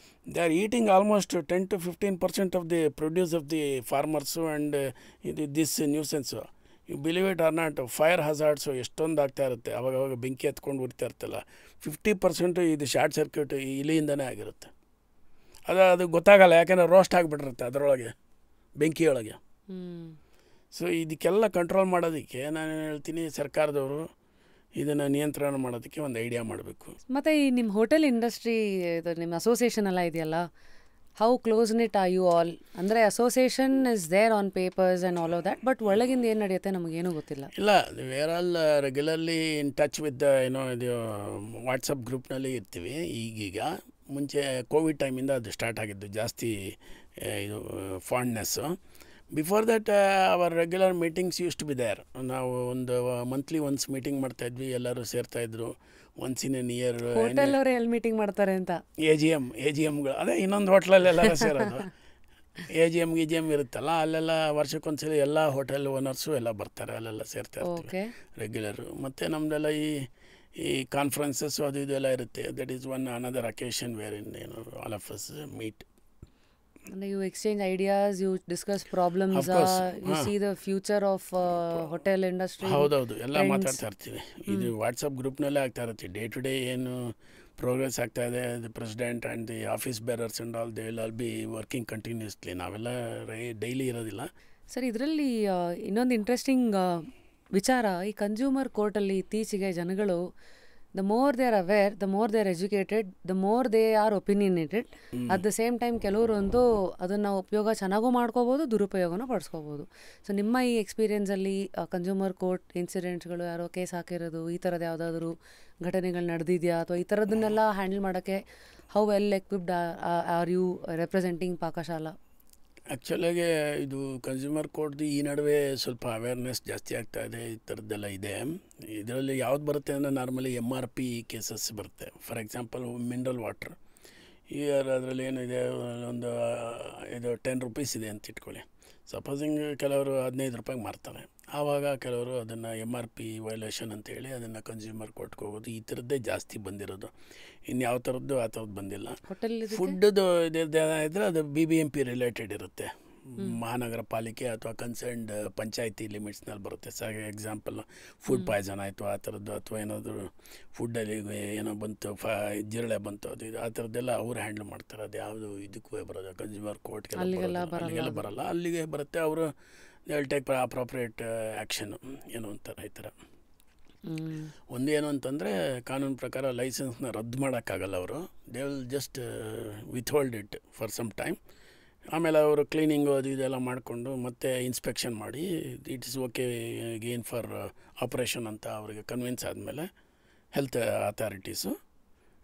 they are eating almost 10 to 15% of the produce of the farmers and this nuisance. You believe it or not, fire hazards ಎಷ್ಟೊಂದು ಆಗ್ತಾ ಇರುತ್ತೆ, ಅವಾಗವಾಗ ಬೆಂಕಿ ಹತ್ಕೊಂಡು ಬಿಡ್ತಾ ಇರ್ತಲ್ಲ, 50% ಇದು ಶಾರ್ಟ್ ಸರ್ಕ್ಯೂಟ್ ಇಲಿಯಿಂದನೇ ಆಗಿರುತ್ತೆ. ಅದು ಗೊತ್ತಾಗಲ್ಲ, ಯಾಕೆಂದರೆ ರೋಸ್ಟ್ ಆಗಿಬಿಟ್ಟಿರುತ್ತೆ ಅದರೊಳಗೆ, ಬೆಂಕಿಯೊಳಗೆ. ಸೊ ಇದಕ್ಕೆಲ್ಲ ಕಂಟ್ರೋಲ್ ಮಾಡೋದಕ್ಕೆ ನಾನು ಹೇಳ್ತೀನಿ, ಸರ್ಕಾರದವರು ಇದನ್ನು ನಿಯಂತ್ರಣ ಮಾಡೋದಕ್ಕೆ ಒಂದು ಐಡಿಯಾ ಮಾಡಬೇಕು. ಮತ್ತು ಈ ನಿಮ್ಮ ಹೋಟೆಲ್ ಇಂಡಸ್ಟ್ರಿ ಇದು ನಿಮ್ಮ ಅಸೋಸಿಯೇಷನ್ ಎಲ್ಲ ಇದೆಯಲ್ಲ, how close knit are you all? ಅಂದರೆ association is there on papers and all of that, but ಒಳಗಿಂದ ಏನು ನಡೆಯುತ್ತೆ ನಮಗೇನೂ ಗೊತ್ತಿಲ್ಲ. ಇಲ್ಲ, we're all regularly in touch with ಇದು ವಾಟ್ಸಪ್ ಗ್ರೂಪ್ನಲ್ಲಿ ಇರ್ತೀವಿ. ಈಗೀಗ ಮುಂಚೆ ಕೋವಿಡ್ ಟೈಮಿಂದ ಅದು ಸ್ಟಾರ್ಟ್ ಆಗಿದ್ದು ಜಾಸ್ತಿ ಇದು fondness. Before that our regular meetings used to be there. ನಾವು ಒಂದು ಮಂತ್ಲಿ ಒನ್ಸ್ ಮೀಟಿಂಗ್ ಮಾಡ್ತಾಯಿದ್ವಿ, ಎಲ್ಲರೂ ಸೇರ್ತಾಯಿದ್ರು. Once in an year hotel ಅವರು ಎಲ್ಲಿ ಮೀಟಿಂಗ್ ಮಾಡ್ತಾರೆ ಅಂತ AGMಗಳು, ಅದೇ ಇನ್ನೊಂದು ಹೋಟ್ಲಲ್ಲಿ ಎಲ್ಲರೂ ಸೇರೋದು. AGM ಇರುತ್ತಲ್ಲ, ಅಲ್ಲೆಲ್ಲ ವರ್ಷಕ್ಕೊಂದ್ಸಲಿ ಎಲ್ಲ ಹೋಟೆಲ್ ಓನರ್ಸು ಎಲ್ಲ ಬರ್ತಾರೆ, ಅಲ್ಲೆಲ್ಲ ಸೇರ್ತಾ ಇರ್ತೀವಿ ರೆಗ್ಯುಲರು. ಮತ್ತು ನಮ್ಮದೆಲ್ಲ ಈ ಕಾನ್ಫರೆನ್ಸಸ್ಸು ಅದು ಇದೆಲ್ಲ ಇರುತ್ತೆ. That is one another occasion where in all of us meet. You exchange ideas, you discuss problems, you see the future of hotel industry. ಹೌದೌದು, ಎಲ್ಲ ಮಾತಾಡ್ತಾ ಇರ್ತೀವಿ. ಇದು ವಾಟ್ಸಪ್ ಗ್ರೂಪ್ನಲ್ಲೇ ಆಗ್ತಾ ಇರ್ತೀವಿ. ಡೇ ಟು ಡೇ ಏನು ಪ್ರೋಗ್ರೆಸ್ ಆಗ್ತಾ ಇದೆ, the president and the office bearers and all they will all be working continuously. ನಾವೆಲ್ಲ ಡೈಲಿ ಇರೋದಿಲ್ಲ. ಸರ್, ಇದರಲ್ಲಿ ಇನ್ನೊಂದು ಇಂಟ್ರೆಸ್ಟಿಂಗ್ ವಿಚಾರ, ಈ ಕನ್ಸ್ಯೂಮರ್ ಕೋರ್ಟಲ್ಲಿ ಇತ್ತೀಚೆಗೆ ಜನಗಳು the more they are aware, the more they are educated, the more they are opinionated. At the same time ಕೆಲವರು ಅಂತೂ ಅದನ್ನು ಉಪಯೋಗ ಚೆನ್ನಾಗೂ ಮಾಡ್ಕೋಬೋದು, ದುರುಪಯೋಗನೂ ಪಡಿಸ್ಕೋಬೋದು. ಸೊ ನಿಮ್ಮ ಈ ಎಕ್ಸ್ಪೀರಿಯೆನ್ಸಲ್ಲಿ ಕನ್ಸ್ಯೂಮರ್ ಕೋರ್ಟ್ ಇನ್ಸಿಡೆಂಟ್ಸ್ಗಳು, ಯಾರೋ ಕೇಸ್ ಹಾಕಿರೋದು, ಈ ಥರದ್ದು ಯಾವುದಾದ್ರೂ ಘಟನೆಗಳು ನಡೆದಿದೆಯಾ, ಅಥವಾ ಈ ಥರದನ್ನೆಲ್ಲ ಹ್ಯಾಂಡಲ್ ಮಾಡೋಕ್ಕೆ how well equipped are you representing Pakashala? ಆ್ಯಕ್ಚುಲಾಗಿ ಇದು ಕನ್ಸ್ಯೂಮರ್ ಕೋರ್ಟ್ದು ಈ ನಡುವೆ ಸ್ವಲ್ಪ ಅವೇರ್ನೆಸ್ ಜಾಸ್ತಿ ಆಗ್ತಾ ಇದೆ, ಈ ಥರದ್ದೆಲ್ಲ ಇದೆ. ಇದರಲ್ಲಿ ಯಾವ್ದು ಬರುತ್ತೆ ಅಂದರೆ ನಾರ್ಮಲಿ MRP ಕೇಸಸ್ ಬರುತ್ತೆ. ಫಾರ್ ಎಕ್ಸಾಂಪಲ್ ಮಿನರಲ್ ವಾಟ್ರ್, ಈಗ ಅದರಲ್ಲಿ ಏನಿದೆ, ಒಂದು ಇದು 10 ರೂಪೀಸ್ ಇದೆ ಅಂತ ಇಟ್ಕೊಳ್ಳಿ. ಸಪೋಸಿಂಗ್ ಕೆಲವರು 15 ರೂಪಾಯಿಗೆ ಮಾರ್ತಾರೆ. ಆವಾಗ ಕೆಲವರು ಅದನ್ನು MRP ವೈಲೇಷನ್ ಅಂತೇಳಿ ಅದನ್ನು ಕನ್ಸ್ಯೂಮರ್ ಕೋರ್ಟ್ಗೆ ಹೋಗೋದು, ಈ ಥರದ್ದೇ ಜಾಸ್ತಿ ಬಂದಿರೋದು. ಇನ್ಯಾವ ಥರದ್ದು ಆ ಥರದ್ದು ಬಂದಿಲ್ಲ. ಫುಡ್ದು ಇದ್ರೆ ಅದು BBMP ರಿಲೇಟೆಡ್ ಇರುತ್ತೆ, ಮಹಾನಗರ ಪಾಲಿಕೆ ಅಥವಾ ಕನ್ಸರ್ನ್ಡ್ ಪಂಚಾಯತಿ ಲಿಮಿಟ್ಸ್ನಲ್ಲಿ ಬರುತ್ತೆ. ಎಕ್ಸಾಂಪಲ್ ಫುಡ್ ಪಾಯ್ಸನ್ ಆಯಿತು ಆ ಥರದ್ದು, ಅಥವಾ ಏನಾದರೂ ಫುಡ್ಡಲ್ಲಿ ಏನೋ ಬಂತು, ಜಿರಳೆ ಬಂತು, ಅದು ಇದು ಆ ಥರದ್ದೆಲ್ಲ ಅವ್ರು ಹ್ಯಾಂಡಲ್ ಮಾಡ್ತಾರೆ. ಅದು ಯಾವುದು ಇದಕ್ಕೂ ಬರೋದು, ಕನ್ಸ್ಯೂಮರ್ ಕೋರ್ಟ್ಗೆಲ್ಲ ಅಲ್ಲಿಗೆಲ್ಲ ಬರಲ್ಲ. ಅಲ್ಲಿಗೆ ಬರುತ್ತೆ, ಅವರು they will take appropriate action ಏನು ಅಂತಾರೆ ಈ ಥರ. ಒಂದೇನು ಅಂತಂದರೆ ಕಾನೂನು ಪ್ರಕಾರ ಲೈಸೆನ್ಸ್ನ ರದ್ದು ಮಾಡೋಕ್ಕಾಗಲ್ಲ ಅವರು. They will just withhold it for some time. ಆಮೇಲೆ ಅವರು ಕ್ಲೀನಿಂಗು ಅದು ಇದೆಲ್ಲ ಮಾಡಿಕೊಂಡು ಮತ್ತೆ ಇನ್ಸ್ಪೆಕ್ಷನ್ ಮಾಡಿ it is okay gain for operation ಅಂತ ಅವರಿಗೆ ಕನ್ವಿನ್ಸ್ ಆದಮೇಲೆ health authorities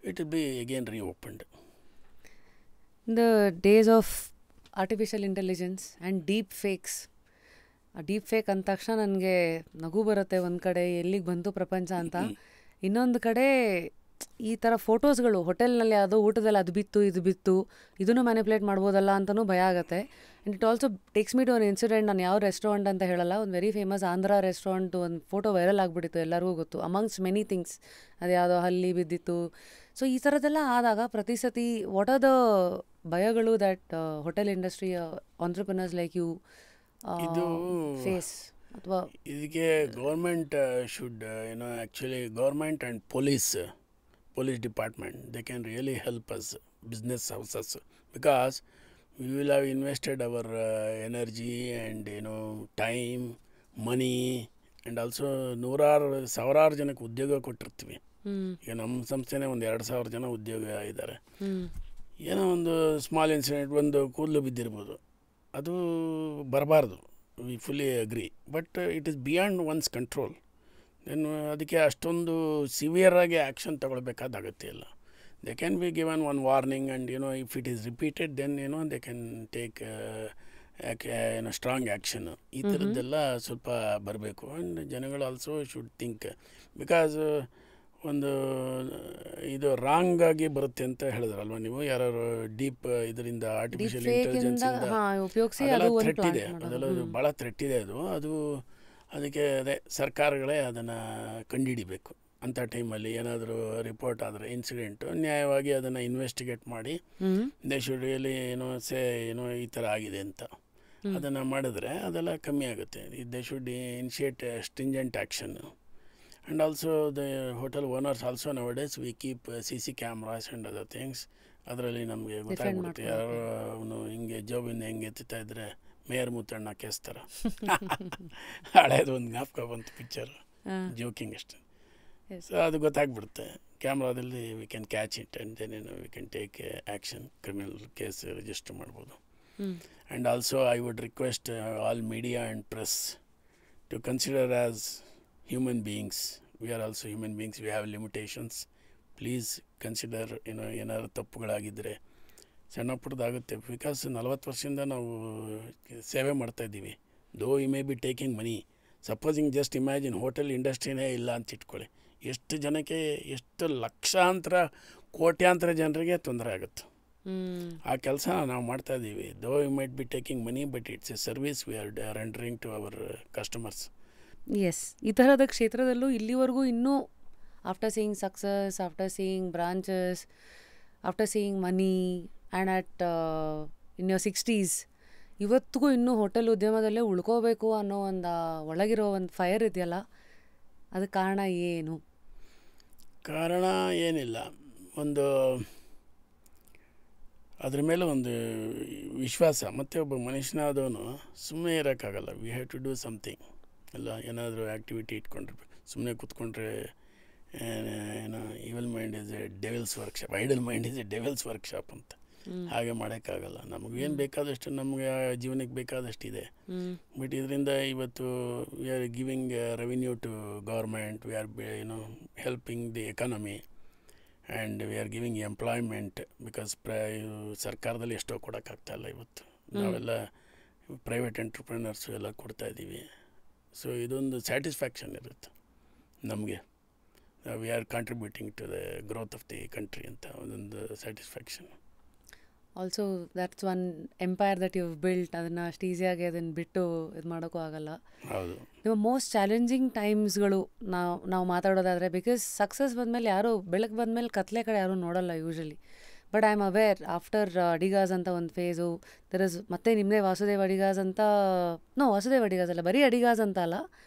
it will be again reopened. The days of artificial intelligence and deep fakes. ಆ ಡೀಪ್ ಫೇಕ್ ಅಂದ ತಕ್ಷಣ ನನಗೆ ನಗು ಬರುತ್ತೆ. ಒಂದು ಕಡೆ ಎಲ್ಲಿಗೆ ಬಂತು ಪ್ರಪಂಚ ಅಂತ, ಇನ್ನೊಂದು ಕಡೆ ಈ ಥರ ಫೋಟೋಸ್ಗಳು ಹೋಟೆಲ್ನಲ್ಲಿ ಯಾವುದೋ ಊಟದಲ್ಲಿ ಅದು ಬಿತ್ತು ಇದು ಬಿತ್ತು, ಇದನ್ನು ಮ್ಯಾನಿಪ್ಯುಲೇಟ್ ಮಾಡ್ಬೋದಲ್ಲ ಅಂತಲೂ ಭಯ ಆಗುತ್ತೆ. And it also takes me to one incident. ನಾನು ಯಾವ ರೆಸ್ಟೋರೆಂಟ್ ಅಂತ ಹೇಳಲ್ಲ, ಒಂದು ವೆರಿ ಫೇಮಸ್ ಆಂಧ್ರ ರೆಸ್ಟೋರೆಂಟ್ ಒಂದು ಫೋಟೋ ವೈರಲ್ ಆಗಿಬಿಟ್ಟಿತ್ತು, ಎಲ್ಲರಿಗೂ ಗೊತ್ತು, ಅಮಂಗ್ಸ್ ಮೆನಿ ಥಿಂಗ್ಸ್. ಅದು ಯಾವುದೋ ಹಲ್ಲಿ ಬಿದ್ದಿತ್ತು. ಸೊ ಈ ಥರದ್ದೆಲ್ಲ ಆದಾಗ ಪ್ರತಿ ಸತಿ ವಾಟ್ ಆರ್ ದ ಭಯಗಳು that hotel industry entrepreneurs like you face? ಅಥವಾ ಇದಕ್ಕೆ government should actually government and police department, they can really help us, business houses, because we will have invested our energy and time, money, and also ಸಾವಿರಾರು ಜನಕ್ಕೆ ಉದ್ಯೋಗ ಕೊಟ್ಟಿರ್ತೀವಿ. ಈಗ ನಮ್ಮ ಸಂಸ್ಥೆನೇ ಒಂದು 2,000 ಜನ ಉದ್ಯೋಗ ಇದ್ದಾರೆ. ಏನೋ ಒಂದು ಸ್ಮಾಲ್ ಇನ್ಸಿಡೆಂಟ್, ಒಂದು ಕೂದಲು ಬಿದ್ದಿರ್ಬೋದು, ಅದು ಬರಬಾರ್ದು, we fully agree, but it is beyond one's control. ಅದಕ್ಕೆ ಅಷ್ಟೊಂದು ಸಿವಿಯರಾಗಿ ಆ್ಯಕ್ಷನ್ ತಗೊಳ್ಬೇಕಾದ ಅಗತ್ಯ ಇಲ್ಲ. They can be given one warning and if it is repeated then they can take strong action. ಈ ಥರದ್ದೆಲ್ಲ ಸ್ವಲ್ಪ ಬರಬೇಕು. ಆ್ಯಂಡ್ ಜನಗಳು ಆಲ್ಸೋ ಶುಡ್ ಥಿಂಕ್, ಬಿಕಾಸ್ ಒಂದು ಇದು ರಾಂಗ್ ಆಗಿ ಬರುತ್ತೆ ಅಂತ ಹೇಳಿದ್ರಲ್ವ ನೀವು, ಯಾರು ಡೀಪ್ ಇದರಿಂದ ಆರ್ಟಿಫಿಷಿಯಲ್ ಇಂಟೆಲಿಜೆನ್ಸಿಂದ ಥ್ರೆಟ್ ಇದೆ, ಅದೆಲ್ಲ ಭಾಳ ಥ್ರೆಟ್ ಇದೆ. ಅದು ಅದಕ್ಕೆ ಅದೇ ಸರ್ಕಾರಗಳೇ ಅದನ್ನು ಕಂಡುಹಿಡಿಬೇಕು. ಅಂಥ ಟೈಮಲ್ಲಿ ಏನಾದರೂ ರಿಪೋರ್ಟ್ ಆದರೆ ಇನ್ಸಿಡೆಂಟು, ನ್ಯಾಯವಾಗಿ ಅದನ್ನು ಇನ್ವೆಸ್ಟಿಗೇಟ್ ಮಾಡಿ ದೇ ಶುಡ್ ರಿಯಲಿ ಈ ಥರ ಆಗಿದೆ ಅಂತ ಅದನ್ನು ಮಾಡಿದ್ರೆ ಅದೆಲ್ಲ ಕಮ್ಮಿ ಆಗುತ್ತೆ. They should initiate stringent action. And also the hotel owners also nowadays we keep CC cameras and other things. ಅದರಲ್ಲಿ ನಮಗೆ ಗೊತ್ತಾಗ್ಬಿಡುತ್ತೆ ಯಾರು ಅವನು ಹಿಂಗೆ ಜಾಬಿಂದ ಹೆಂಗೆ ಎತ್ತುತ್ತಾ ಇದ್ದರೆ ಮೇಯರ್ ಮುತ್ತಣ್ಣ ಕೇಸ್ತಾರ. ಹಳೇದು ಒಂದು ಜ್ಞಾಪಕ ಬಂತು, ಪಿಕ್ಚರ್ ಜೋಕಿಂಗ್ ಅಷ್ಟೆ. ಸೊ ಅದು ಗೊತ್ತಾಗ್ಬಿಡುತ್ತೆ ಕ್ಯಾಮ್ರಾದಲ್ಲಿ. We can catch it and then we can take action, criminal case register ಮಾಡ್ಬೋದು. And also I would request all media and press to consider as human beings. We are also human beings, we have limitations. Please consider ಏನಾದ್ರು ತಪ್ಪುಗಳಾಗಿದ್ದರೆ ಸಣ್ಣ ಪುಟ್ಟದಾಗುತ್ತೆ. Because 40 ವರ್ಷದಿಂದ ನಾವು ಸೇವೆ ಮಾಡ್ತಾಯಿದ್ದೀವಿ. Though you may be taking money. Supposing just imagine hotel ಇಂಡಸ್ಟ್ರಿನೇ ಇಲ್ಲ ಅಂತ ಇಟ್ಕೊಳ್ಳಿ, ಎಷ್ಟು ಜನಕ್ಕೆ, ಎಷ್ಟು ಲಕ್ಷಾಂತರ ಕೋಟ್ಯಾಂತರ ಜನರಿಗೆ ತೊಂದರೆ ಆಗುತ್ತೆ. ಆ ಕೆಲಸ ನಾವು ಮಾಡ್ತಾ ಇದ್ದೀವಿ. Though you might be taking money, but it's a service we are rendering to our customers. Yes, ಈ ಥರದ ಕ್ಷೇತ್ರದಲ್ಲೂ ಇಲ್ಲಿವರೆಗೂ ಇನ್ನೂ after seeing success, after seeing branches, after seeing money and at in your 60s ಇವತ್ತಿಗೂ ಇನ್ನೂ hotel ಉದ್ಯಮದಲ್ಲೇ ಉಳ್ಕೋಬೇಕು ಅನ್ನೋ ಒಂದು ಒಳಗಿರೋ ಒಂದು ಫೈರ್ ಇದೆಯಲ್ಲ, ಅದಕ್ಕೆ ಕಾರಣ ಏನು? ಕಾರಣ ಏನಿಲ್ಲ, ಒಂದು ಅದ್ರ ಮೇಲೆ ಒಂದು ವಿಶ್ವಾಸ. ಮತ್ತು ಒಬ್ಬ ಮನುಷ್ಯನಾದವನು ಸುಮ್ಮನೆ ಇರೋಕ್ಕಾಗಲ್ಲ. We have to do something. ಎಲ್ಲ ಏನಾದರೂ ಆ್ಯಕ್ಟಿವಿಟಿ ಇಟ್ಕೊಂಡಿರ್ಬೇಕು. ಸುಮ್ಮನೆ ಕೂತ್ಕೊಂಡ್ರೆ ಏನೋ evil mind is a devil's workshop, idle mind is a devil's workshop ಅಂತ. ಹಾಗೆ ಮಾಡೋಕ್ಕಾಗಲ್ಲ. ನಮಗೇನು ಬೇಕಾದಷ್ಟು, ನಮಗೆ ಜೀವನಕ್ಕೆ ಬೇಕಾದಷ್ಟಿದೆ. ಬಟ್ ಇದರಿಂದ ಇವತ್ತು we are giving revenue to government, we are helping the economy and we are giving employment. Because ಸರ್ಕಾರದಲ್ಲಿ ಎಷ್ಟೋ ಕೊಡೋಕ್ಕಾಗ್ತಾಯಿಲ್ಲ ಇವತ್ತು. ನಾವೆಲ್ಲ ಪ್ರೈವೇಟ್ ಎಂಟ್ರಪ್ರಿನರ್ಸು ಎಲ್ಲ ಕೊಡ್ತಾಯಿದ್ದೀವಿ. ಸೊ ಇದೊಂದು ಸ್ಯಾಟಿಸ್ಫ್ಯಾಕ್ಷನ್ ಇರುತ್ತೆ ನಮಗೆ. We are contributing to the growth of the country ಅಂತ ಒಂದೊಂದು satisfaction. Also that's one empire that you built. ಅದನ್ನು ಅಷ್ಟು ಈಸಿಯಾಗಿ ಅದನ್ನು ಬಿಟ್ಟು ಇದು ಮಾಡೋಕ್ಕೂ ಆಗಲ್ಲ. ಹೌದು. ನಿಮ್ಮ ಮೋಸ್ಟ್ ಚಾಲೆಂಜಿಂಗ್ ಟೈಮ್ಸ್ಗಳು ನಾವು ಮಾತಾಡೋದಾದರೆ, ಬಿಕಾಸ್ ಸಕ್ಸಸ್ ಬಂದಮೇಲೆ ಯಾರು ಬೆಳಗ್ಗೆ ಬಂದಮೇಲೆ ಕತ್ಲೆ ಕಡೆ ಯಾರೂ ನೋಡಲ್ಲ usually. But I am aware after Adigas ಅಂತ ಒಂದು ಫೇಸು ದರ್ ಇಸ್, ಮತ್ತೆ ನಿಮ್ಮದೇ ವಾಸುದೇವ್ ಅಡಿಗಾಸ್ ಅಂತ, ವಾಸುದೇವ್ ಅಡಿಗಾಸ್ ಅಲ್ಲ, ಬರೀ ಅಡಿಗಾಸ್ ಅಂತ ಅಲ್ಲ,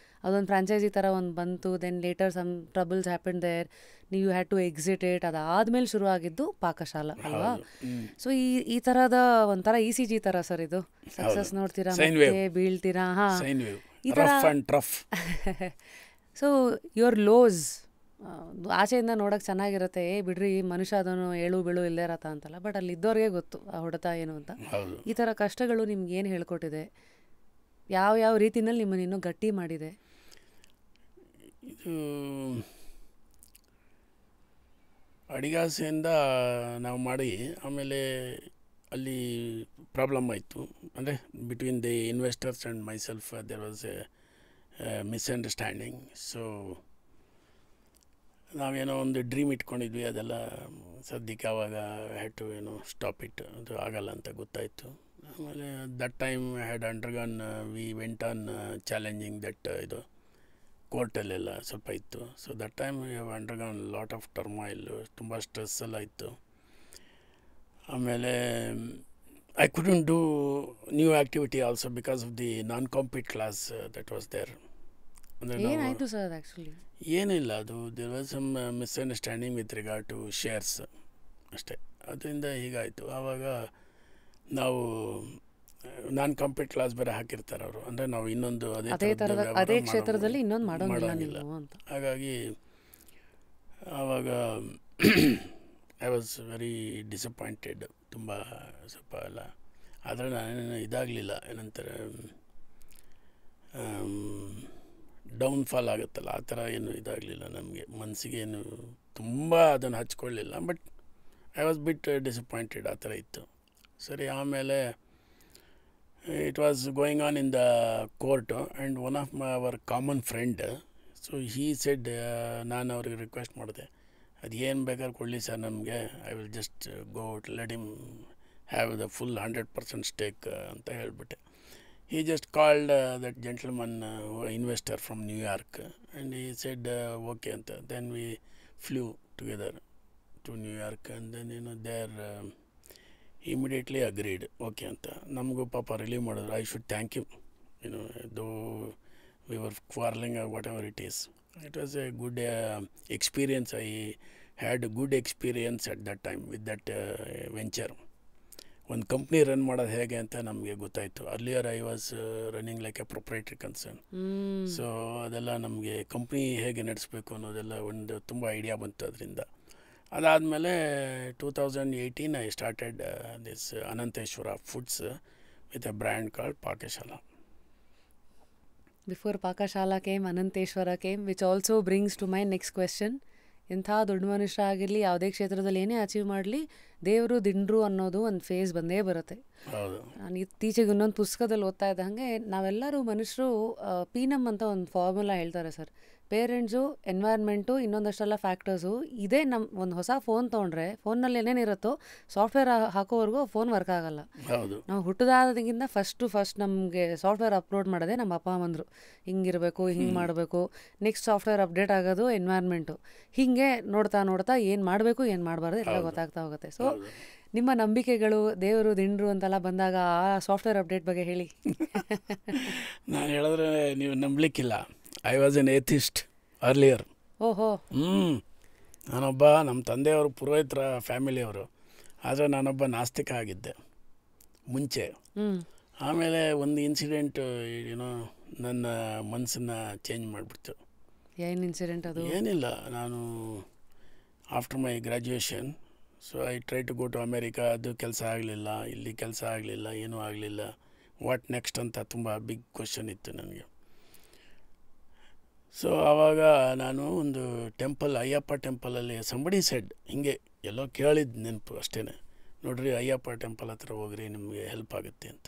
ಅದೊಂದು ಫ್ರಾಂಚೈಸಿ ಥರ ಒಂದು ಬಂತು. Then later some troubles happen there, ನೀವು ಹ್ಯಾಡ್ ಟು ಎಕ್ಸಿಟ್ ಇಟ್. ಅದಾದಮೇಲೆ ಶುರು ಆಗಿದ್ದು ಪಾಕಶಾಲಾ ಅಲ್ವಾ? ಸೊ ಈ ಥರದ ಒಂಥರ ECG ಥರ ಸರ್ ಇದು. ಸಕ್ಸಸ್ ನೋಡ್ತೀರಾ, ಮತ್ತೆ ಬೀಳ್ತೀರಾ. ಹಾಂ, ಈ ಥರ. ಸೊ ಯುವರ್ ಲೋಸ್ ಆಚೆಯಿಂದ ನೋಡೋಕೆ ಚೆನ್ನಾಗಿರುತ್ತೆ, ಬಿಡ್ರಿ ಮನುಷ್ಯ ಅದನ್ನು ಏಳು ಬೀಳು ಇಲ್ಲೇ ಇರತ್ತ ಅಂತಲ್ಲ. ಬಟ್ ಅಲ್ಲಿ ಇದ್ದವ್ರಿಗೆ ಗೊತ್ತು ಆ ಹೊಡೆತ ಏನು ಅಂತ. ಈ ಥರ ಕಷ್ಟಗಳು ನಿಮ್ಗೆ ಏನು ಹೇಳ್ಕೊಟ್ಟಿದೆ? ಯಾವ ರೀತಿನಲ್ಲಿ ನಿಮ್ಮನ್ನು ಇನ್ನೂ ಗಟ್ಟಿ ಮಾಡಿದೆ? ಇದು ಅಡಿಗಾಸೆಯಿಂದ ನಾವು ಮಾಡಿ ಆಮೇಲೆ ಅಲ್ಲಿ ಪ್ರಾಬ್ಲಮ್ ಆಯಿತು. ಅಂದರೆ between the investors and myself there was a misunderstanding. So ನಾವೇನೋ ಒಂದು ಡ್ರೀಮ್ ಇಟ್ಕೊಂಡಿದ್ವಿ, ಅದೆಲ್ಲ ಸದ್ಯಕ್ಕೆ ಆವಾಗ ಹ್ಯಾಡ್ ಟು ಸ್ಟಾಪ್ ಇಟ್. ಅದು ಆಗಲ್ಲ ಅಂತ ಗೊತ್ತಾಯಿತು. ಆಮೇಲೆ that time had undergone, we went on challenging that ಇದು ಕೋರ್ಟಲ್ಲೆಲ್ಲ ಸ್ವಲ್ಪ ಇತ್ತು. So that time we have undergone lot of turmoil, ತುಂಬ ಸ್ಟ್ರೆಸ್ ಎಲ್ಲ ಇತ್ತು. ಆಮೇಲೆ I couldn't do new activity also because of the non compete clause that was there. ಏನಾಯಿತು sir actually? ಏನಿಲ್ಲ, ಅದು there was some misunderstanding with regard to shares ಅಷ್ಟೇ. ಅದರಿಂದ ಹೀಗಾಯಿತು. ಆವಾಗ ನಾವು ನಾನ್ ಕಾಂಪೀಟ್ ಕ್ಲಾಸ್ ಬೇರೆ ಹಾಕಿರ್ತಾರೆ ಅವರು. ಅಂದರೆ ನಾವು ಇನ್ನೊಂದು ಅದೇ ಕ್ಷೇತ್ರದಲ್ಲಿ ಇನ್ನೊಂದು ಮಾಡೋಂಗಿಲ್ಲ. ಹಾಗಾಗಿ ಆವಾಗ ಐ ವಾಸ್ ವೆರಿ ಡಿಸಪಾಯಿಂಟೆಡ್, ತುಂಬ ಸ್ವಲ್ಪ ಎಲ್ಲ. ಆದರೆ ನಾನೇನು ಇದಾಗಲಿಲ್ಲ, ಏನಂತಾರೆ ಡೌನ್ಫಾಲ್ ಆಗುತ್ತಲ್ಲ ಆ ಥರ ಏನು ಇದಾಗಲಿಲ್ಲ ನಮಗೆ. ಮನಸ್ಸಿಗೆ ಏನು ತುಂಬ ಅದನ್ನು ಹಚ್ಕೊಳ್ಳಿಲ್ಲ. But I was bit disappointed, ಆ ಥರ ಇತ್ತು. ಸರಿ, ಆಮೇಲೆ it was going on in the court and one of our common friend, so he said, ನಾನು ಅವ್ರಿಗೆ ರಿಕ್ವೆಸ್ಟ್ ಮಾಡಿದೆ, ಅದು ಏನು ಬೇಕಾದ್ರೆ ಕೊಡಲಿ ಸರ್ ನಮಗೆ, I will just go let him have the full 100% stake ಅಂತ ಹೇಳಿಬಿಟ್ಟೆ. He just called that gentleman, investor from New York, and he said, okay anta. Then we flew together to New York, and then there immediately agreed, okay anta. Namagu papa relieve madidru. I should thank him, though we were quarreling or whatever it is. It was a good experience. I had a good experience at that time with that venture. ಒಂದು company run ಮಾಡೋದು ಹೇಗೆ ಅಂತ ನಮಗೆ ಗೊತ್ತಾಯಿತು. Earlier I was running like A proprietary concern. So ಅದೆಲ್ಲ ನಮಗೆ company ಹೇಗೆ ನಡೆಸಬೇಕು ಅನ್ನೋದೆಲ್ಲ ಒಂದು ತುಂಬ ಐಡಿಯಾ ಬಂತು ಅದರಿಂದ. ಅದಾದಮೇಲೆ 2018 I started this Ananteshwara foods with a brand called Pakashala. Before Pakashala came Ananteshwara came, which also brings to my next question. ಎಂಥ ದೊಡ್ಡ ಮನುಷ್ಯ ಆಗಿರಲಿ, ಯಾವುದೇ ಕ್ಷೇತ್ರದಲ್ಲಿ ಏನೇ ಅಚೀವ್ ಮಾಡಲಿ, ದೇವರು ದಿಂಡ್ರು ಅನ್ನೋದು ಒಂದು ಫೇಸ್ ಬಂದೇ ಬರುತ್ತೆ. ನಾನು ಇತ್ತೀಚೆಗೆ ಇನ್ನೊಂದು ಪುಸ್ತಕದಲ್ಲಿ ಓದ್ತಾ ಇದ್ದ ಹಾಗೆ, ನಾವೆಲ್ಲರೂ ಮನುಷ್ಯರು ಪೀನಮ್ ಅಂತ ಒಂದು ಫಾರ್ಮುಲಾ ಹೇಳ್ತಾರೆ ಸರ್. ಪೇರೆಂಟ್ಸು, ಎನ್ವೈರ್ಮೆಂಟು, ಇನ್ನೊಂದಷ್ಟೆಲ್ಲ ಫ್ಯಾಕ್ಟರ್ಸು. ಇದೇ ನಮ್ಮ ಒಂದು ಹೊಸ ಫೋನ್ ತೊಗೊಂಡ್ರೆ ಫೋನಲ್ಲಿ ಏನೇನಿರುತ್ತೋ ಸಾಫ್ಟ್ವೇರ್ ಹಾಕೋವರೆಗೂ ಫೋನ್ ವರ್ಕ್ ಆಗಲ್ಲ. ಹೌದು. ನಾವು ಹುಟ್ಟಿದಾಗಿಂದ ಫಸ್ಟ್ ನಮಗೆ ಸಾಫ್ಟ್ವೇರ್ ಅಪ್ಲೋಡ್ ಮಾಡೋದೇ ನಮ್ಮ ಅಪ್ಪ ಅಮ್ಮಂದರು. ಹಿಂಗಿರಬೇಕು, ಹಿಂಗೆ ಮಾಡಬೇಕು. ನೆಕ್ಸ್ಟ್ ಸಾಫ್ಟ್ವೇರ್ ಅಪ್ಡೇಟ್ ಆಗೋದು ಎನ್ವೈರ್ಮೆಂಟು. ಹೀಗೆ ನೋಡ್ತಾ ನೋಡ್ತಾ ಏನು ಮಾಡಬೇಕು ಏನು ಮಾಡಬಾರ್ದು ಎಲ್ಲ ಗೊತ್ತಾಗ್ತಾ ಹೋಗುತ್ತೆ. ಸೊ ನಿಮ್ಮ ನಂಬಿಕೆಗಳು, ದೇವರು ದಿಂಡ್ರು ಅಂತೆಲ್ಲ ಬಂದಾಗ ಆ ಸಾಫ್ಟ್ವೇರ್ ಅಪ್ಡೇಟ್ ಬಗ್ಗೆ ಹೇಳಿ. ನಾನು ಹೇಳಿದ್ರೆ ನೀವು ನಂಬಲಿಕ್ಕಿಲ್ಲ. I was an atheist earlier. ಓಹೋ. ನಾನೊಬ್ಬ, ನಮ್ಮ ತಂದೆಯವರು ಪುರೋಹಿತರ ಫ್ಯಾಮಿಲಿಯವರು, ಆದರೆ ನಾನೊಬ್ಬ ನಾಸ್ತಿಕ ಆಗಿದ್ದೆ ಮುಂಚೆ. ಆಮೇಲೆ ಒಂದು ಇನ್ಸಿಡೆಂಟ್ ಏನೋ ನನ್ನ ಮನಸ್ಸನ್ನು ಚೇಂಜ್ ಮಾಡಿಬಿಡ್ತು. ಏನು ಇನ್ಸಿಡೆಂಟ್ ಅದು? ಏನಿಲ್ಲ, ನಾನು after my graduation so I try to go to America. ಅದು ಕೆಲಸ ಆಗಲಿಲ್ಲ, ಇಲ್ಲಿ ಕೆಲಸ ಆಗಲಿಲ್ಲ, ಏನೂ ಆಗಲಿಲ್ಲ. ವಾಟ್ ನೆಕ್ಸ್ಟ್ ಅಂತ ತುಂಬ ಬಿಗ್ ಕ್ವಶನ್ ಇತ್ತು ನನಗೆ. ಸೊ ಆವಾಗ ನಾನು ಒಂದು ಟೆಂಪಲ್, ಅಯ್ಯಪ್ಪ ಟೆಂಪಲಲ್ಲಿ ಸಂಬಡಿ ಸೆಡ್, ಹಿಂಗೆ ಎಲ್ಲೋ ಕೇಳಿದ್ದು ನೆನಪು ಅಷ್ಟೇ, ನೋಡ್ರಿ ಅಯ್ಯಪ್ಪ ಟೆಂಪಲ್ ಹತ್ರ ಹೋಗ್ರಿ ನಿಮಗೆ ಹೆಲ್ಪ್ ಆಗುತ್ತೆ ಅಂತ.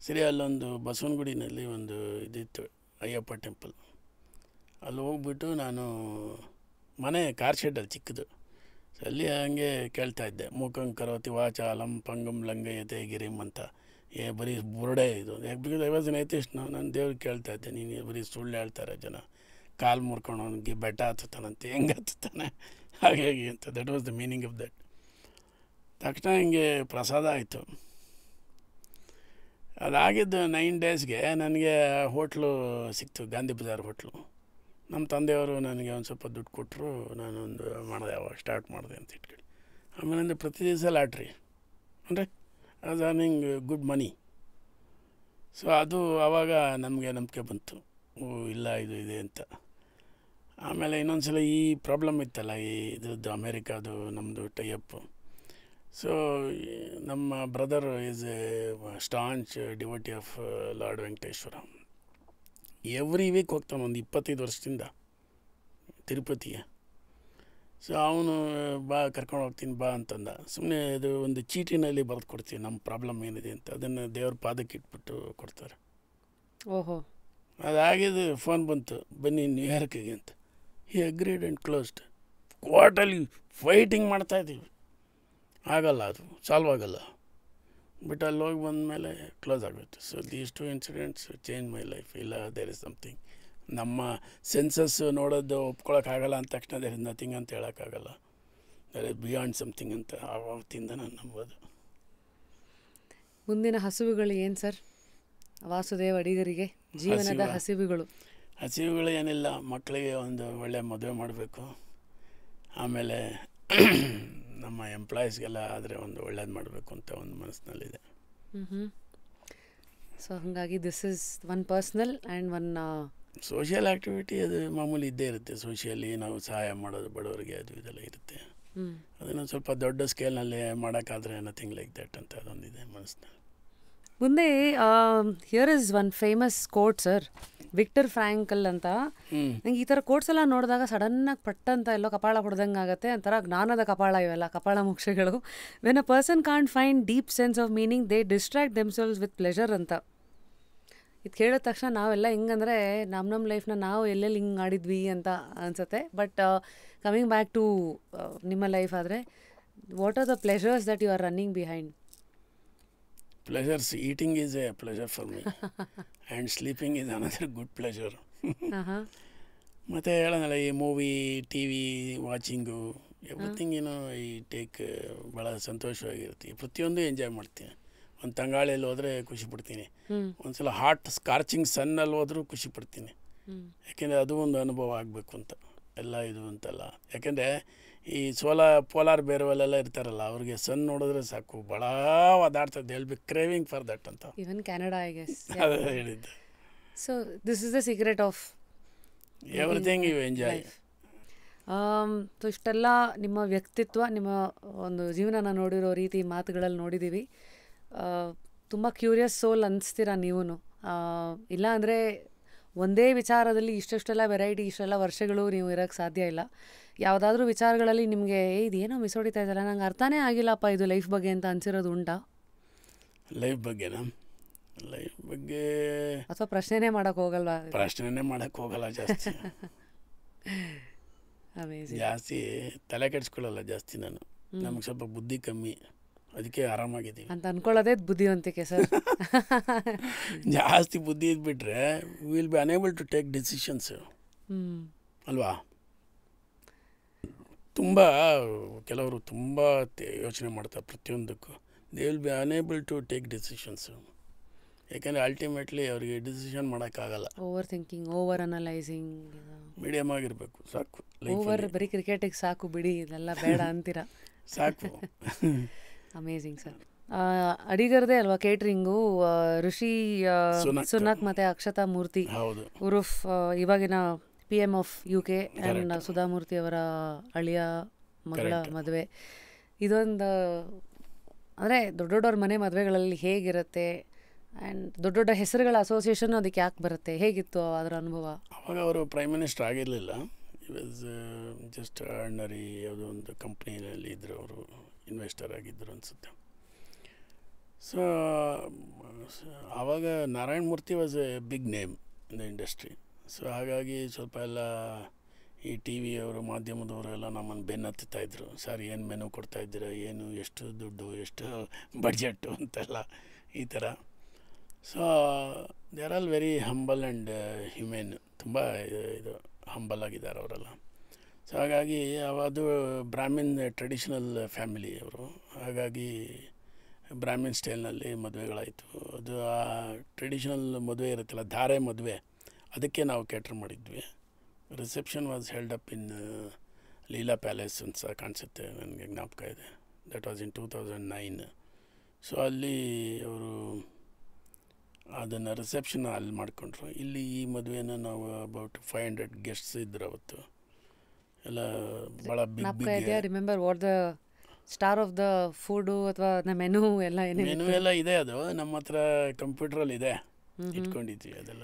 ಸರಿ, ಅಲ್ಲೊಂದು ಬಸವನಗುಡಿನಲ್ಲಿ ಒಂದು ಇದಿತ್ತು ಅಯ್ಯಪ್ಪ ಟೆಂಪಲ್. ಅಲ್ಲಿ ಹೋಗ್ಬಿಟ್ಟು ನಾನು ಮನೆ ಕಾರ್ ಶೆಡ್ಡಲ್ಲಿ ಚಿಕ್ಕದು, ಸೊ ಅಲ್ಲಿ ಹಂಗೆ ಕೇಳ್ತಾ ಇದ್ದೆ, ಮೂಕಂ ಕರೋತಿ ವಾಚಾಲಂ ಪಂಗಂ ಲಂಗಯತೆ ಗಿರಿಮ್ ಅಂತ. ಬರೀ ಬುರುಡೆ ಇದು. Because I was an atheist. ನಾನು ದೇವ್ರಿಗೆ ಕೇಳ್ತಾ ಇದ್ದೆ, ನೀನು ಬರೀ ಸುಳ್ಳು ಹೇಳ್ತಾರೆ ಜನ, ಕಾಲು ಮುರ್ಕೊಂಡು ಅವನಿಗೆ ಬೆಟ್ಟ ಹತ್ತುತ್ತಾನಂತೆ, ಹೆಂಗೆ ಹತ್ತುತ್ತಾನೆ, ಹಾಗೆ ಅಂತ. That was the meaning of that. ತಕ್ಷಣ ಹಿಂಗೆ ಪ್ರಸಾದ ಆಯಿತು. ಅದಾಗಿದ್ದು 9 ಡೇಸ್ಗೆ ನನಗೆ ಹೋಟ್ಲು ಸಿಕ್ತು, ಗಾಂಧಿ ಬಜಾರ್ ಹೋಟ್ಲು. ನಮ್ಮ ತಂದೆಯವರು ನನಗೆ ಒಂದು ಸ್ವಲ್ಪ ದುಡ್ಡು ಕೊಟ್ಟರು, ನಾನೊಂದು ಮಾಡಿದೆ, ಅವಾಗ ಸ್ಟಾರ್ಟ್ ಮಾಡಿದೆ ಅಂತ ಇಟ್ಕೊಳ್ಳಿ. ಆಮೇಲೆ ಪ್ರತಿ ದಿವಸ ಲಾಟ್ರಿ, ಅಂದರೆ as earning good money. So ಅದು ಆವಾಗ ನಮಗೆ ನಂಬಿಕೆ ಬಂತು, ಓ ಇಲ್ಲ ಇದು ಇದೆ ಅಂತ. ಆಮೇಲೆ ಇನ್ನೊಂದು ಸಲ ಈ ಪ್ರಾಬ್ಲಮ್ ಇತ್ತಲ್ಲ, ಈ ಇದ್ರದ್ದು ಅಮೇರಿಕಾದು ನಮ್ಮದು ಟೈಅಪ್ಪು. ಸೊ ನಮ್ಮ brother is A staunch devotee of lord Venkateshwara. Every week ಹೋಗ್ತಾನೆ, ಒಂದು 25 ವರ್ಷದಿಂದ ತಿರುಪತಿಗೆ. ಸೊ ಅವನು ಬಾ ಕರ್ಕೊಂಡು ಹೋಗ್ತೀನಿ ಬಾ ಅಂತಂದ. ಸುಮ್ಮನೆ ಇದು ಒಂದು ಚೀಟಿನಲ್ಲಿ ಬರೆದು ಕೊಡ್ತೀವಿ ನಮ್ಮ ಪ್ರಾಬ್ಲಮ್ ಏನಿದೆ ಅಂತ, ಅದನ್ನು ದೇವ್ರ ಪಾದಕ್ಕೆ ಇಟ್ಬಿಟ್ಟು ಕೊಡ್ತಾರೆ. ಓಹೋ. ಅದಾಗಿದ್ದು ಫೋನ್ ಬಂತು, ಬನ್ನಿ ನ್ಯೂಯಾರ್ಕಿಗೆ ಅಂತ. ಈ ಅಗ್ರೀಡ್ ಆ್ಯಂಡ್ ಕ್ಲೋಸ್ಡ್. ಕೋರ್ಟಲ್ಲಿ ಫೈಟಿಂಗ್ ಮಾಡ್ತಾಯಿದ್ದೀವಿ, ಆಗಲ್ಲ, ಅದು ಸಾಲ್ವ್ ಆಗಲ್ಲ. ಬಟ್ ಅಲ್ಲಿ ಹೋಗಿ ಬಂದಮೇಲೆ ಕ್ಲೋಸ್ ಆಗೋಯ್ತು. So these 2 incidents change my life. ಇಲ್ಲ ದೇರ್ ಇಸ್ ಸಮಥಿಂಗ್, ನಮ್ಮ ಸೆನ್ಸಸ್ ನೋಡೋದು ಒಪ್ಕೊಳಕ್ಕಾಗಲ್ಲ ಅಂದ ತಕ್ಷಣ ದೇರ್ ಇಸ್ ನಥಿಂಗ್ ಅಂತ ಹೇಳೋಕ್ಕಾಗಲ್ಲ. ದೇರ್ ಇಸ್ ಬಿಯಾಂಡ್ ಸಮಥಿಂಗ್ ಅಂತ ಆವತ್ತಿಂದ ನಾನು ನಂಬೋದು. ಮುಂದಿನ ಹಸಿವುಗಳು ಏನು ಸರ್ ವಾಸುದೇವ್ ಅಡಿಗರಿಗೆ? ಜೀವನದ ಹಸಿವುಗಳು ಏನಿಲ್ಲ, ಮಕ್ಕಳಿಗೆ ಒಂದು ಒಳ್ಳೆಯ ಮದುವೆ ಮಾಡಬೇಕು. ಆಮೇಲೆ ನಮ್ಮ ಎಂಪ್ಲಾಯೀಸ್ಗೆಲ್ಲ ಆದರೆ ಒಂದು ಒಳ್ಳೇದು ಮಾಡಬೇಕು ಅಂತ ಒಂದು ಮನಸ್ಸಿನಲ್ಲಿದೆ. ಸೊ ಹಾಗಾಗಿ this is one personal and one social activity. ಅದು ಮಾಮೂಲಿ ಇದ್ದೇ ಇರುತ್ತೆ. ಸೋಷಿಯಲಿ ನಾವು ಸಹಾಯ ಮಾಡೋದು ಬಡವರಿಗೆ, ಅದು ಇದೆಲ್ಲ ಇರುತ್ತೆ. ಅದನ್ನು ಸ್ವಲ್ಪ ದೊಡ್ಡ ಸ್ಕೇಲ್ನಲ್ಲಿ ಮಾಡೋಕ್ಕಾದ್ರೆ ನಥಿಂಗ್ ಲೈಕ್ ದಟ್ ಅಂತ ಅದೊಂದಿದೆ ಮನಸ್ಸಿನಲ್ಲಿ. ಮುಂದೆ here is one famous quote sir, Victor Frankl ಅಂತ. ನಂಗೆ ಈ ಥರ ಕೋಟ್ಸ್ ಎಲ್ಲ ನೋಡಿದಾಗ ಸಡನ್ನಾಗಿ ಪಟ್ಟಂತ ಎಲ್ಲೋ ಕಪಾಳ ಹೊಡೆದಂಗೆ ಆಗುತ್ತೆ, ಒಂಥರ ಜ್ಞಾನದ ಕಪಾಳ ಇವೆಲ್ಲ, ಕಪಾಳ ಮೋಕ್ಷಗಳು. When a person can't find deep sense of meaning they distract themselves with pleasure ಅಂತ. ಇದು ಕೇಳಿದ ತಕ್ಷಣ ನಾವೆಲ್ಲ ಹೆಂಗಂದರೆ ನಮ್ಮ ಲೈಫ್ನ ನಾವು ಎಲ್ಲೆಲ್ಲಿ ಹಿಂಗೆ ಆಡಿದ್ವಿ ಅಂತ ಅನಿಸುತ್ತೆ. ಬಟ್ ಕಮಿಂಗ್ ಬ್ಯಾಕ್ ಟು ನಿಮ್ಮ ಲೈಫ್ ಆದರೆ, what are the pleasures that you are running behind? Pleasures, eating is a pleasure for me and sleeping is another good pleasure. ಮತ್ತು ಹೇಳೋಣಲ್ಲ, ಈ movie, T V watching, everything I take ಭಾಳ ಸಂತೋಷವಾಗಿರ್ತೀನಿ. ಪ್ರತಿಯೊಂದು enjoy ಮಾಡ್ತೀನಿ. ಒಂದು ತಂಗಾಳಿಯಲ್ಲಿ ಹೋದರೆ ಖುಷಿ ಪಡ್ತೀನಿ, ಒಂದು ಸಲ ಹಾಟ್ ಸ್ಕಾರ್ಚಿಂಗ್ ಸನ್ನಲ್ಲಿ ಹೋದ್ರೂ ಖುಷಿ ಪಡ್ತೀನಿ. ಯಾಕೆಂದರೆ ಅದು ಒಂದು ಅನುಭವ ಆಗಬೇಕು ಅಂತ, ಎಲ್ಲ ಇದು ಅಂತಲ್ಲ. ಯಾಕೆಂದರೆ ಈ ಪೋಲಾರ್ ಬೇರವಲ್ಲೆಲ್ಲ ಇರ್ತಾರಲ್ಲ, ಅವ್ರಿಗೆ ಸನ್ ನೋಡಿದ್ರೆ ಸಾಕು, ಭಾಳ ಒದಾಡ್ತದೆ. Will be craving for that ಅಂತ. ಇವನ್ ಕೆನಡಾ ಐ ಗೆಸ್ ಅದು ಹೇಳಿದ್ದೆ. So this is the secret of everything you enjoy. So ಇಷ್ಟೆಲ್ಲ ನಿಮ್ಮ ವ್ಯಕ್ತಿತ್ವ, ನಿಮ್ಮ ಒಂದು ಜೀವನನ ನೋಡಿರೋ ರೀತಿ, ಮಾತುಗಳಲ್ಲಿ ನೋಡಿದ್ದೀವಿ. ತುಂಬ ಕ್ಯೂರಿಯಸ್ ಸೋಲ್ ಅನಿಸ್ತೀರಾ ನೀವೂ. ಇಲ್ಲ ಅಂದರೆ ಒಂದೇ ವಿಚಾರದಲ್ಲಿ ಇಷ್ಟೆಲ್ಲ ವೆರೈಟಿ, ಇಷ್ಟೆಲ್ಲ ವರ್ಷಗಳು ನೀವು ಇರೋಕ್ಕೆ ಸಾಧ್ಯ ಇಲ್ಲ. ಯಾವುದಾದ್ರೂ ವಿಚಾರಗಳಲ್ಲಿ ನಿಮಗೆ ಇದೇನೋ ಮಿಸ್ ಹೊಡಿತಾ ಇದ್ದಲ್ಲ, ನಂಗೆ ಅರ್ಥನೇ ಆಗಿಲ್ಲಪ್ಪ ಇದು ಲೈಫ್ ಬಗ್ಗೆ ಅಂತ ಅನಿಸಿರೋದು ಉಂಟಾ? ಲೈಫ್ ಬಗ್ಗೆನಾ? ಲೈಫ್ ಬಗ್ಗೆ ಅಥವಾ ಪ್ರಶ್ನೆನೇ ಮಾಡೋಕ್ಕೆ ಹೋಗಲ್ವಾ? ಪ್ರಶ್ನೆನೇ ಮಾಡೋಕ್ಕೆ ಹೋಗಲ್ಲ ಜಾಸ್ತಿ. ಅಮೇಝಿಂಗ್. ಜಾಸ್ತಿ ತಲೆ ಕೆಡಿಸ್ಕೊಳ್ಳಲ್ಲ ಜಾಸ್ತಿ ನಾನು. ನಮ್ಗೆ ಸ್ವಲ್ಪ ಬುದ್ಧಿ ಕಮ್ಮಿ, ಅದಕ್ಕೆ ಆರಾಮಾಗಿದ್ದೀವಿ ಅಂತ ಅನ್ಕೊಳ್ಳೋದೇ ಬುದ್ಧಿವಂತಿಕೆ ಸರ್. ಜಾಸ್ತಿ ಬುದ್ಧಿ ಇದ್ಬಿಟ್ರೆ will be unable to take decisions ಅಲ್ವಾ. ತುಂಬ ಕೆಲವರು ತುಂಬ ಯೋಚನೆ ಮಾಡ್ತಾರೆ ಪ್ರತಿಯೊಂದಕ್ಕೂ. They will be unable to take decisions. ಯಾಕೆಂದರೆ ಅಲ್ಟಿಮೇಟ್ಲಿ ಅವರಿಗೆ ಡಿಸಿಷನ್ ಮಾಡೋಕ್ಕಾಗಲ್ಲ. Over thinking, over analysing, medium ಆಗಿರಬೇಕು ಸಾಕು. ಓವರ್ ಬರೀ ಕ್ರಿಕೆಟಿಗೆ ಸಾಕು ಬಿಡಿ, ಇದೆಲ್ಲ ಬೇಡ ಅಂತೀರಾ? ಸಾಕು. Amazing sir. ಅಡಿಗರದೇ ಅಲ್ವಾ ಕೇಟ್ರಿಂಗು? ಋಷಿ ಸುನಕ್ ಮತ್ತು ಅಕ್ಷತಾ ಮೂರ್ತಿ ಹೌದು, ಉರುಫ್ ಇವಾಗಿನ PM of UK and Sudha Murty ಅವರ ಅಳಿಯ ಮಗಳ ಮದುವೆ. ಇದೊಂದು ಅಂದರೆ ದೊಡ್ಡ ದೊಡ್ಡವ್ರ ಮನೆ ಮದುವೆಗಳಲ್ಲಿ ಹೇಗಿರುತ್ತೆ ಆ್ಯಂಡ್ ದೊಡ್ಡ ದೊಡ್ಡ ಹೆಸರುಗಳ ಅಸೋಸಿಯೇಷನ್ ಅದಕ್ಕೆ ಯಾಕೆ ಬರುತ್ತೆ, ಹೇಗಿತ್ತು ಅದರ ಅನುಭವ? ಅವಾಗ ಅವರು ಪ್ರೈಮ್ ಮಿನಿಸ್ಟರ್ ಆಗಿರಲಿಲ್ಲ. ಈ ವಾಸ್ ಜಸ್ಟ್ ಆರ್ಡಿನರಿ ಯಾವುದೋ ಒಂದು ಕಂಪ್ನಿಯಲ್ಲಿ ಇದ್ದರು, ಅವರು ಇನ್ವೆಸ್ಟರ್ ಆಗಿದ್ದರು ಅನಿಸುತ್ತೆ. ಸೊ ಆವಾಗ Narayana Murthy was a big name in the industry. So ಹಾಗಾಗಿ ಸ್ವಲ್ಪ ಎಲ್ಲ ಈ ಟಿ ವಿಯವರು ಮಾಧ್ಯಮದವರು ಎಲ್ಲ ನಮ್ಮನ್ನು ಬೆನ್ನತ್ತುತ್ತಾಯಿದ್ರು. ಸರ್ ಏನು ಮೆನು ಕೊಡ್ತಾಯಿದ್ದೀರ, ಏನು ಎಷ್ಟು ದುಡ್ಡು, ಎಷ್ಟು ಬಡ್ಜೆಟ್ಟು ಅಂತೆಲ್ಲ ಈ ಥರ. So they are all very humble and humane. ತುಂಬ ಇದು ಹಂಬಲ್ ಆಗಿದ್ದಾರೆ ಅವರೆಲ್ಲ. ಸೊ ಹಾಗಾಗಿ ಅದು ಬ್ರಾಹ್ಮಿನ್ ಟ್ರೆಡಿಷನಲ್ ಫ್ಯಾಮಿಲಿ ಅವರು. ಹಾಗಾಗಿ ಬ್ರಾಹ್ಮಿನ್ ಸ್ಟೈಲ್ನಲ್ಲಿ ಮದುವೆಗಳಾಯಿತು. ಅದು ಆ ಟ್ರೆಡಿಷನಲ್ ಮದುವೆ ಇರುತ್ತಲ್ಲ, ಧಾರೆ ಮದುವೆ, ಅದಕ್ಕೆ ನಾವು ಕೇಟ್ರ್ ಮಾಡಿದ್ವಿ. Reception was held up in Leela palace ಅಂತ ಕಾಣಿಸುತ್ತೆ, ನನಗೆ ಜ್ಞಾಪಕ ಇದೆ. That was in 2009. ಸೊ ಅಲ್ಲಿ ಅವರು ಅದನ್ನು ರಿಸೆಪ್ಷನ್ ಅಲ್ಲಿ ಮಾಡಿಕೊಂಡ್ರು. ಇಲ್ಲಿ ಈ ಮದುವೆನ ನಾವು ಅಬೌಟ್ 500 ಗೆಸ್ಟ್ಸ್ ಇದ್ದರು ಅವತ್ತು ಎಲ್ಲ. ಭಾಳ big remember what the star of the food ಅಥವಾ ಮೆನು ಎಲ್ಲ ಏನೇನು ಮೆನು ಎಲ್ಲ ಇದೆ. ಅದು ನಮ್ಮ ಹತ್ರ ಕಂಪ್ಯೂಟ್ರಲ್ಲಿ ಇದೆ, ಇಟ್ಕೊಂಡಿದ್ವಿ ಅದೆಲ್ಲ.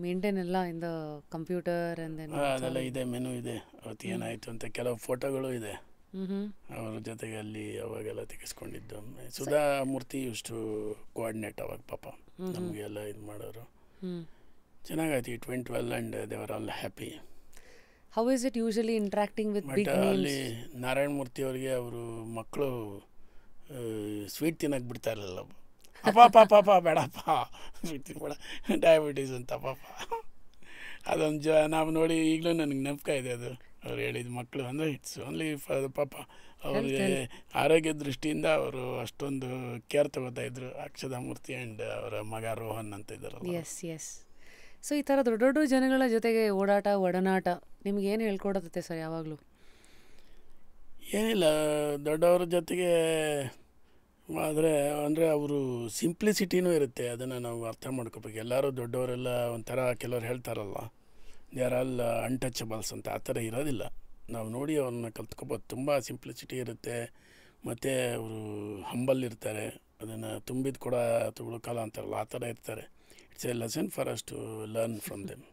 ಮೇಂಟೈನ್ ಎಲ್ಲ ಇನ್ ದ ಕಂಪ್ಯೂಟರ್ ಅದೆಲ್ಲ ಇದೆ, ಮೆನು ಇದೆ. ಅವತ್ತು ಏನಾಯಿತು ಅಂತ ಕೆಲವು ಫೋಟೋಗಳು ಇದೆ ಅವ್ರ ಜೊತೆಗೆ ಅಲ್ಲಿ ಅವಾಗೆಲ್ಲ ತೆಗೆಸ್ಕೊಂಡಿದ್ದು. ಸುಧಾ ಮೂರ್ತಿ ಇಷ್ಟು ಕೋಆರ್ಡಿನೇಟ್ ಅವಾಗ ಪಾಪ ನಮಗೆ ಎಲ್ಲ ಇದು ಮಾಡೋರು. ಚೆನ್ನಾಗಾಯ್ತು. It went well and they were all happy. How is it usually interacting with big names? ಅಲ್ಲಿ ನಾರಾಯಣ ಮೂರ್ತಿ ಅವರಿಗೆ ಅವರು ಮಕ್ಕಳು ಸ್ವೀಟ್ ತಿನ್ನಕ್ಕೆ ಬಿಡ್ತಾ ಇರಲಿಲ್ಲ. ಪಾಪ ಬೇಡಪ್ಪ ಸ್ವೀಟ್ ತಿನ್ಬೇಡ, ಡಯಾಬಿಟೀಸ್ ಅಂತ ಪಾಪ. ಅದೊಂದು ನಾವು ನೋಡಿ ಈಗಲೂ ನನಗೆ ನೆನಪು ಇದೆ ಅದು. ಅವ್ರು ಹೇಳಿದ ಮಕ್ಕಳು ಅಂದರೆ ಇಟ್ಸ್ ಓನ್ಲಿ ಫಾರ್ ಪಾಪ. ಅವ್ರಿಗೆ ಆರೋಗ್ಯ ದೃಷ್ಟಿಯಿಂದ ಅವರು ಅಷ್ಟೊಂದು ಕೇರ್ ತಗೋತಾಯಿದ್ರು. ಅಕ್ಷತಾ ಮೂರ್ತಿ ಆ್ಯಂಡ್ ಅವರ ಮಗ ರೋಹನ್ ಅಂತ ಇದ್ದಾರಲ್ಲ. S S. ಸೊ ಈ ಥರ ದೊಡ್ಡ ದೊಡ್ಡ ಜನಗಳ ಜೊತೆಗೆ ಓಡಾಟ ಒಡನಾಟ ನಿಮ್ಗೆ ಏನು ಹೇಳ್ಕೊಡತ್ತೆ ಸರ್ ಯಾವಾಗಲೂ? ಏನಿಲ್ಲ, ದೊಡ್ಡವ್ರ ಜೊತೆಗೆ ಆದರೆ ಅಂದರೆ ಅವರು ಸಿಂಪ್ಲಿಸಿಟಿನೂ ಇರುತ್ತೆ. ಅದನ್ನು ನಾವು ಅರ್ಥ ಮಾಡ್ಕೋಬೇಕು. ಎಲ್ಲರೂ ದೊಡ್ಡವರೆಲ್ಲ ಒಂಥರ ಕೆಲವ್ರು ಹೇಳ್ತಾರಲ್ಲ, ದೇ ಆರ್ ಆಲ್ ಅನ್ಟಚಬಲ್ಸ್ ಅಂತ. ಆ ಥರ ಇರೋದಿಲ್ಲ. ನಾವು ನೋಡಿ ಅವ್ರನ್ನ ಕಲ್ತ್ಕೊಬೋದು. ತುಂಬ ಸಿಂಪ್ಲಿಸಿಟಿ ಇರುತ್ತೆ. ಮತ್ತು ಅವರು ಹಂಬಲ್ ಇರ್ತಾರೆ. ಅದನ್ನು ತುಂಬಿದ ಕೂಡ ತುಳುಕಾಲ ಅಂತಾರಲ್ಲ, ಆ ಥರ ಇರ್ತಾರೆ. It's a lesson for us to learn from them.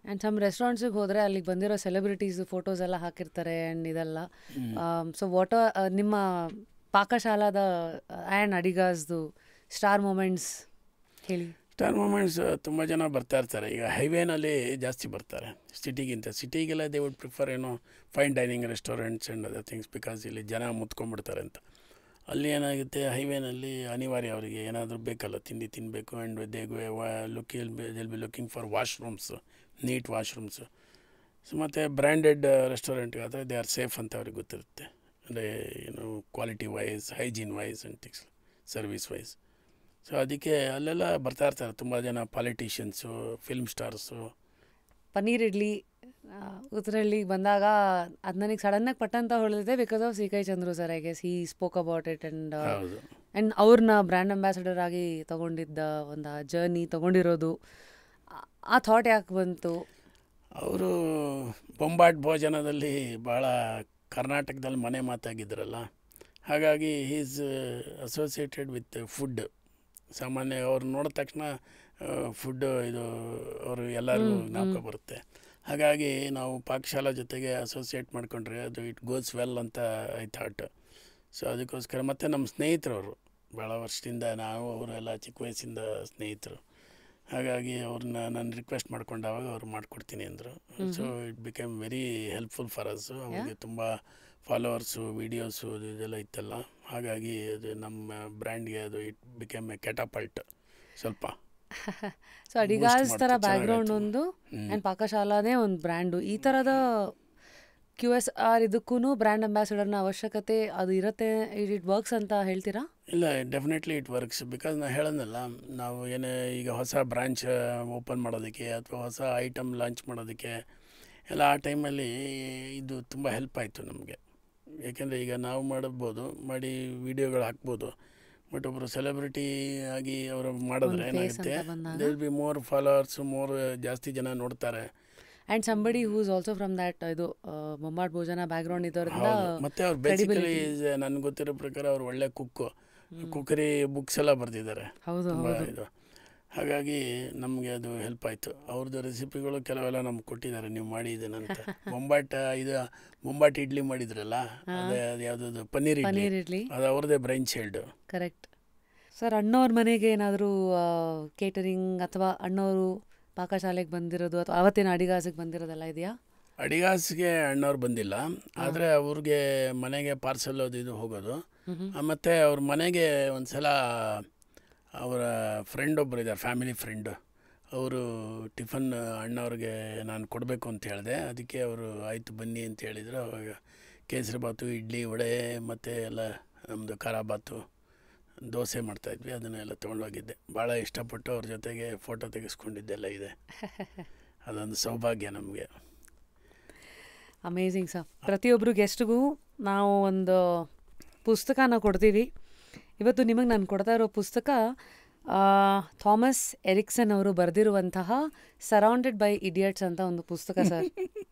And some ರೆಸ್ಟೋರೆಂಟ್ಸಿಗೆ ಹೋದರೆ ಅಲ್ಲಿಗೆ ಬಂದಿರೋ ಸೆಲೆಬ್ರಿಟೀಸ್ ಫೋಟೋಸ್ ಎಲ್ಲ ಹಾಕಿರ್ತಾರೆ ಆ್ಯಂಡ್ ಇದೆಲ್ಲ. ಸೊ ವಾಟ್ ನಿಮ್ಮ ಪಾಕಶಾಲಾದ ಆ್ಯಂಡ್ ಅಡಿಗಾಸ್ದು ಸ್ಟಾರ್ ಮೂಮೆಂಟ್ಸ್ ಹೇಳಿ. ಸ್ಟಾರ್ ಮೂಮೆಂಟ್ಸ್ ತುಂಬ ಜನ ಬರ್ತಾ ಇರ್ತಾರೆ. ಈಗ ಹೈವೇನಲ್ಲಿ ಜಾಸ್ತಿ ಬರ್ತಾರೆ ಸಿಟಿಗಿಂತ. ಸಿಟಿಗೆಲ್ಲ they would prefer fine dining restaurants and other things, because ಇಲ್ಲಿ ಜನ ಮುತ್ಕೊಂಡ್ಬಿಡ್ತಾರೆ ಅಂತ. ಅಲ್ಲಿ ಏನಾಗುತ್ತೆ, ಹೈವೇನಲ್ಲಿ ಅನಿವಾರ್ಯ ಅವರಿಗೆ ಏನಾದರೂ ಬೇಕಲ್ಲ, ತಿಂಡಿ ತಿನ್ನಬೇಕು. And they will be looking for washrooms, neat washrooms. So ಮತ್ತು ಬ್ರ್ಯಾಂಡೆಡ್ ರೆಸ್ಟೋರೆಂಟ್ಗೆ ಆದರೆ ದೇ ಆರ್ ಸೇಫ್ ಅಂತ ಅವ್ರಿಗೆ ಗೊತ್ತಿರುತ್ತೆ. ಅಂದರೆ quality wise, hygiene wise and things, service wise. So ಅದಕ್ಕೆ ಅಲ್ಲೆಲ್ಲ ಬರ್ತಾ ಇರ್ತಾರೆ ತುಂಬ ಜನ. Politicians, film stars. Paneer idli ಉತ್ತರಹಳ್ಳಿಗೆ ಬಂದಾಗ ಅದು ನನಗೆ ಸಡನ್ನಾಗಿ ಪಟ್ಟಂತ ಹೊಳಿದೆ ಬಿಕಾಸ್ ಆಫ್ ಸಿ ಕೈ Chandru sir. I guess he spoke about it and ಅವ್ರನ್ನ ಬ್ರ್ಯಾಂಡ್ ಅಂಬಾಸಿಡರ್ ಆಗಿ ತೊಗೊಂಡಿದ್ದ ಒಂದು ಜರ್ನಿ ತೊಗೊಂಡಿರೋದು. ಆ ಥಾಟ್ ಯಾಕೆ ಬಂತು? ಅವರು ಬೊಂಬಾಟ್ ಭೋಜನದಲ್ಲಿ ಭಾಳ ಕರ್ನಾಟಕದಲ್ಲಿ ಮನೆ ಮಾತಾಗಿದ್ರಲ್ಲ, ಹಾಗಾಗಿ ಈಸ್ ಅಸೋಸಿಯೇಟೆಡ್ ವಿತ್ ಫುಡ್. ಸಾಮಾನ್ಯ ಅವ್ರು ನೋಡಿದ ತಕ್ಷಣ ಫುಡ್ಡು ಇದು ಅವರು ಎಲ್ಲರಿಗೂ ಜ್ಞಾಪಕ ಬರುತ್ತೆ. ಹಾಗಾಗಿ ನಾವು ಪಾಕಶಾಲಾ ಜೊತೆಗೆ ಅಸೋಸಿಯೇಟ್ ಮಾಡಿಕೊಂಡ್ರೆ ಅದು ಇಟ್ ಗೋಸ್ ವೆಲ್ ಅಂತ ಐ ಥಾಟ್. ಸೊ ಅದಕ್ಕೋಸ್ಕರ ಮತ್ತು ನಮ್ಮ ಸ್ನೇಹಿತರವರು ಭಾಳ ವರ್ಷದಿಂದ, ನಾವು ಅವರೆಲ್ಲ ಚಿಕ್ಕ ವಯಸ್ಸಿಂದ ಸ್ನೇಹಿತರು. ಹಾಗಾಗಿ ಅವ್ರನ್ನ ನಾನು ರಿಕ್ವೆಸ್ಟ್ ಮಾಡ್ಕೊಂಡಾಗ ಅವ್ರು ಮಾಡಿಕೊಡ್ತೀನಿ ಅಂದರು. So it became very helpful for us. ಅವ್ರಿಗೆ ತುಂಬ ಫಾಲೋವರ್ಸು ವೀಡಿಯೋಸು ಇದೆಲ್ಲ ಇತ್ತಲ್ಲ, ಹಾಗಾಗಿ ಅದು ನಮ್ಮ ಬ್ರ್ಯಾಂಡ್ಗೆ ಅದು ಇಟ್ ಬಿಕೇಮ್ ಎ ಕ್ಯಾಟಪಲ್ಟ್ ಸ್ವಲ್ಪ. ಸೊ ಅಡಿಗಾಸ್ ಥರ ಬ್ಯಾಕ್ಗ್ರೌಂಡ್ ಒಂದು ಆ್ಯಂಡ್ ಪಾಕಶಾಲಾನೇ ಒಂದು ಬ್ರ್ಯಾಂಡು. ಈ ಥರದ QSR ಇದಕ್ಕೂ ಬ್ರ್ಯಾಂಡ್ ಅಂಬಾಸಿಡರ್ನ ಅವಶ್ಯಕತೆ ಅದು ಇರುತ್ತೆ, ಇಟ್ ವರ್ಕ್ಸ್ ಅಂತ ಹೇಳ್ತೀರಾ? ಇಲ್ಲ, ಡೆಫಿನೆಟ್ಲಿ ಇಟ್ ವರ್ಕ್ಸ್. ಬಿಕಾಸ್ ನಾನು ಹೇಳೋದಲ್ಲ, ನಾವು ಏನೇ ಈಗ ಹೊಸ ಬ್ರಾಂಚ್ ಓಪನ್ ಮಾಡೋದಕ್ಕೆ ಅಥವಾ ಹೊಸ ಐಟಮ್ ಲಾಂಚ್ ಮಾಡೋದಕ್ಕೆ ಎಲ್ಲ ಆ ಟೈಮಲ್ಲಿ ಇದು ತುಂಬ ಹೆಲ್ಪ್ ಆಯಿತು ನಮಗೆ. ಯಾಕೆಂದರೆ ಈಗ ನಾವು ಮಾಡಿ ವಿಡಿಯೋಗಳು ಹಾಕ್ಬೋದು, ಬಟ್ ಒಬ್ಬರು ಸೆಲೆಬ್ರಿಟಿ ಆಗಿ ಅವರು ಮಾಡಿದ್ರೆ ಏನಾಗುತ್ತೆ, they will be more followers, ಜಾಸ್ತಿ ಜನ ನೋಡ್ತಾರೆ. And somebody who is also from that ಇದು ಬೊಂಬಾಟ್ ಭೋಜನ ಬ್ಯಾಕ್ಗ್ರೌಂಡ್ ಇದ್ದವ್ರಿಂದ. ಮತ್ತು ಅವ್ರು ಬೇಸಿಕಲಿ ನನಗೆ ಗೊತ್ತಿರೋ ಪ್ರಕಾರ ಅವ್ರು ಒಳ್ಳೆ ಕುಕ್ಕರಿ ಬುಕ್ಸ್ ಎಲ್ಲ ಬರೆದಿದ್ದಾರೆ. ಹೌದು ಇದು ಹಾಗಾಗಿ ನಮಗೆ ಅದು ಹೆಲ್ಪ್ ಆಯಿತು. ಅವ್ರದ್ದು ರೆಸಿಪಿಗಳು ಕೆಲವೆಲ್ಲ ನಮ್ಗೆ ಕೊಟ್ಟಿದ್ದಾರೆ, ನೀವು ಮಾಡಿ ಇದನ್ನಂತ. ಬೊಂಬಾಟ್ ಇಡ್ಲಿ ಮಾಡಿದ್ರಲ್ಲ, ಅದೇ ಅದು ಯಾವುದದು ಪನ್ನೀರ್ ಇಡ್ಲಿ, ಅದು ಅವ್ರದ್ದೇ ಬ್ರೈನ್ ಚೈಲ್ಡು. Correct sir. ಅಣ್ಣವ್ರ ಮನೆಗೆ ಏನಾದರೂ ಕೇಟರಿಂಗ್ ಅಥವಾ ಅಣ್ಣವರು ಪಾಕಶಾಲೆಗೆ ಬಂದಿರೋದು ಅಥವಾ ಅವತ್ತಿನ ಅಡಿಗಾಸಿಗೆ ಬಂದಿರೋದೆಲ್ಲ ಇದೆಯಾ? ಅಡಿಗಾಸಿಗೆ ಅಣ್ಣವ್ರು ಬಂದಿಲ್ಲ, ಆದರೆ ಅವ್ರಿಗೆ ಮನೆಗೆ ಪಾರ್ಸಲ್ ಅದು ಇದು ಹೋಗೋದು. ಮತ್ತು ಅವ್ರ ಮನೆಗೆ ಒಂದು ಸಲ ಅವರ ಫ್ರೆಂಡ್ ಒಬ್ಬರು ಇದ್ದಾರೆ, ಫ್ಯಾಮಿಲಿ ಫ್ರೆಂಡು, ಅವರು ಟಿಫನ್ ಅಣ್ಣವ್ರಿಗೆ ನಾನು ಕೊಡಬೇಕು ಅಂತ ಹೇಳಿದೆ. ಅದಕ್ಕೆ ಅವರು ಆಯಿತು ಬನ್ನಿ ಅಂತ ಹೇಳಿದರು. ಅವಾಗ ಕೇಸರಿ ಬಾತು, ಇಡ್ಲಿ, ವಡೆ ಮತ್ತು ಎಲ್ಲ ನಮ್ಮದು ಖಾರ ಬಾತು, ದೋಸೆ ಮಾಡ್ತಾಯಿದ್ವಿ. ಅದನ್ನೆಲ್ಲ ತೊಗೊಂಡೋಗಿದ್ದೆ. ಭಾಳ ಇಷ್ಟಪಟ್ಟು ಅವ್ರ ಜೊತೆಗೆ ಫೋಟೋ ತೆಗೆಸ್ಕೊಂಡಿದ್ದೆಲ್ಲ ಇದೆ. ಅದೊಂದು ಸೌಭಾಗ್ಯ ನಮಗೆ. Amazing sir. ಪ್ರತಿಯೊಬ್ಬರು ಗೆಸ್ಟ್ಗೂ ನಾವು ಒಂದು ಪುಸ್ತಕನ ಕೊಡ್ತೀವಿ. ಇವತ್ತು ನಿಮಗೆ ನಾನು ಕೊಡ್ತಾ ಇರೋ ಪುಸ್ತಕ ಥಾಮಸ್ ಎರಿಕ್ಸನ್ ಅವರು ಬರೆದಿರುವಂತಹ ಸರೌಂಡೆಡ್ ಬೈ ಇಡಿಯಟ್ಸ್ ಅಂತ ಒಂದು ಪುಸ್ತಕ ಸರ್.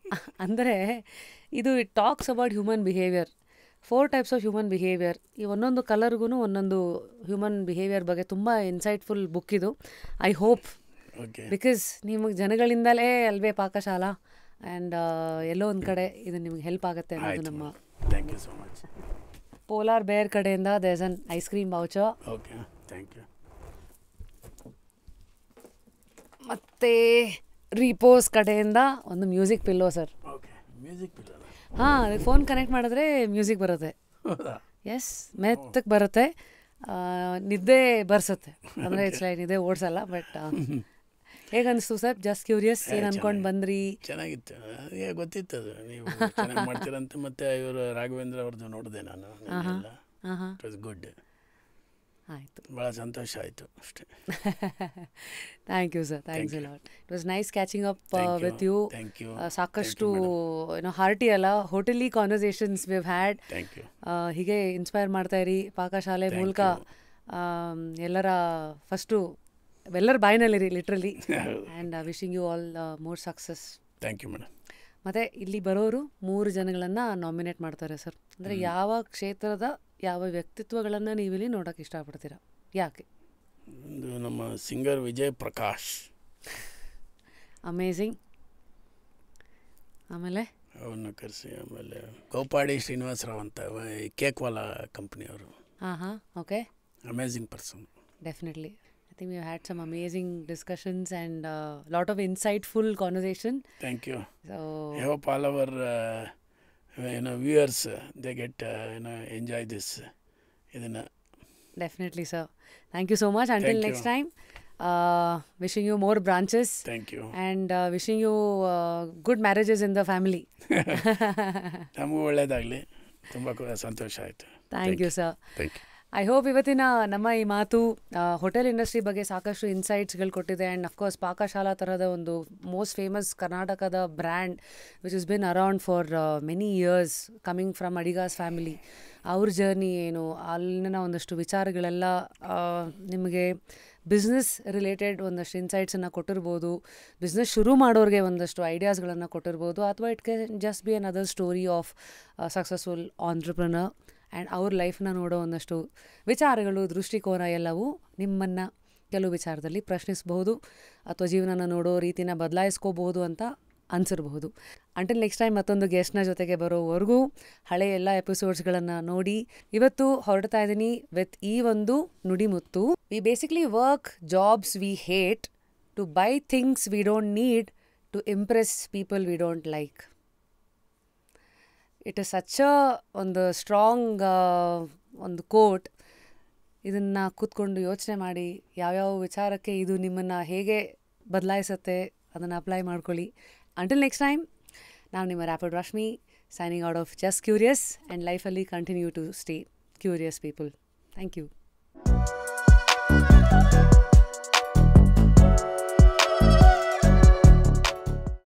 ಅಂದರೆ ಇದು it talks about human behaviour, 4 types of human behaviour. ಈ ಒಂದೊಂದು ಕಲರ್ಗೂ ಒಂದೊಂದು ಹ್ಯೂಮನ್ ಬಿಹೇವಿಯರ್ ಬಗ್ಗೆ ತುಂಬ ಇನ್ಸೈಟ್ಫುಲ್ ಬುಕ್ ಇದು. ಐ ಹೋಪ್ ಬಿಕಾಸ್ ನಿಮಗೆ ಜನಗಳಿಂದಲೇ ಅಲ್ವೇ ಪಾಕಶಾಲಾ, ಆ್ಯಂಡ್ ಎಲ್ಲೋ ಒಂದು ಕಡೆ ಇದು ನಿಮ್ಗೆ ಹೆಲ್ಪ್ ಆಗುತ್ತೆ ಅನ್ನೋದು ನಮ್ಮ. Thank you so much. Polar Bear ಕಡೆಯಿಂದ there's an ice cream voucher. Okay, thank you. ಮತ್ತು ರೀಪೋಸ್ ಕಡೆಯಿಂದ ಒಂದು music pillow sir. Okay, music pillow. ಹಾಂ, ಅದಕ್ಕೆ ಫೋನ್ ಕನೆಕ್ಟ್ ಮಾಡಿದ್ರೆ ಮ್ಯೂಸಿಕ್ ಬರುತ್ತೆ. ಎಸ್, ಮೆತ್ತಕ್ಕೆ ಬರುತ್ತೆ, ನಿದ್ದೆ ಬರ್ಸುತ್ತೆ. ಅಂದರೆ ಇಟ್ಸ್ ಲೈಕ್ ನಿದ್ದೆ ಓಡಿಸಲ್ಲ. ಬಟ್ ಹೇಗನ್ನಿಸ್ತು ಸರ್? ಜಸ್ಟ್ ಕ್ಯೂರಿಯಸ್, ಏನು ಅಂದ್ಕೊಂಡು ಬಂದ್ರಿ? ಚೆನ್ನಾಗಿತ್ತು, ನನಗೆ ಗೊತ್ತಿತ್ತು ಅದು ನೀವು ಚೆನ್ನಾಗಿ ಮಾಡ್ತೀರಂತ. ಮತ್ತು ಇವರು ರಾಘವೇಂದ್ರ ಅವ್ರದ್ದು ನೋಡಿದೆ ನಾನು. It was good. ಆಯಿತು, ಭಾಳ ಸಂತೋಷ ಆಯಿತು ಅಷ್ಟೇ. Thank you sir, thanks a lot. It was nice catching up with you. Thank you. ಸಾಕಷ್ಟು ಹಾರ್ಟಿ ಅಲ್ಲ, ಹೋಟೆಲಿ conversations we have had. Thank you. ಹೀಗೆ ಇನ್ಸ್ಪೈರ್ ಮಾಡ್ತಾ ಇರಿ. ಪಾಕಶಾಲೆ ಮೂಲಕ ಎಲ್ಲರ ಫಸ್ಟು ಎಲ್ಲರ ಬಾಯಿನಲ್ಲಿರಿ literally. And wishing you all more success. Thank you madam. ಮತ್ತು ಇಲ್ಲಿ ಬರೋರು 3 ಜನಗಳನ್ನು ನಾಮಿನೇಟ್ ಮಾಡ್ತಾರೆ ಸರ್. ಅಂದರೆ ಯಾವ ಕ್ಷೇತ್ರದ ಯಾವ ವ್ಯಕ್ತಿತ್ವಗಳನ್ನು ನೀವಿಲ್ಲಿ ನೋಡೋಕೆ ಇಷ್ಟಪಡ್ತೀರಾ? ಯಾಕೆ? ಒಂದು ನಮ್ಮ ಸಿಂಗರ್ ವಿಜಯ್ ಪ್ರಕಾಶ್, ಅಮೇಝಿಂಗ್. ಆಮೇಲೆ ಅವನ್ನ ಕರೆಸಿ. ಆಮೇಲೆ ಗೋಪಾಡಿ ಶ್ರೀನಿವಾಸರಾವ್ ಅಂತ, ಕೇಕ್ವಾಲಾ ಕಂಪ್ನಿಯವರು. ಹಾಂ, okay. Amazing person. Definitely. I think we have had some amazing discussions and a lot of insightful conversation. Thank you. So I hope all our viewers they get enjoy this. Idana. Definitely, sir. Thank you so much. Until next time, wishing you more branches. Thank you. And wishing you good marriages in the family. ನಮಗೂ ಒಳ್ಳೆಯದಾಗಲಿ. ತುಂಬ ಸಂತೋಷ ಆಯಿತು. Thank you, sir. Thank you. I hope ಇವತ್ತಿನ ನಮ್ಮ ಈ ಮಾತು hotel industry ಬಗ್ಗೆ ಸಾಕಷ್ಟು ಇನ್ಸೈಟ್ಸ್ಗಳು ಕೊಟ್ಟಿದೆ. ಆ್ಯಂಡ್ ಅಫ್ಕೋರ್ಸ್ ಪಾಕಶಾಲಾ ಥರದ ಒಂದು ಮೋಸ್ಟ್ ಫೇಮಸ್ ಕರ್ನಾಟಕದ brand which is been around for many years, coming from Adigas family. ಅವ್ರ ಜರ್ನಿ ಏನು, ಅಲ್ಲಿನ ಒಂದಷ್ಟು ವಿಚಾರಗಳೆಲ್ಲ ನಿಮಗೆ ಬಿಸ್ನೆಸ್ ರಿಲೇಟೆಡ್ ಒಂದಷ್ಟು ಇನ್ಸೈಟ್ಸನ್ನು ಕೊಟ್ಟಿರ್ಬೋದು. ಬಿಸ್ನೆಸ್ ಶುರು ಮಾಡೋರಿಗೆ ಒಂದಷ್ಟು ಐಡಿಯಾಸ್ಗಳನ್ನು ಕೊಟ್ಟಿರ್ಬೋದು. ಅಥವಾ it can just be an other story of successful entrepreneur. And ಅವ್ರ ಲೈಫ್ನ ನೋಡೋ ಒಂದಷ್ಟು ವಿಚಾರಗಳು, ದೃಷ್ಟಿಕೋನ ಎಲ್ಲವೂ ನಿಮ್ಮನ್ನು ಕೆಲವು ವಿಚಾರದಲ್ಲಿ ಪ್ರಶ್ನಿಸಬಹುದು ಅಥವಾ ಜೀವನನ ನೋಡೋ ರೀತಿನ ಬದಲಾಯಿಸ್ಕೋಬಹುದು ಅಂತ ಅನಿಸಿರಬಹುದು. ಅಂಟಿಲ್ ನೆಕ್ಸ್ಟ್ ಟೈಮ್ ಮತ್ತೊಂದು ಗೆಸ್ಟ್ನ ಜೊತೆಗೆ ಬರೋವರೆಗೂ ಹಳೆಯ ಎಲ್ಲ ಎಪಿಸೋಡ್ಸ್ಗಳನ್ನು ನೋಡಿ ಇವತ್ತು ಹೊರಡ್ತಾ ಇದ್ದೀನಿ ವಿತ್ ಈ ಒಂದು ನುಡಿಮುತ್ತು. We basically work jobs we hate to buy things we don't need to impress people we don't like. It is such a ಒಂದು ಸ್ಟ್ರಾಂಗ್ ಒಂದು ಕೋಟ್. ಇದನ್ನು ಕೂತ್ಕೊಂಡು ಯೋಚನೆ ಮಾಡಿ ಯಾವ್ಯಾವ ವಿಚಾರಕ್ಕೆ ಇದು ನಿಮ್ಮನ್ನು ಹೇಗೆ ಬದಲಾಯಿಸುತ್ತೆ ಅದನ್ನು ಅಪ್ಲೈ ಮಾಡ್ಕೊಳ್ಳಿ. ಅಂಟಿಲ್ ನೆಕ್ಸ್ಟ್ ಟೈಮ್, ನಾನು ನಿಮ್ಮ rapid Rashmi, signing out of just curious, and ಲೈಫಲ್ಲಿ continue to stay curious people. Thank you.